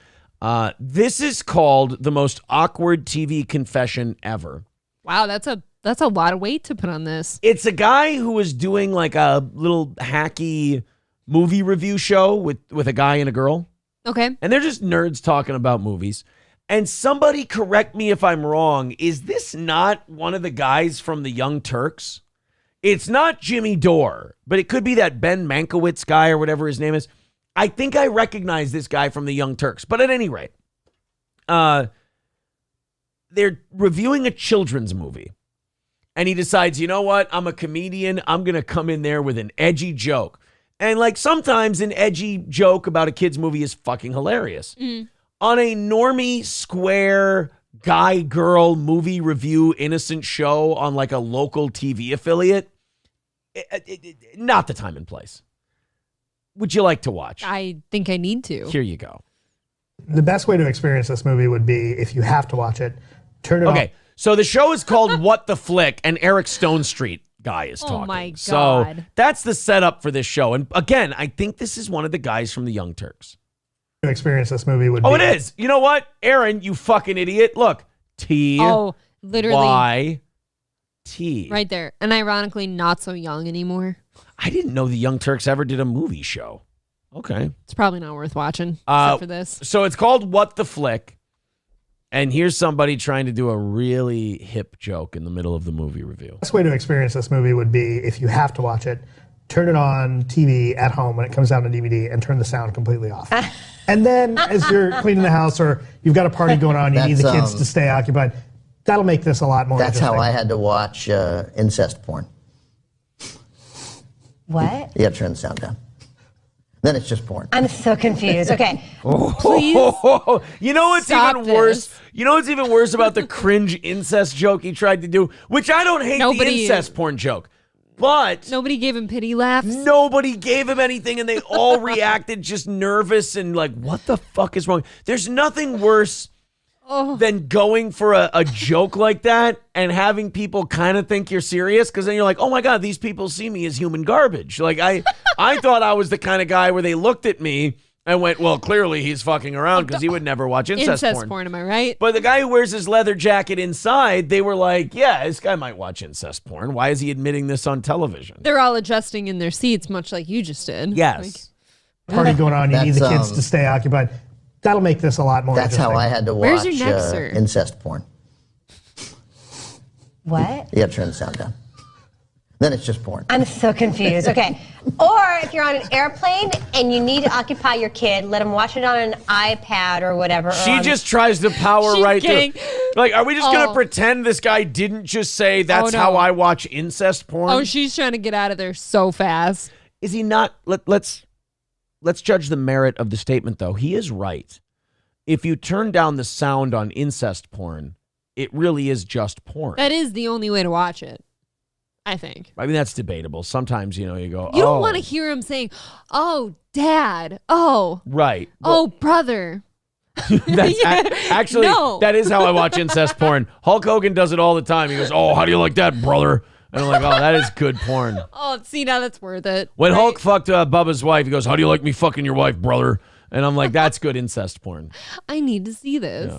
This is called the most awkward TV confession ever. Wow, that's a lot of weight to put on this. It's a guy who was doing like a little hacky movie review show with a guy and a girl. Okay. And they're just nerds talking about movies. And somebody correct me if I'm wrong. Is this not one of the guys from the Young Turks? It's not Jimmy Dore, but it could be that Ben Mankiewicz guy or whatever his name is. I think I recognize this guy from the Young Turks. But at any rate, they're reviewing a children's movie. and he decides, you know what? I'm a comedian. I'm going to come in there with an edgy joke. And like sometimes an edgy joke about a kid's movie is fucking hilarious. On a normie square guy-girl movie review innocent show on like a local TV affiliate, not the time and place. Would you like to watch? I think I need to. Here you go. The best way to experience this movie would be, if you have to watch it, turn it on. Okay, so the show is called What the Flick, and Eric Stone Street guy is talking. Oh my God. So that's the setup for this show. And again, I think this is one of the guys from the Young Turks. To experience this movie would be. Oh, it is. You know what? Aaron, you fucking idiot. Look. T. Oh, literally. Y. T. Right there. And ironically, not so young anymore. I didn't know the Young Turks ever did a movie show. Okay. It's probably not worth watching, except for this. So it's called What the Flick. And here's somebody trying to do a really hip joke in the middle of the movie review. The best way to experience this movie would be, if you have to watch it, turn it on TV at home when it comes out on DVD and turn the sound completely off. And then as you're cleaning the house or you've got a party going on, you need the kids to stay occupied. That'll make this a lot more That's interesting. how I had to watch incest porn. What? You have to turn the sound down. Then it's just porn. I'm so confused. Okay. Please. You know what's Stop even this. worse? You know what's even worse about the cringe incest joke he tried to do? Which I don't hate the incest porn joke. But Nobody gave him pity laughs. nobody gave him anything, and they all reacted just nervous and like, what the fuck is wrong? There's nothing worse than going for a joke like that and having people kind of think you're serious, because then you're like, oh my God, these people see me as human garbage. Like I thought I was the kind of guy where they looked at me and went, well, clearly he's fucking around because he would never watch incest porn. Am I right? But the guy who wears his leather jacket inside, they were like, yeah, this guy might watch incest porn. Why is he admitting this on television? They're all adjusting in their seats, much like you just did. Yes. Party going on, you need the That's, kids to stay occupied. That'll make this a lot more That's interesting. how I had to Where's watch your neck, sir? incest porn. What? You have to turn the sound down. Then it's just porn. I'm so confused. Okay. Or if you're on an airplane and you need to occupy your kid, let them watch it on an iPad or whatever. or She on- just tries to power She's right kidding. through. Like, are we just going to Oh. pretend this guy didn't just say, that's no. how I watch incest porn? Oh, she's trying to get out of there so fast. Is he not? Let's judge the merit of the statement, though. He is right. If you turn down the sound on incest porn, it really is just porn. That is the only way to watch it, I think. I mean, that's debatable. Sometimes, you go, You don't want to hear him saying, oh, dad. Oh, Right. oh, brother. That's actually, No. that is how I watch incest porn. Hulk Hogan does it all the time. He goes, oh, how do you like that, brother? And I'm like, oh, that is good porn. Oh, see, now that's worth it. When Right. Hulk fucked Bubba's wife, he goes, how do you like me fucking your wife, brother? And I'm like, that's good incest porn. I need to see this.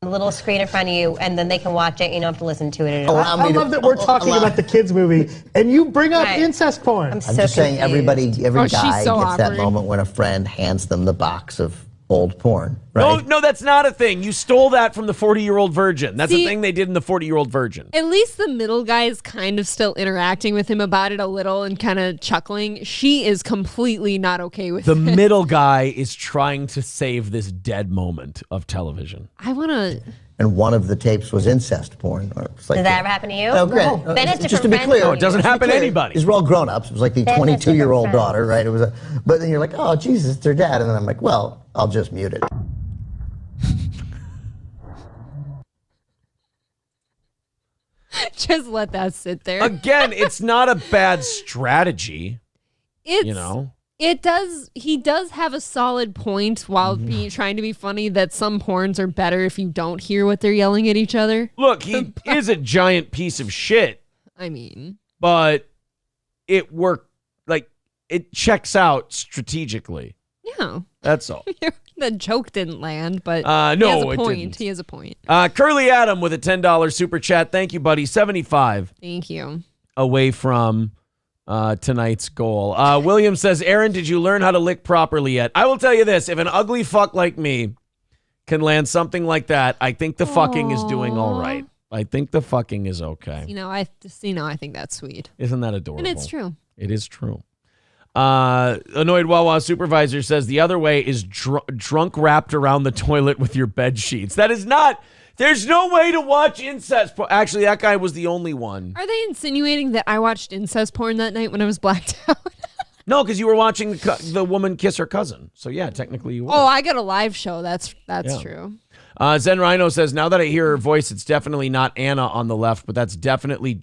a little screen in front of you, and then they can watch it. You don't have to listen to it at all. I love that we're talking about the kids movie, and you bring up Right. incest porn. I'm I'm so just saying, confused. every Oh, she's guy so gets that awkward. moment when a friend hands them the box of old porn, right? No, that's not a thing. You stole that from the 40-Year-Old Virgin. That's See- a thing they did in the 40-Year-Old Virgin. At least the middle guy is kind of still interacting with him about it a little and kind of chuckling. She is completely not okay with The it. middle guy is trying to save this dead moment of television. I want to. And one of the tapes was incest porn. It's like Did that ever happen to you? Oh, great. Ben has Just to different be friends clear, than it doesn't you. happen to anybody. These were all grown-ups. It was like the Ben has 22-year-old different daughter, right? It was but then you're like, oh, Jesus, it's their dad. And then I'm like, well, I'll just mute it. Just let that sit there. Again, it's not a bad strategy, It's, you know? It does. He does have a solid point while trying to be funny that some porns are better if you don't hear what they're yelling at each other. Look, he is a giant piece of shit, I mean, but it worked. Like, it checks out strategically. yeah. That's all. The joke didn't land, but No, he has a it point. didn't. He has a point. Curly Adam with a $10 super chat. Thank you, buddy. 75 Thank you. away from tonight's goal. William says, Aaron, did you learn how to lick properly yet? I will tell you this. If an ugly fuck like me can land something like that, I think the fucking is doing all right. I think the fucking is okay. I think that's sweet. Isn't that adorable? And it's true. It is true. Annoyed Wawa supervisor says the other way is drunk wrapped around the toilet with your bed sheets. That is not There's no way to watch incest porn. Actually, that guy was the only one. Are they insinuating that I watched incest porn that night when I was blacked out? No, because you were watching the woman kiss her cousin. So, yeah, technically you were. Oh, I got a live show. That's Yeah. true. Zen Rhino says, now that I hear her voice, it's definitely not Anna on the left, but that's definitely...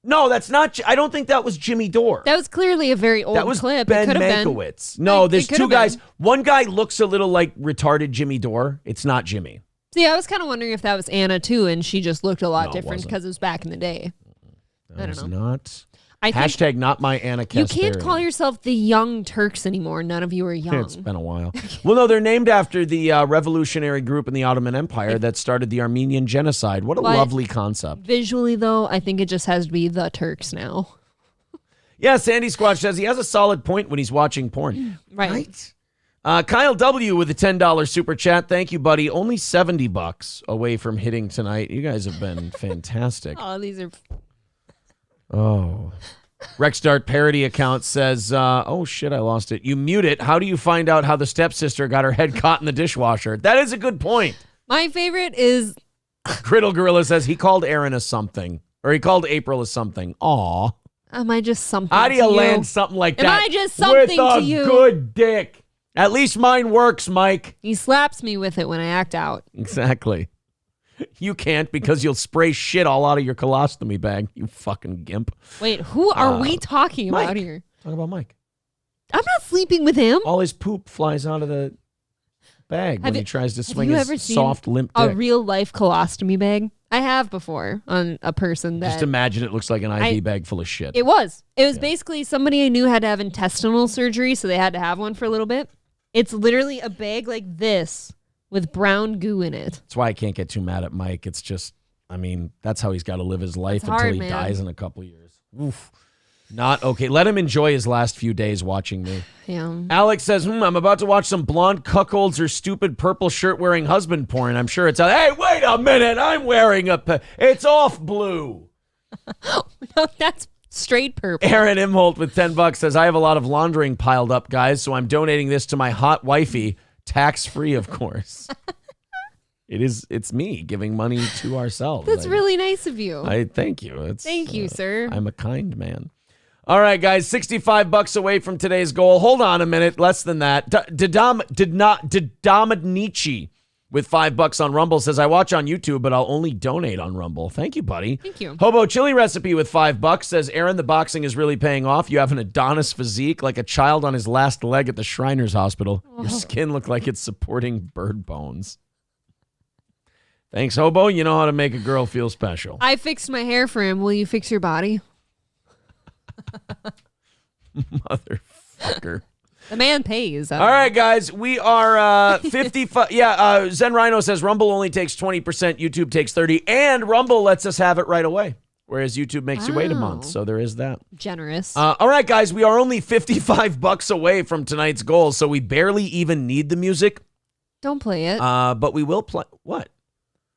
No, that's not... I don't think that was Jimmy Dore. That was clearly a very old That was clip. Ben It could have been. Mankiewicz. No, Like, there's it could two have guys. been. One guy looks a little like retarded Jimmy Dore. It's not Jimmy. See, I was kind of wondering if that was Anna too, and she just looked a lot No, it different wasn't. because it was back in the day. I don't know. Not. I think Hashtag not my Anna you Kasparian. can't call yourself the Young Turks anymore. None of you are young. It's been a while. Well, no, they're named after the revolutionary group in the Ottoman Empire that started the Armenian genocide. What a What? lovely concept. Visually, though, I think it just has to be the Turks now. Yeah, Sandy Squatch says he has a solid point when he's watching porn. Right. Kyle W. with a $10 super chat. Thank you, buddy. Only $70 away from hitting tonight. You guys have been fantastic. Oh, these are... Oh. Rex Dart parody account says, oh shit, I lost it. You mute it. How do you find out how the stepsister got her head caught in the dishwasher? That is a good point. My favorite is... Griddle Gorilla says he called Aaron a something. Or he called April a something. Aw. Am I just something How do you to land something like Am that? I just something with to a you? good dick. At least mine works, Mike. He slaps me with it when I act out. Exactly. You can't because you'll spray shit all out of your colostomy bag, you fucking gimp. Wait, who are we talking Mike. about here? Talk about Mike. I'm not sleeping with him. All his poop flies out of the bag when he tries to swing you his ever seen soft, limp a dick. real life colostomy bag? I have before on a person that Just imagine it looks like an IV bag full of shit. It was basically somebody I knew had to have intestinal surgery, so they had to have one for a little bit. It's literally a bag like this with brown goo in it. That's why I can't get too mad at Mike. It's just, I mean, that's how he's got to live his life It's until hard, he man. dies in a couple years. Oof. Not okay. Let him enjoy his last few days watching me. Yeah. Alex says, I'm about to watch some blonde cuckolds or stupid purple shirt wearing husband porn. I'm sure it's out. Hey, wait a minute. I'm wearing it's off blue. No, that's straight purple. Aaron Imholt with $10 says, I have a lot of laundering piled up, guys, so I'm donating this to my hot wifey, tax-free, of course. It's me giving money to ourselves. That's really nice of you. I thank you. Thank you, sir. I'm a kind man. All right, guys, $65 away from today's goal. Hold on a minute, less than that. Didamanichi with $5 on Rumble says, I watch on YouTube, but I'll only donate on Rumble. Thank you, buddy. Thank you. Hobo Chili Recipe with $5 says, Aaron, the boxing is really paying off. You have an Adonis physique like a child on his last leg at the Shriners Hospital. Your skin looked like it's supporting bird bones. Thanks, Hobo. You know how to make a girl feel special. I fixed my hair for him. Will you fix your body? Motherfucker. The man pays. All right, guys, we are 55. Yeah, Zen Rhino says Rumble only takes 20%, YouTube takes 30%, and Rumble lets us have it right away, whereas YouTube makes you wait a month. So there is that. Generous. All right, guys, we are only $55 away from tonight's goal, so we barely even need the music. Don't play it. But we will play. What?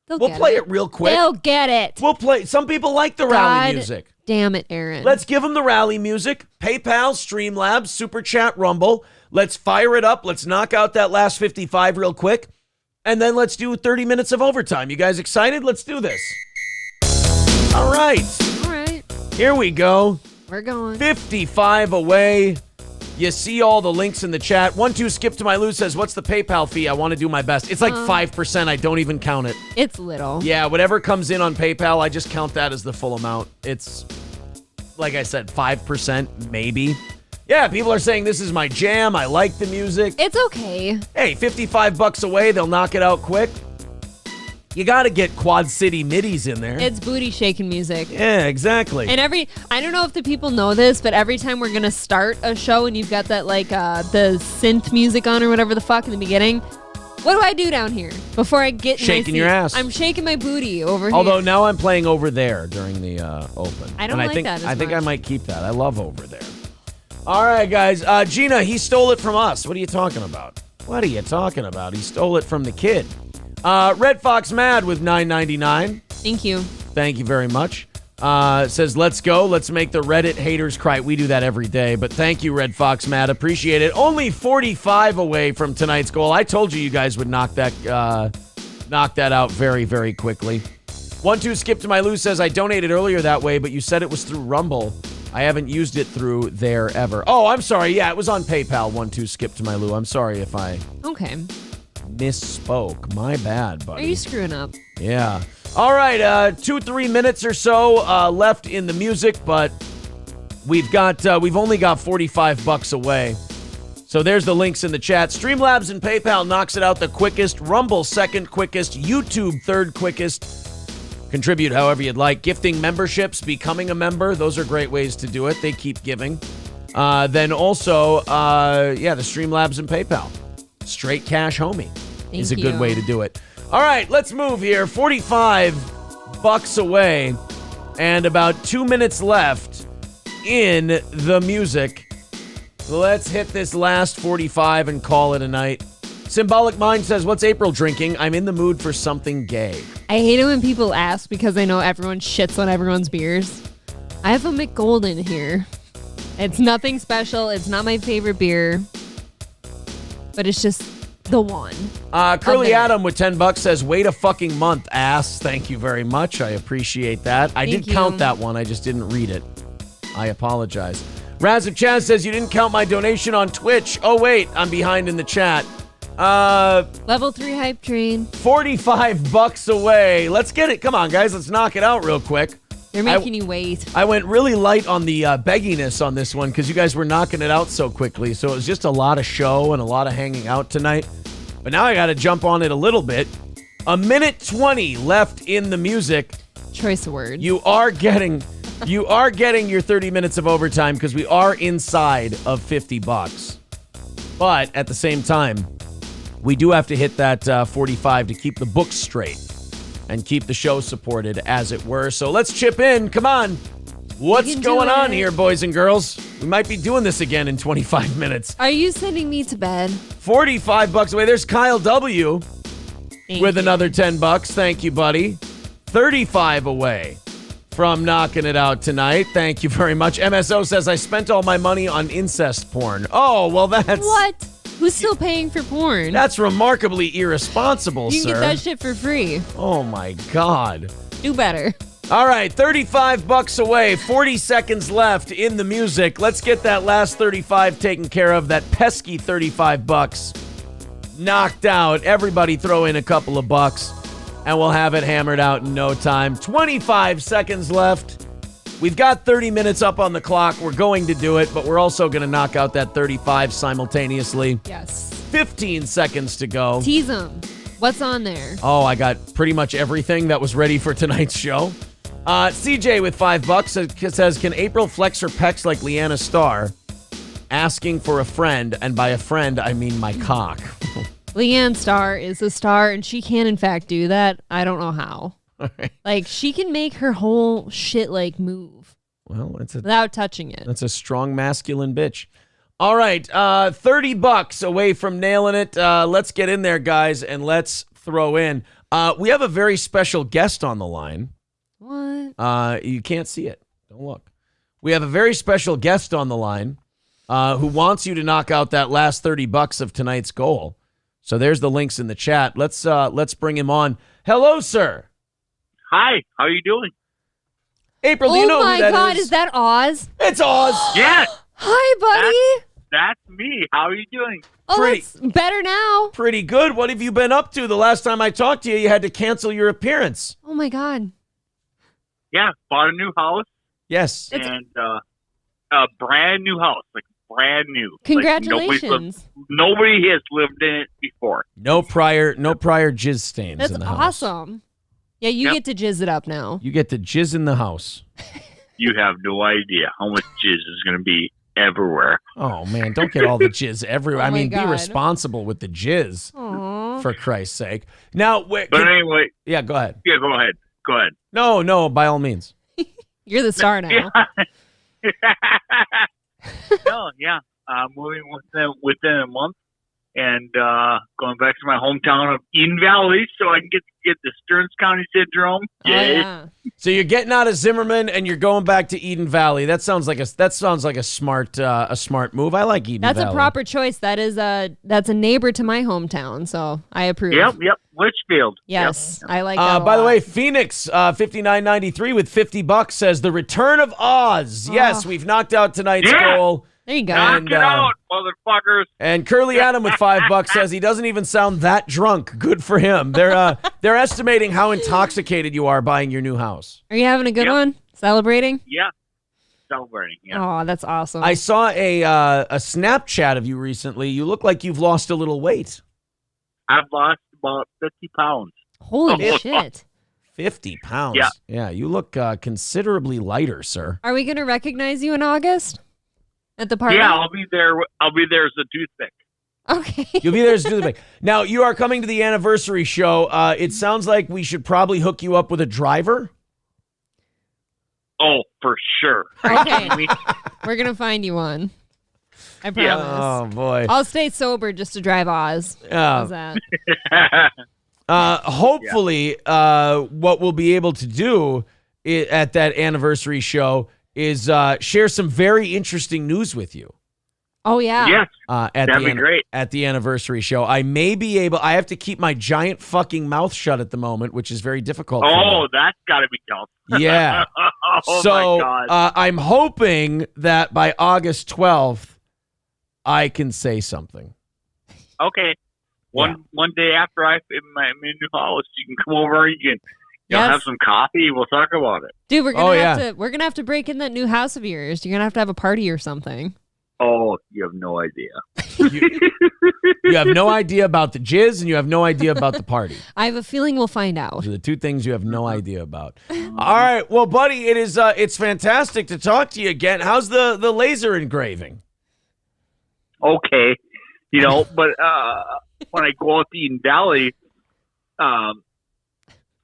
They'll We'll get play it real quick. They'll get it. We'll play. Some people like the rally music. Damn it, Aaron. Let's give them the rally music. PayPal, Streamlabs, Super Chat, Rumble. Let's fire it up. Let's knock out that last 55 real quick. And then let's do 30 minutes of overtime. You guys excited? Let's do this. All right. All right. Here we go. We're going. 55 away. You see all the links in the chat. 12 Skip to My Lou says, what's the PayPal fee? I want to do my best. It's like 5%. I don't even count it. It's little. Yeah, whatever comes in on PayPal, I just count that as the full amount. It's, like I said, 5%, maybe. Yeah, people are saying this is my jam. I like the music. It's okay. Hey, $55 away. They'll knock it out quick. You got to get Quad City middies in there. It's booty shaking music. Yeah, exactly. And I don't know if the people know this, but every time we're going to start a show and you've got that the synth music on or whatever the fuck in the beginning, what do I do down here before I get in my Shaking seat? your ass. I'm shaking my booty over here. Although now I'm playing Over There during the open. I don't and like think, that as I think I much. might keep that. I love Over There. All right, guys. Gina, he stole it from us. What are you talking about? What are you talking about? He stole it from the kid. Red Fox Mad with $9.99. Thank you. Thank you very much. Says, let's go. Let's make the Reddit haters cry. We do that every day. But thank you, Red Fox Matt. Appreciate it. Only 45 away from tonight's goal. I told you guys would knock that knock that out very, very quickly. 1-2 Skip to My Lou says, I donated earlier that way, but you said it was through Rumble. I haven't used it through there ever. Oh, I'm sorry. Yeah, it was on PayPal. 1-2 Skip to My Lou. I'm sorry if I misspoke. My bad, buddy. Are you screwing up? Yeah. All right, 2-3 minutes or so left in the music, but we've only got $45 away. So there's the links in the chat. Streamlabs and PayPal knocks it out the quickest. Rumble second quickest. YouTube third quickest. Contribute however you'd like. Gifting memberships, becoming a member. Those are great ways to do it. They keep giving. Then also, the Streamlabs and PayPal. Straight cash homie is a good way to do it. All right, let's move here. $45 away and about 2 minutes left in the music. Let's hit this last 45 and call it a night. Symbolic Mind says, what's April drinking? I'm in the mood for something gay. I hate it when people ask because I know everyone shits on everyone's beers. I have a McGolden here. It's nothing special. It's not my favorite beer. But it's just the one. Curly Adam with $10 says, wait a fucking month, ass. Thank you very much. I appreciate that. I did count that one. I just didn't read it. I apologize. Raz of Chaz says, you didn't count my donation on Twitch. Oh, wait. I'm behind in the chat. Level 3 hype train. $45 away. Let's get it. Come on, guys. Let's knock it out real quick. They're making you wait. I went really light on the begginess on this one because you guys were knocking it out so quickly. So it was just a lot of show and a lot of hanging out tonight. But now I got to jump on it a little bit. 1:20 left in the music. Choice of words. You are getting your 30 minutes of overtime because we are inside of $50. But at the same time, we do have to hit that 45 to keep the books straight and keep the show supported, as it were. So let's chip in. Come on. What's going on here, boys and girls? We might be doing this again in 25 minutes. Are you sending me to bed? $45 away. There's Kyle W. with another $10. Thank you, buddy. 35 away from knocking it out tonight. Thank you very much. MSO says, I spent all my money on incest porn. Oh, well, that's... What? Who's still paying for porn? That's remarkably irresponsible, you sir. You can get that shit for free. Oh, my God. Do better. All right, $35 away, 40 seconds left in the music. Let's get that last 35 taken care of, that pesky $35 knocked out. Everybody throw in a couple of bucks, and we'll have it hammered out in no time. 25 seconds left. We've got 30 minutes up on the clock. We're going to do it, but we're also going to knock out that 35 simultaneously. Yes. 15 seconds to go. Tease them. What's on there? Oh, I got pretty much everything that was ready for tonight's show. CJ with $5 says, can April flex her pecs like Leanna Starr? Asking for a friend, and by a friend, I mean my cock. Leanne Starr is a star, and she can, in fact, do that. I don't know how. Right. Like, she can make her whole shit, like, move. Well, without touching it. That's a strong masculine bitch. All right, $30 away from nailing it. Let's get in there, guys, and let's throw in. We have a very special guest on the line. What? You can't see it. Don't look. We have a very special guest on the line who wants you to knock out that last $30 of tonight's goal. So there's the links in the chat. Let's bring him on. Hello, sir. Hi, how are you doing? April, do you know who that is? Oh my God, is that Oz? It's Oz. Yes. Hi, buddy. That's me. How are you doing? Oh, that's better now. Pretty good. What have you been up to? The last time I talked to you, you had to cancel your appearance. Oh my God. Yeah, bought a new house. Yes. And a brand new house, like brand new. Congratulations. Like nobody has lived in it before. No prior jizz stains That's in the house. awesome. Yeah, you get to jizz it up now. You get to jizz in the house. You have no idea how much jizz is going to be everywhere. Oh, man, don't get all the jizz everywhere. Oh I mean, my God. be responsible with the jizz, Aww. for Christ's sake. Now, anyway. Yeah, go ahead. Yeah, go ahead. Go ahead. No, by all means. You're the star now. No, yeah. Moving within a month and going back to my hometown of Eden Valley so I can get the Stearns County syndrome. Oh, yeah. So you're getting out of Zimmerman and you're going back to Eden Valley. That sounds like a smart move. I like Eden Valley. That's a proper choice. That's a neighbor to my hometown, so I approve. Yep. Litchfield. Yes, I like that. By the way, Phoenix 5993 with $50 says the return of Oz. Yes, we've knocked out tonight's goal. There you go. Knock it out, motherfuckers. And Curly Adam with $5 says he doesn't even sound that drunk. Good for him. They're estimating how intoxicated you are buying your new house. Are you having a good one? Celebrating? Yeah. Celebrating. Yeah. Oh, that's awesome. I saw a Snapchat of you recently. You look like you've lost a little weight. I've lost about 50 pounds. Holy shit. 50 pounds. Yeah. Yeah, you look considerably lighter, sir. Are we going to recognize you in August at the party? Yeah, I'll be there. I'll be there as a toothpick. Okay. You'll be there to do the big. Now, you are coming to the anniversary show. It sounds like we should probably hook you up with a driver. Oh, for sure. Okay. We're going to find you one. I promise. Oh, boy. I'll stay sober just to drive Oz. How's that? Hopefully, what we'll be able to do at that anniversary show is share some very interesting news with you. Oh, yeah. Yes. That'd be great. At the anniversary show. I may be able, I have to keep my giant fucking mouth shut at the moment, which is very difficult. Oh, that's got to be tough. Yeah. Oh, so my God. I'm hoping that by August 12th, I can say something. Okay. One day after I'm in my new house, you can come over. You can have some coffee. We'll talk about it. Dude, we're gonna have to break in that new house of yours. You're gonna have a party or something. Oh, you have no idea. You have no idea about the jizz, and you have no idea about the party. I have a feeling we'll find out. Those are the two things you have no idea about. All right, well, buddy, it's fantastic to talk to you again. How's the laser engraving? Okay, but when I go out to Eden Valley, I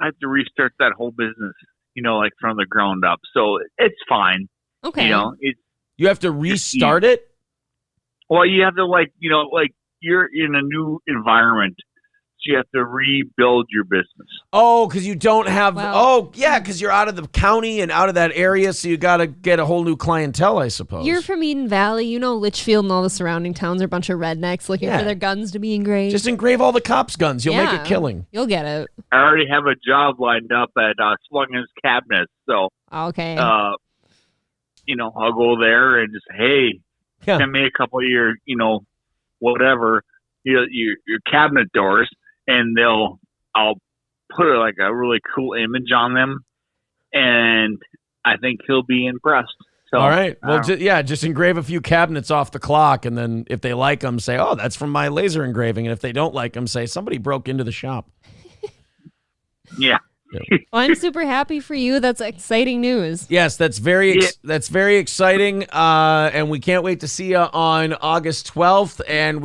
have to restart that whole business, like from the ground up. So it's fine. Okay. You have to restart it? Well, you have to you're in a new environment. So you have to rebuild your business. Oh, because you don't have, because you're out of the county and out of that area. So you got to get a whole new clientele, I suppose. You're from Eden Valley. Litchfield and all the surrounding towns are a bunch of rednecks looking for their guns to be engraved. Just engrave all the cops' guns. You'll make a killing. You'll get it. I already have a job lined up at Sluggin's Cabinets. So, okay. I'll go there and just, hey, send me a couple of your, whatever, your cabinet doors, and I'll put a really cool image on them, and I think he'll be impressed. So, all right. Well, just engrave a few cabinets off the clock, and then if they like them, say, oh, that's from my laser engraving. And if they don't like them, say, somebody broke into the shop. Yeah. Well, I'm super happy for you. That's exciting news. Yes, that's very exciting, and we can't wait to see you on August 12th. And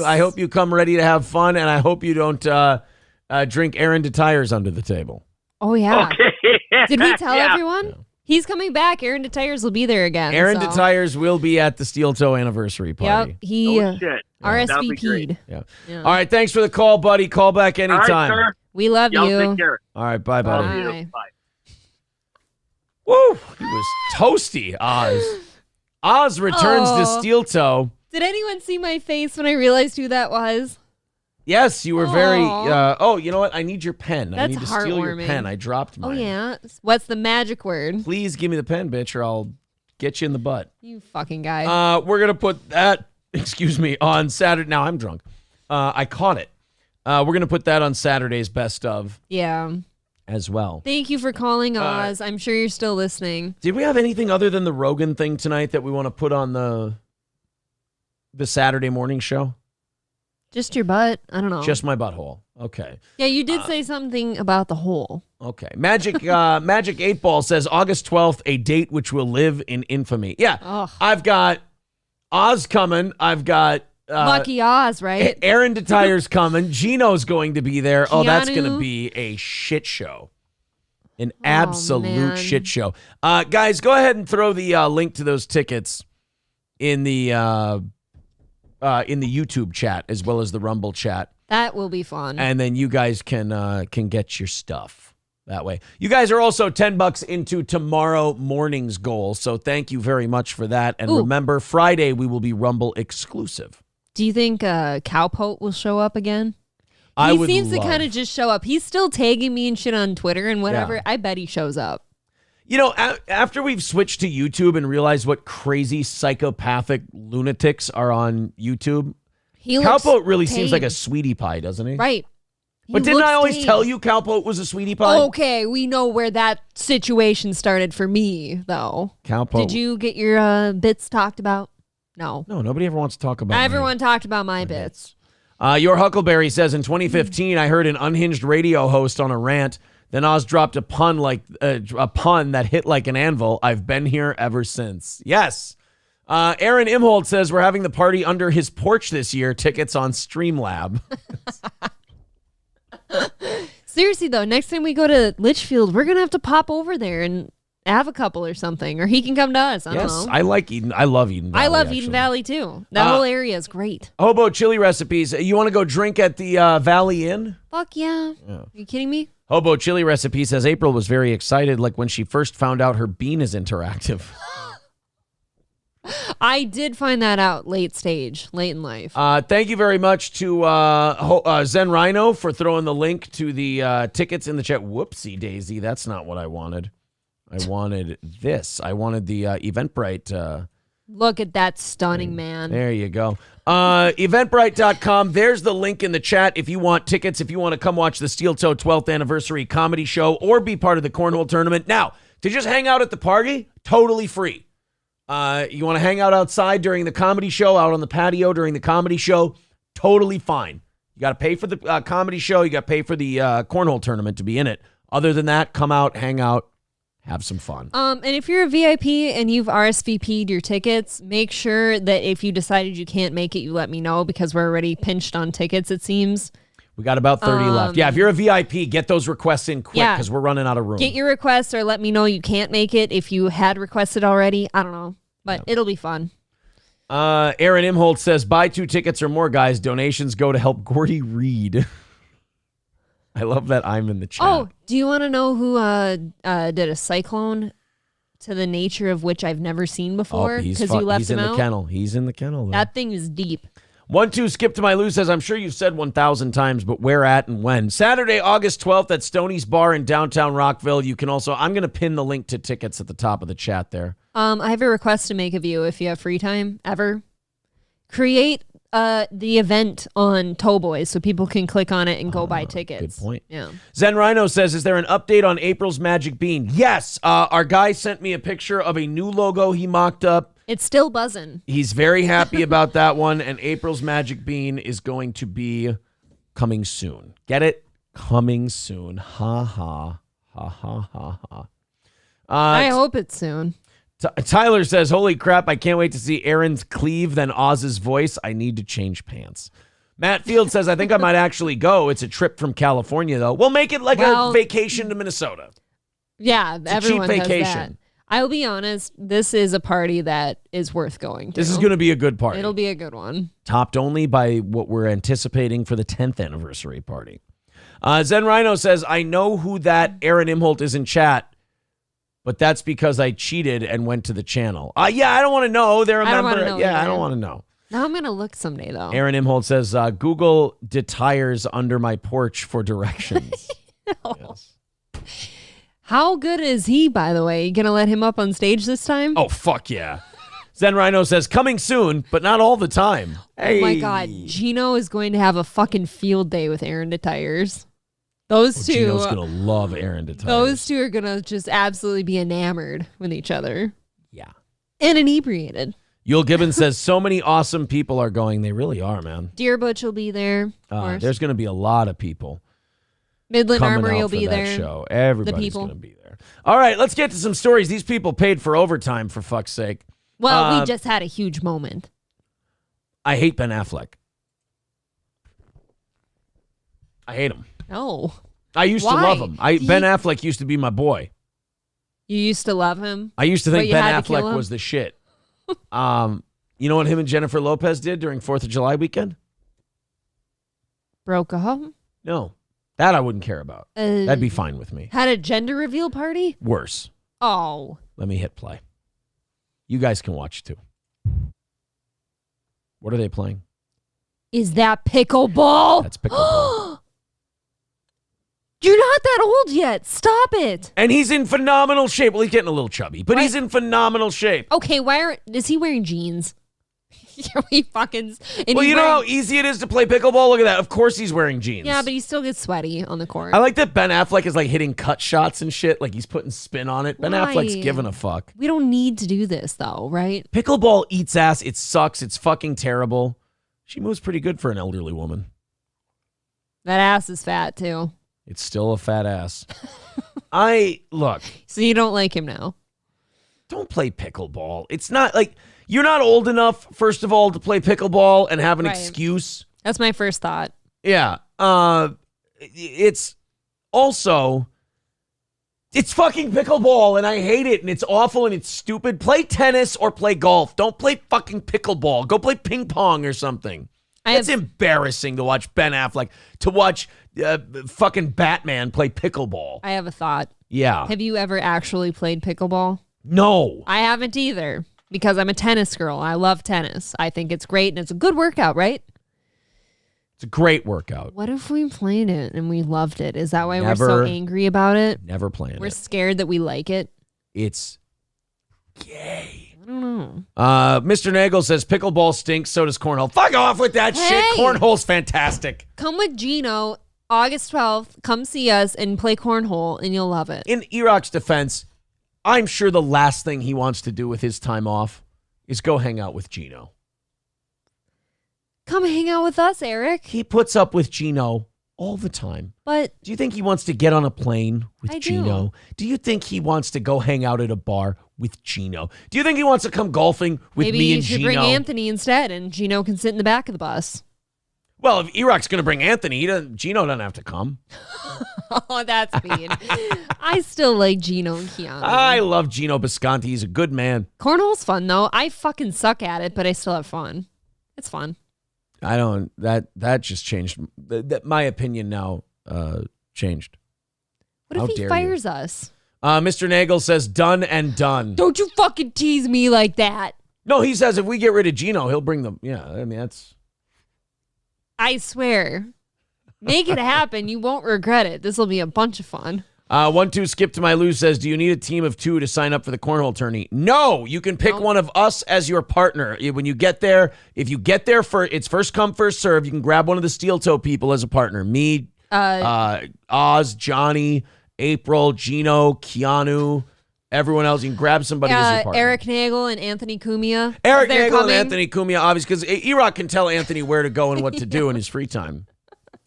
I hope you come ready to have fun, and I hope you don't drink Aaron DeTires under the table. Oh yeah. Okay. Did we tell everyone? Yeah. He's coming back. Aaron DeTires will be there again. Aaron DeTires will be at the Steel Toe anniversary party. Yep, he RSVP'd. Yeah. All right, thanks for the call, buddy. Call back anytime. All right, sir. We love you. Take care. All right, bye, buddy. Bye. Woo! He was toasty, Oz. Oz returns to Steel Toe. Did anyone see my face when I realized who that was? Yes, you were very. You know what? I need your pen. That's I need to steal your heartwarming. pen. I dropped mine. Oh yeah. What's the magic word? Please give me the pen, bitch, or I'll get you in the butt. You fucking guy. We're gonna put that. Excuse me, on Saturday. Now I'm drunk. I caught it. We're going to put that on Saturday's best of. Yeah. As well. Thank you for calling, Oz. I'm sure you're still listening. Did we have anything other than the Rogan thing tonight that we want to put on the Saturday morning show? Just your butt? I don't know. Just my butthole. Okay. Yeah, you did say something about the hole. Okay. Magic 8 Ball says August 12th, a date which will live in infamy. Yeah. Ugh. I've got Oz coming. I've got Lucky Oz, right? Aaron DeTire's coming. Gino's going to be there. Oh, that's Keanu. going to be a shit show. An absolute shit show. Guys, go ahead and throw the link to those tickets in the YouTube chat as well as the Rumble chat. That will be fun. And then you guys can get your stuff that way. You guys are also $10 into tomorrow morning's goal, so thank you very much for that. And remember, Friday we will be Rumble exclusive. Do you think Cowpote will show up again? He seems to kind of just show up. He's still tagging me and shit on Twitter and whatever. Yeah. I bet he shows up. You know, after we've switched to YouTube and realized what crazy psychopathic lunatics are on YouTube, Cowpoat really seems like a sweetie pie, doesn't he? Right. But didn't I always tell you Cowpoat was a sweetie pie? Okay, we know where that situation started for me, though. Cowpoat. Did you get your bits talked about? No. No, nobody ever wants to talk about Everyone talked about my bits. Your Huckleberry says, in 2015, I heard an unhinged radio host on a rant. Then Oz dropped a pun that hit like an anvil. I've been here ever since. Yes. Aaron Imhold says, we're having the party under his porch this year. Tickets on Streamlab. Seriously, though, next time we go to Litchfield, we're going to have to pop over there and have a couple or something. Or he can come to us. I don't know. I like Eden. I love Eden Valley. I love Eden Valley, too. That whole area is great. Hobo chili recipes. You want to go drink at the Valley Inn? Fuck yeah. Are you kidding me? Hobo chili recipe says April was very excited, like when she first found out her bean is interactive. I did find that out late in life. Thank you very much to Zen Rhino for throwing the link to the tickets in the chat. Whoopsie daisy, that's not what I wanted. I wanted this. I wanted the Eventbrite. Look at that stunning man. There you go. Eventbrite.com. There's the link in the chat if you want tickets, if you want to come watch the Steel Toe 12th anniversary comedy show or be part of the cornhole tournament. Now, to just hang out at the party, totally free. You want to hang out outside during the comedy show, out on the patio during the comedy show, totally fine. You got to pay for the comedy show. You got to pay for the cornhole tournament to be in it. Other than that, come out, hang out, have some fun. And if you're a VIP and you've RSVP'd your tickets, make sure that if you decided you can't make it, you let me know because we're already pinched on tickets, it seems. We got about 30 left. Yeah, if you're a VIP, get those requests in quick because we're running out of room. Get your requests or let me know you can't make it if you had requested already. I don't know, but it'll be fun. Aaron Imholt says, buy 2 tickets or more, guys. Donations go to help Gordy Reed. I love that I'm in the chat. Oh, do you want to know who did a cyclone to the nature of which I've never seen before? Because you left him out? He's in the kennel. He's in the kennel. Though. That thing is deep. 1-2 Skip to My Lou says, I'm sure you've said 1,000 times, but where at and when? Saturday, August 12th at Stoney's Bar in downtown Rockville. You can also, I'm going to pin the link to tickets at the top of the chat there. I have a request to make of you if you have free time ever. Create the event on Towboys so people can click on it and go buy tickets. Good point. Yeah. Zen Rhino says, is there an update on April's Magic Bean? Yes. Our guy sent me a picture of a new logo he mocked up. It's still buzzing. He's very happy about that one, and April's Magic Bean is going to be coming soon. Get it? Coming soon. Ha, ha, ha, ha, ha, ha. I hope it's soon. Tyler says, holy crap, I can't wait to see Aaron's cleave, then Oz's voice. I need to change pants. Matt Field says, I think I might actually go. It's a trip from California, though. We'll make it like a vacation to Minnesota. Yeah, it's everyone a cheap vacation. does that. I'll be honest, this is a party that is worth going to. This is going to be a good party. It'll be a good one. Topped only by what we're anticipating for the 10th anniversary party. Zen Rhino says, I know who that Aaron Imholt is in chat, but that's because I cheated and went to the channel. Yeah, I don't want to know. They're a member. I don't want to know. Now I'm going to look someday, though. Aaron Imholt says, Google tires under my porch for directions. Yes. How good is he, by the way? You going to let him up on stage this time? Oh, fuck yeah. Zen Rhino says, coming soon, but not all the time. Oh, my God. Gino is going to have a fucking field day with Aaron DeTires. Those two. Gino's going to love Aaron DeTires. Those two are going to just absolutely be enamored with each other. Yeah. And inebriated. Yul Gibbons says, so many awesome people are going. They really are, man. Deer Butch will be there. There's going to be a lot of people. Midland Armory will be there. Show. Everybody's going to be there. All right, let's get to some stories. These people paid for overtime, for fuck's sake. Well, we just had a huge moment. I hate Ben Affleck. I hate him. No. I used to love him. Ben Affleck used to be my boy. You used to love him? I used to think Ben Affleck was the shit. You know what him and Jennifer Lopez did during 4th of July weekend? Broke up? No. That I wouldn't care about. That'd be fine with me. Had a gender reveal party? Worse. Oh. Let me hit play. You guys can watch too. What are they playing? Is that Pickleball? That's Pickleball. You're not that old yet. Stop it. And he's in phenomenal shape. Well, he's getting a little chubby, but he's in phenomenal shape. Okay, is he wearing jeans? He fucking. Well, you know how easy it is to play pickleball? Look at that. Of course he's wearing jeans. Yeah, but he still gets sweaty on the court. I like that Ben Affleck is like hitting cut shots and shit. Like he's putting spin on it. Ben Why? Affleck's giving a fuck. We don't need to do this, though, right? Pickleball eats ass. It sucks. It's fucking terrible. She moves pretty good for an elderly woman. That ass is fat, too. It's still a fat ass. Look. So you don't like him now? Don't play pickleball. It's not like you're not old enough, first of all, to play pickleball and have an excuse. That's my first thought. Yeah. It's also, it's fucking pickleball and I hate it and it's awful and it's stupid. Play tennis or play golf. Don't play fucking pickleball. Go play ping pong or something. It's embarrassing to watch Ben Affleck, to watch fucking Batman play pickleball. I have a thought. Yeah. Have you ever actually played pickleball? No. I haven't either, because I'm a tennis girl. I love tennis. I think it's great and it's a good workout, right? It's a great workout. What if we played it and we loved it? Is that why we're so angry about it? Never playing it. We're scared that we like it. It's gay. I don't know. Mr. Nagel says pickleball stinks, so does cornhole. Fuck off with that shit. Cornhole's fantastic. Come with Gino August 12th. Come see us and play cornhole and you'll love it. In Iraq's defense, I'm sure the last thing he wants to do with his time off is go hang out with Gino. Come hang out with us, Eric. He puts up with Gino all the time. But do you think he wants to get on a plane with Gino? Do you think he wants to go hang out at a bar with Gino? Do you think he wants to come golfing with me and Gino? Maybe you should bring Anthony instead, and Gino can sit in the back of the bus. Well, if Iraq's going to bring Anthony, Gino doesn't have to come. Oh, that's mean. I still like Gino and Keanu. I love Gino Bisconti. He's a good man. Cornhole's fun, though. I fucking suck at it, but I still have fun. It's fun. I don't. That just changed. My opinion now changed. What if he fires us? Mr. Nagel says done and done. Don't you fucking tease me like that. No, he says if we get rid of Gino, he'll bring them. Yeah, I mean, that's. I swear. Make it happen. You won't regret it. This will be a bunch of fun. 1-2 Skip to my Lou says, do you need a team of 2 to sign up for the cornhole tourney? No, you can pick one of us as your partner. When you get there, if you get there for it's first come, first serve, you can grab one of the steel toe people as a partner. Me, Oz, Johnny, April, Gino, Keanu, everyone else. You can grab somebody as your partner. Eric Nagel and Anthony Cumia. Eric Nagel and Anthony Cumia, obviously, because Iraq can tell Anthony where to go and what to do in his free time.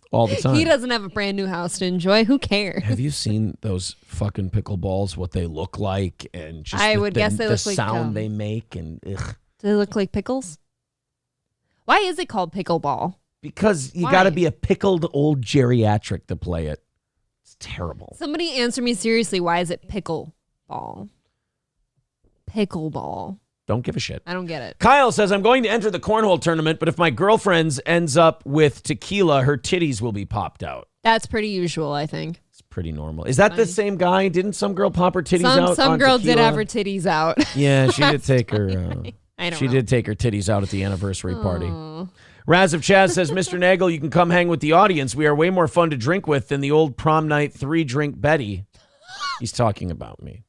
All the time. He doesn't have a brand new house to enjoy. Who cares? Have you seen those fucking pickleballs, what they look like, and just guess they the look sound they make? And ugh. Do they look like pickles? Why is it called pickleball? Because you got to be a pickled old geriatric to play it. It's terrible. Somebody answer me seriously. Why is it pickleball? Pickleball. Don't give a shit. I don't get it. Kyle says, I'm going to enter the cornhole tournament, but if my girlfriend ends up with tequila, her titties will be popped out. That's pretty usual, I think. It's pretty normal. Is that the same guy? Didn't some girl pop her titties out? Some girl did have her titties out. Yeah, she did take her. She did take her titties out at the anniversary party. Raz of Chaz says, Mr. Nagel, you can come hang with the audience. We are way more fun to drink with than the old prom night 3-drink Betty. He's talking about me.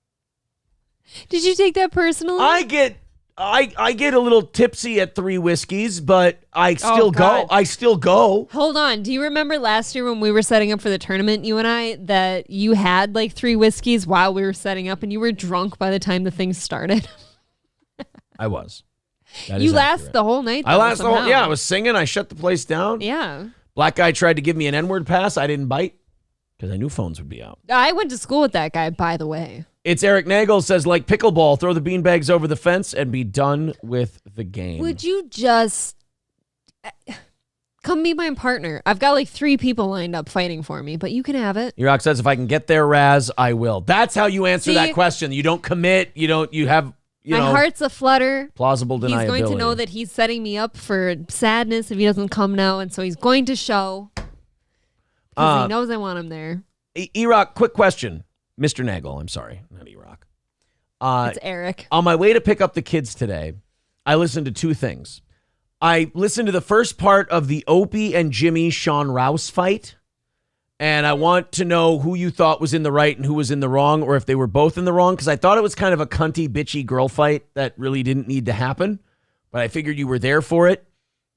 Did you take that personally? I get a little tipsy at 3 whiskeys, but I still go. I still go. Hold on. Do you remember last year when we were setting up for the tournament, you and I, that you had like 3 whiskeys while we were setting up and you were drunk by the time the thing started? I was. You last the whole night? I last the whole, yeah, I was singing. I shut the place down. Yeah. Black guy tried to give me an N-word pass. I didn't bite because I knew phones would be out. I went to school with that guy, by the way. It's Eric Nagel says, like pickleball, throw the beanbags over the fence and be done with the game. Would you just come be my partner? I've got like 3 people lined up fighting for me, but you can have it. Iraq says, if I can get there, Raz, I will. That's how you answer that question. You don't commit. You have, my heart's a flutter. Plausible deniability. He's going to know that he's setting me up for sadness if he doesn't come now, and so he's going to show because he knows I want him there. Iraq, quick question. Mr. Nagel, I'm sorry, not Iraq. It's Eric. On my way to pick up the kids today, I listened to 2 things. I listened to the first part of the Opie and Jimmy Sean Rouse fight, And I want to know who you thought was in the right and who was in the wrong, or if they were both in the wrong, because I thought it was kind of a cunty, bitchy girl fight that really didn't need to happen. But I figured you were there for it.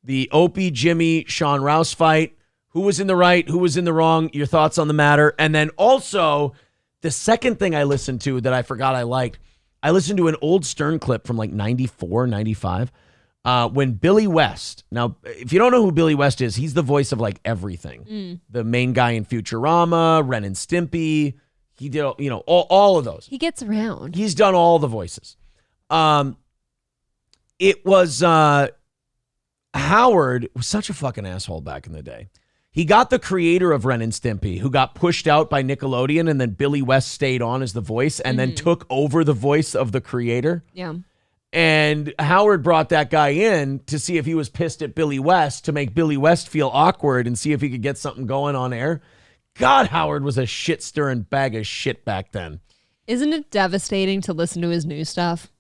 The Opie, Jimmy, Sean Rouse fight. Who was in the right? Who was in the wrong? Your thoughts on the matter. And then also, the second thing I listened to that I forgot I liked, I listened to an old Stern clip from like 94, 95. When Billy West, now, if you don't know who Billy West is, he's the voice of like everything. The main guy in Futurama, Ren and Stimpy. He did, all of those. He gets around. He's done all the voices. It was Howard was such a fucking asshole back in the day. He got the creator of Ren and Stimpy, who got pushed out by Nickelodeon, and then Billy West stayed on as the voice and then took over the voice of the creator. Yeah. And Howard brought that guy in to see if he was pissed at Billy West, to make Billy West feel awkward and see if he could get something going on air. God, Howard was a shit-stirring bag of shit back then. Isn't it devastating to listen to his new stuff?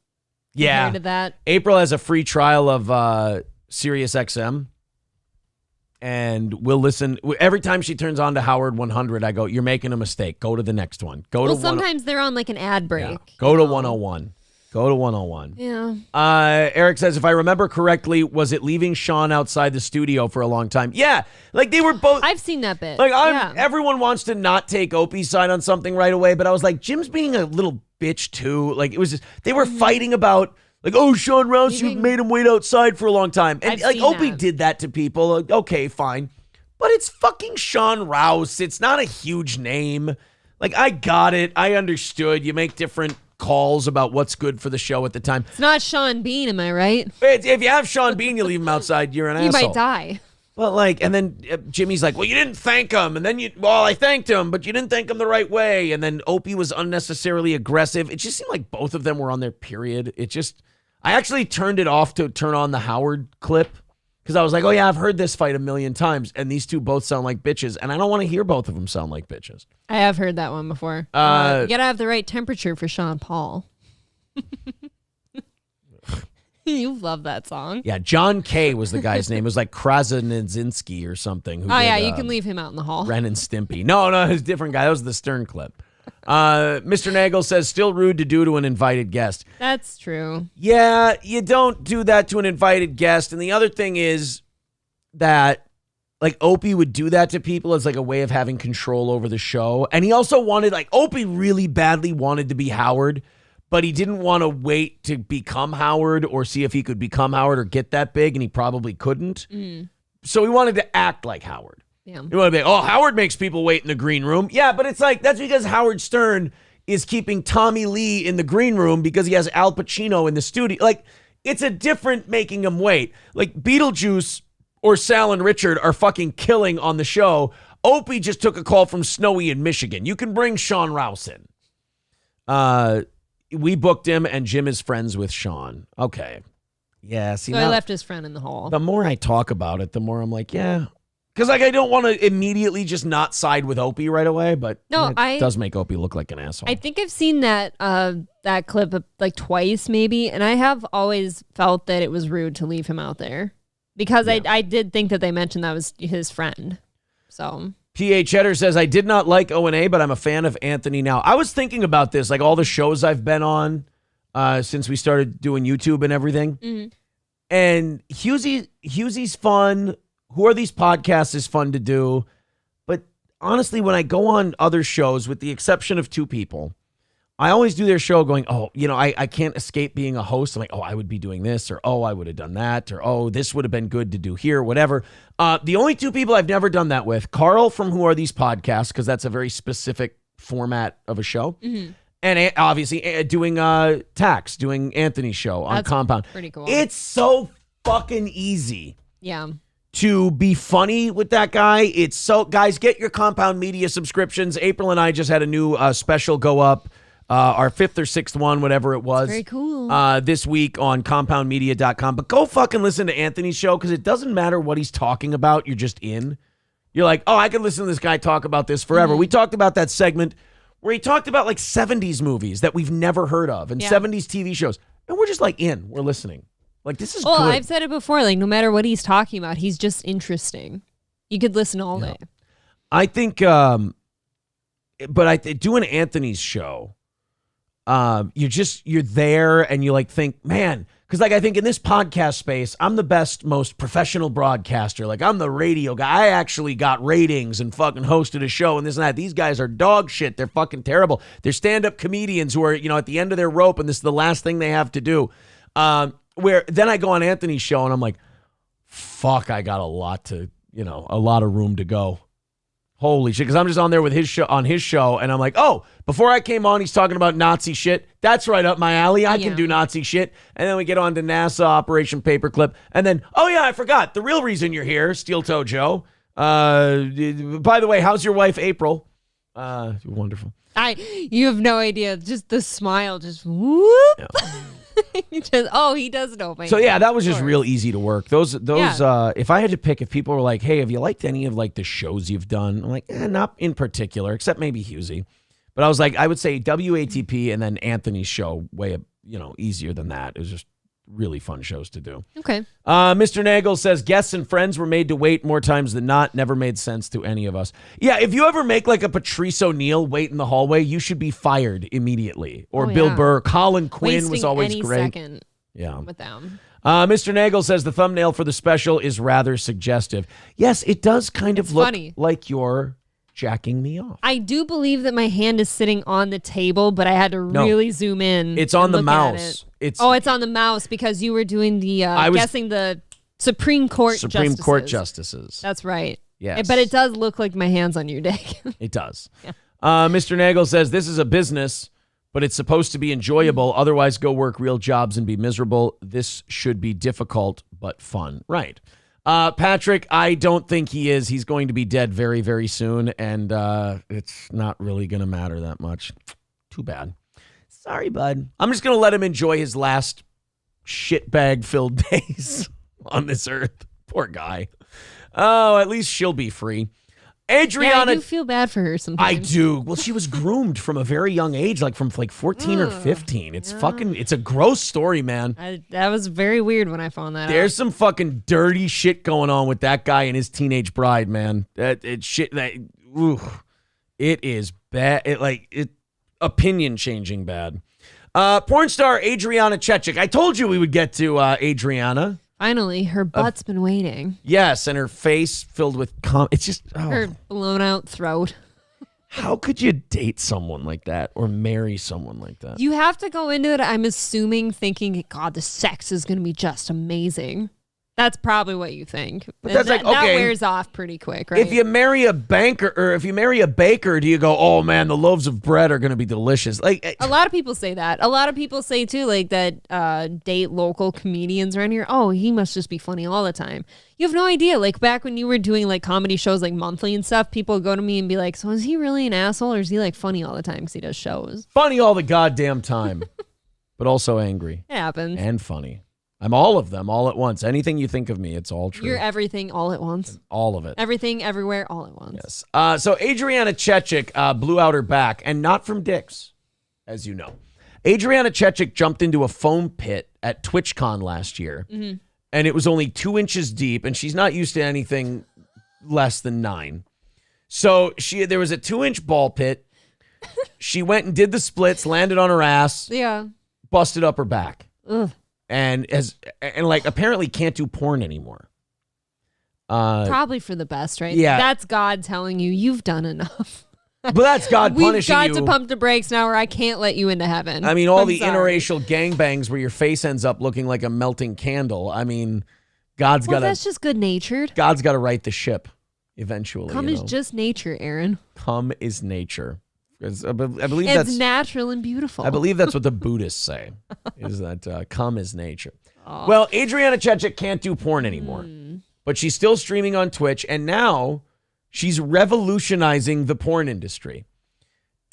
Yeah. Compared to that? April has a free trial of Sirius XM. And we'll listen. Every time she turns on to Howard 100, I go, you're making a mistake. Go to the next one. Sometimes they're on like an ad break. Yeah. Go to 101. Go to 101. Yeah. Eric says, if I remember correctly, was it leaving Sean outside the studio for a long time? Yeah. Like they were both. I've seen that bit. Like everyone wants to not take Opie's side on something right away, but I was like, Jim's being a little bitch too. Like it was just, they were fighting about like, oh, Sean Rouse, you made him wait outside for a long time. And like Opie did that to people. Like, okay, fine. But it's fucking Sean Rouse. It's not a huge name. Like I got it. I understood. You make different calls about what's good for the show at the time. It's not Sean Bean, am I right? If you have Sean Bean, you leave him outside, you're an asshole. He might die. But like, and then Jimmy's like, well, you didn't thank him. And then I thanked him, but you didn't thank him the right way. And then Opie was unnecessarily aggressive. It just seemed like both of them were on their period. I actually turned it off to turn on the Howard clip because I was like, oh yeah, I've heard this fight a million times. And these two both sound like bitches. And I don't want to hear both of them sound like bitches. I have heard that one before. You gotta have the right temperature for Sean Paul. You love that song. Yeah, John K. was the guy's name. It was like Krasnodzinski or something. You can leave him out in the hall. Ren and Stimpy. No, it was a different guy. That was the Stern clip. Mr. Nagel says, still rude to do to an invited guest. That's true. Yeah, you don't do that to an invited guest. And the other thing is that like Opie would do that to people as like a way of having control over the show. And he also wanted, like, Opie really badly wanted to be Howard, but he didn't want to wait to become Howard or see if he could become Howard or get that big, and he probably couldn't. So he wanted to act like Howard. Yeah. He wanted to be, oh, Howard makes people wait in the green room. Yeah, but it's like, that's because Howard Stern is keeping Tommy Lee in the green room because he has Al Pacino in the studio. Like, it's a different making him wait. Like, Beetlejuice or Sal and Richard are fucking killing on the show. Opie just took a call from Snowy in Michigan. You can bring Sean Rouse in. We booked him, and Jim is friends with Sean. Okay. Yeah, see, so I left his friend in the hall. The more I talk about it, the more I'm like, yeah. Because like, I don't want to immediately just not side with Opie right away, but it does make Opie look like an asshole. I think I've seen that that clip like twice maybe, and I have always felt that it was rude to leave him out there. Because I did think that they mentioned that was his friend. So P.A. Cheddar says, I did not like O&A, but I'm a fan of Anthony now. I was thinking about this, like all the shows I've been on since we started doing YouTube and everything. Mm-hmm. And Hughesy's fun. Who Are These Podcasts is fun to do. But honestly, when I go on other shows, with the exception of two people, I always do their show going, oh, I can't escape being a host. I'm like, oh, I would be doing this, or oh, I would have done that, or oh, this would have been good to do here, whatever. The only two people I've never done that with, Carl from Who Are These Podcasts, because that's a very specific format of a show. Mm-hmm. And obviously doing Tax, doing Anthony's show on Compound. Pretty cool. It's so fucking easy. Yeah. To be funny with that guy. It's so, guys, get your Compound Media subscriptions. April and I just had a new special go up. Our 5th or 6th one, whatever it was. Very cool. This week on compoundmedia.com. But go fucking listen to Anthony's show, because it doesn't matter what he's talking about. You're just in. You're like, oh, I can listen to this guy talk about this forever. Mm-hmm. We talked about that segment where he talked about like 70s movies that we've never heard of and 70s TV shows. And we're just like in. We're listening. Like, this is good. I've said it before. Like, no matter what he's talking about, he's just interesting. You could listen all day. I think, but doing Anthony's show, you're there and you like think, man, because like I think in this podcast space, I'm the best, most professional broadcaster. Like I'm the radio guy. I actually got ratings and fucking hosted a show and this and that. These guys are dog shit. They're fucking terrible. They're stand-up comedians who are, at the end of their rope and this is the last thing they have to do. Where then I go on Anthony's show and I'm like, fuck, I got a lot of room to go. Holy shit, because I'm just on there with his show, and I'm like, oh, before I came on, he's talking about Nazi shit. That's right up my alley. I can do Nazi shit. And then we get on to NASA, Operation Paperclip, and then, oh yeah, I forgot. The real reason you're here, Steel Toe Joe. By the way, how's your wife, April? Wonderful. You have no idea. Just the smile, just whoop. Yeah. He does know my So yeah, that was just real easy to work. Those if I had to pick, if people were like, hey, have you liked any of like the shows you've done? I'm like, not in particular, except maybe Husey. But I was like, I would say WATP and then Anthony's show way easier than that. It was just really fun shows to do. Okay. Mr. Nagel says guests and friends were made to wait more times than not. Never made sense to any of us. Yeah, if you ever make like a Patrice O'Neal wait in the hallway, you should be fired immediately. Or Bill Burr. Colin Quinn Wasting was always any great. Second yeah. With them. Mr. Nagel says the thumbnail for the special is rather suggestive. Yes, it does kind of look funny. Like you're jacking me off. I do believe that my hand is sitting on the table, but I had to really zoom in. It's on the mouse. It's on the mouse because you were doing the guessing the Supreme Court justices. That's right. Yes. But it does look like my hand's on your dick. It does. Yeah. Mr. Nagel says this is a business, but it's supposed to be enjoyable. Otherwise, go work real jobs and be miserable. This should be difficult but fun. Right. Patrick, I don't think he is. He's going to be dead very, very soon, and it's not really going to matter that much. Too bad. Sorry, bud. I'm just going to let him enjoy his last shitbag-filled days on this earth. Poor guy. Oh, at least she'll be free. Adriana, I do feel bad for her sometimes. I do. Well, she was groomed from a very young age, like from 14 or 15. It's it's a gross story, man. That was very weird when I found that out. There's some fucking dirty shit going on with that guy and his teenage bride, man. It is bad. Opinion changing bad. Porn star Adriana Chechick. I told you we would get to Adriana. Finally, her butt's been waiting. Yes, and her face filled with it's just her blown out throat. How could you date someone like that or marry someone like that? You have to go into it, I'm assuming, thinking, God, the sex is going to be just amazing. That's probably what you think. But that's that wears off pretty quick, right? If you marry a banker or if you marry a baker, do you go, oh man, the loaves of bread are going to be delicious? Like a lot of people say that. A lot of people say too, like that date local comedians around here. Oh, he must just be funny all the time. You have no idea. Like back when you were doing like comedy shows like monthly and stuff, people would go to me and be like, so is he really an asshole or is he like funny all the time because he does shows? Funny all the goddamn time, but also angry. It happens. And funny. I'm all of them all at once. Anything you think of me, it's all true. You're everything all at once. All of it. Everything, everywhere, all at once. Yes. So Adriana Chechick blew out her back, and not from dicks, as you know. Adriana Chechick jumped into a foam pit at TwitchCon last year, and it was only 2 inches deep, and she's not used to anything less than 9. So there was a 2-inch ball pit. She went and did the splits, landed on her ass, busted up her back. Ugh. And apparently can't do porn anymore. Probably for the best, right? Yeah. That's God telling you you've done enough. But that's God punishing you. We've got to pump the brakes now or I can't let you into heaven. I mean, all the interracial gangbangs where your face ends up looking like a melting candle. I mean, that's just good natured. God's got to right the ship eventually. Cum is just nature, Aaron. Cum is nature. I believe it's natural and beautiful. I believe that's what the Buddhists say, is that cum is nature. Oh. Well, Adriana Chechick can't do porn anymore, but she's still streaming on Twitch, and now she's revolutionizing the porn industry.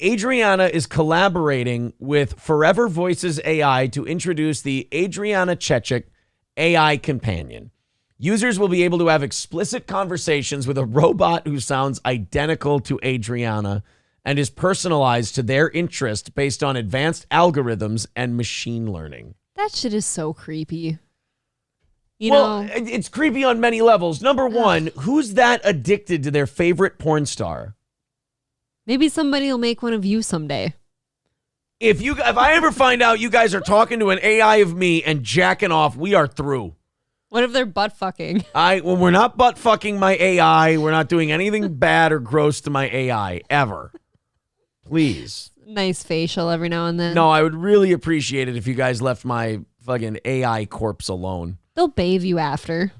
Adriana is collaborating with Forever Voices AI to introduce the Adriana Chechick AI Companion. Users will be able to have explicit conversations with a robot who sounds identical to Adriana and is personalized to their interest based on advanced algorithms and machine learning. That shit is so creepy. You well, know, it's creepy on many levels. Number one, who's that addicted to their favorite porn star? maybe somebody will make one of you someday. If I ever find out you guys are talking to an AI of me and jacking off, we are through. What if they're butt fucking? When we're not butt fucking my AI, we're not doing anything bad or gross to my AI ever. Please. Nice facial every now and then. No, I would really appreciate it if you guys left my fucking AI corpse alone. They'll bathe you after.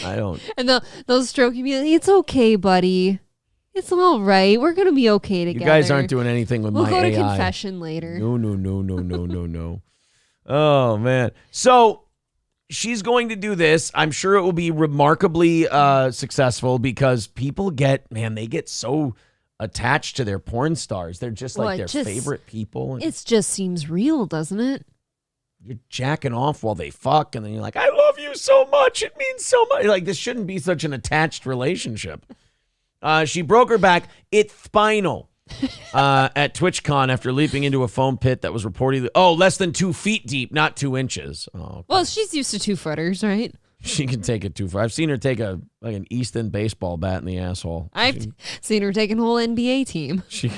I don't. And they'll stroke you. Be like, it's okay, buddy. It's all right. We're going to be okay together. You guys aren't doing anything with my AI. We'll go to confession later. No. Oh, man. So she's going to do this. I'm sure it will be remarkably successful because people get so attached to their porn stars. They're just like their favorite people. It just seems real, doesn't it? You're jacking off while they fuck, and then you're like, I love you so much. It means so much. Like, this shouldn't be such an attached relationship. She broke her back. It's spinal at TwitchCon after leaping into a foam pit that was reportedly, less than 2 feet deep, not 2 inches. Oh, okay. Well, she's used to 2-footers, right? She can take it too far. I've seen her take an East End baseball bat in the asshole. I've seen her take a whole NBA team. She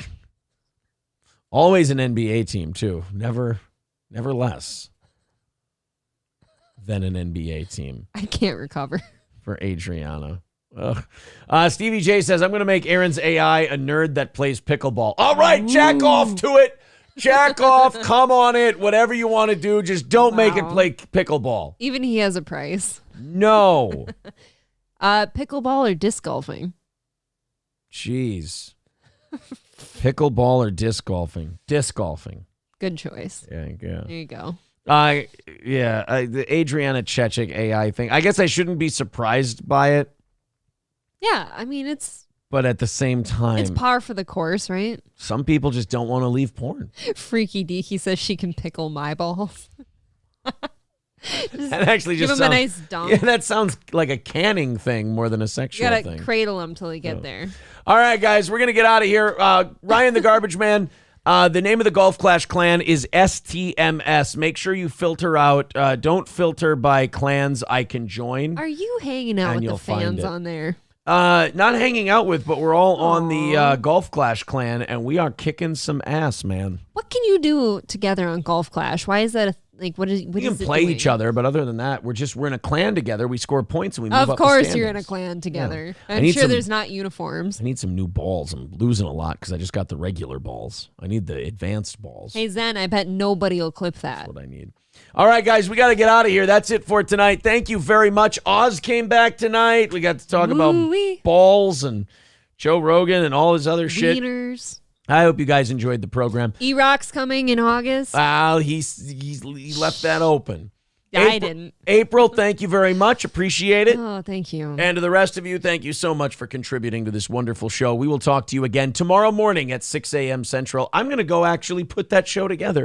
always an NBA team too. Never less than an NBA team. I can't recover. For Adriana. Stevie J says, I'm going to make Aaron's AI a nerd that plays pickleball. All right, jack off to it. Jack off. Come on it. Whatever you want to do. Just don't make it play pickleball. Even he has a price. No. Pickleball or disc golfing? Jeez. Pickleball or disc golfing? Disc golfing. Good choice. Yeah. There you go. The Adriana Chechick AI thing. I guess I shouldn't be surprised by it. Yeah, I mean, but at the same time, it's par for the course, right? Some people just don't want to leave porn. Freaky Deaky says she can pickle my balls. That actually give just him sounds, a nice dunk. Yeah, that sounds like a canning thing more than a sexual thing. You thing. gotta cradle him till he get there. All right, guys, we're gonna get out of here. Ryan the Garbage Man. The name of the Golf Clash clan is STMS. Make sure you filter out. Don't filter by clans I can join. Are you hanging out with the fans on there? Not hanging out with, but we're all on the Golf Clash clan, and we are kicking some ass, man. What can you do together on Golf Clash? Why is that what is we can play each other, but other than that, we're in a clan together. We score points and we move up. Of course, you're in a clan together. Yeah. I'm sure there's not uniforms. I need some new balls. I'm losing a lot because I just got the regular balls. I need the advanced balls. Hey Zen, I bet nobody will clip that. That's what I need. All right, guys, we got to get out of here. That's it for tonight. Thank you very much. Oz came back tonight. We got to talk about balls and Joe Rogan and all his other shit. Wieners. I hope you guys enjoyed the program. E-Rock's coming in August. He left that open. I didn't. April, thank you very much. Appreciate it. Oh, thank you. And to the rest of you, thank you so much for contributing to this wonderful show. We will talk to you again tomorrow morning at 6 a.m. Central. I'm going to go actually put that show together.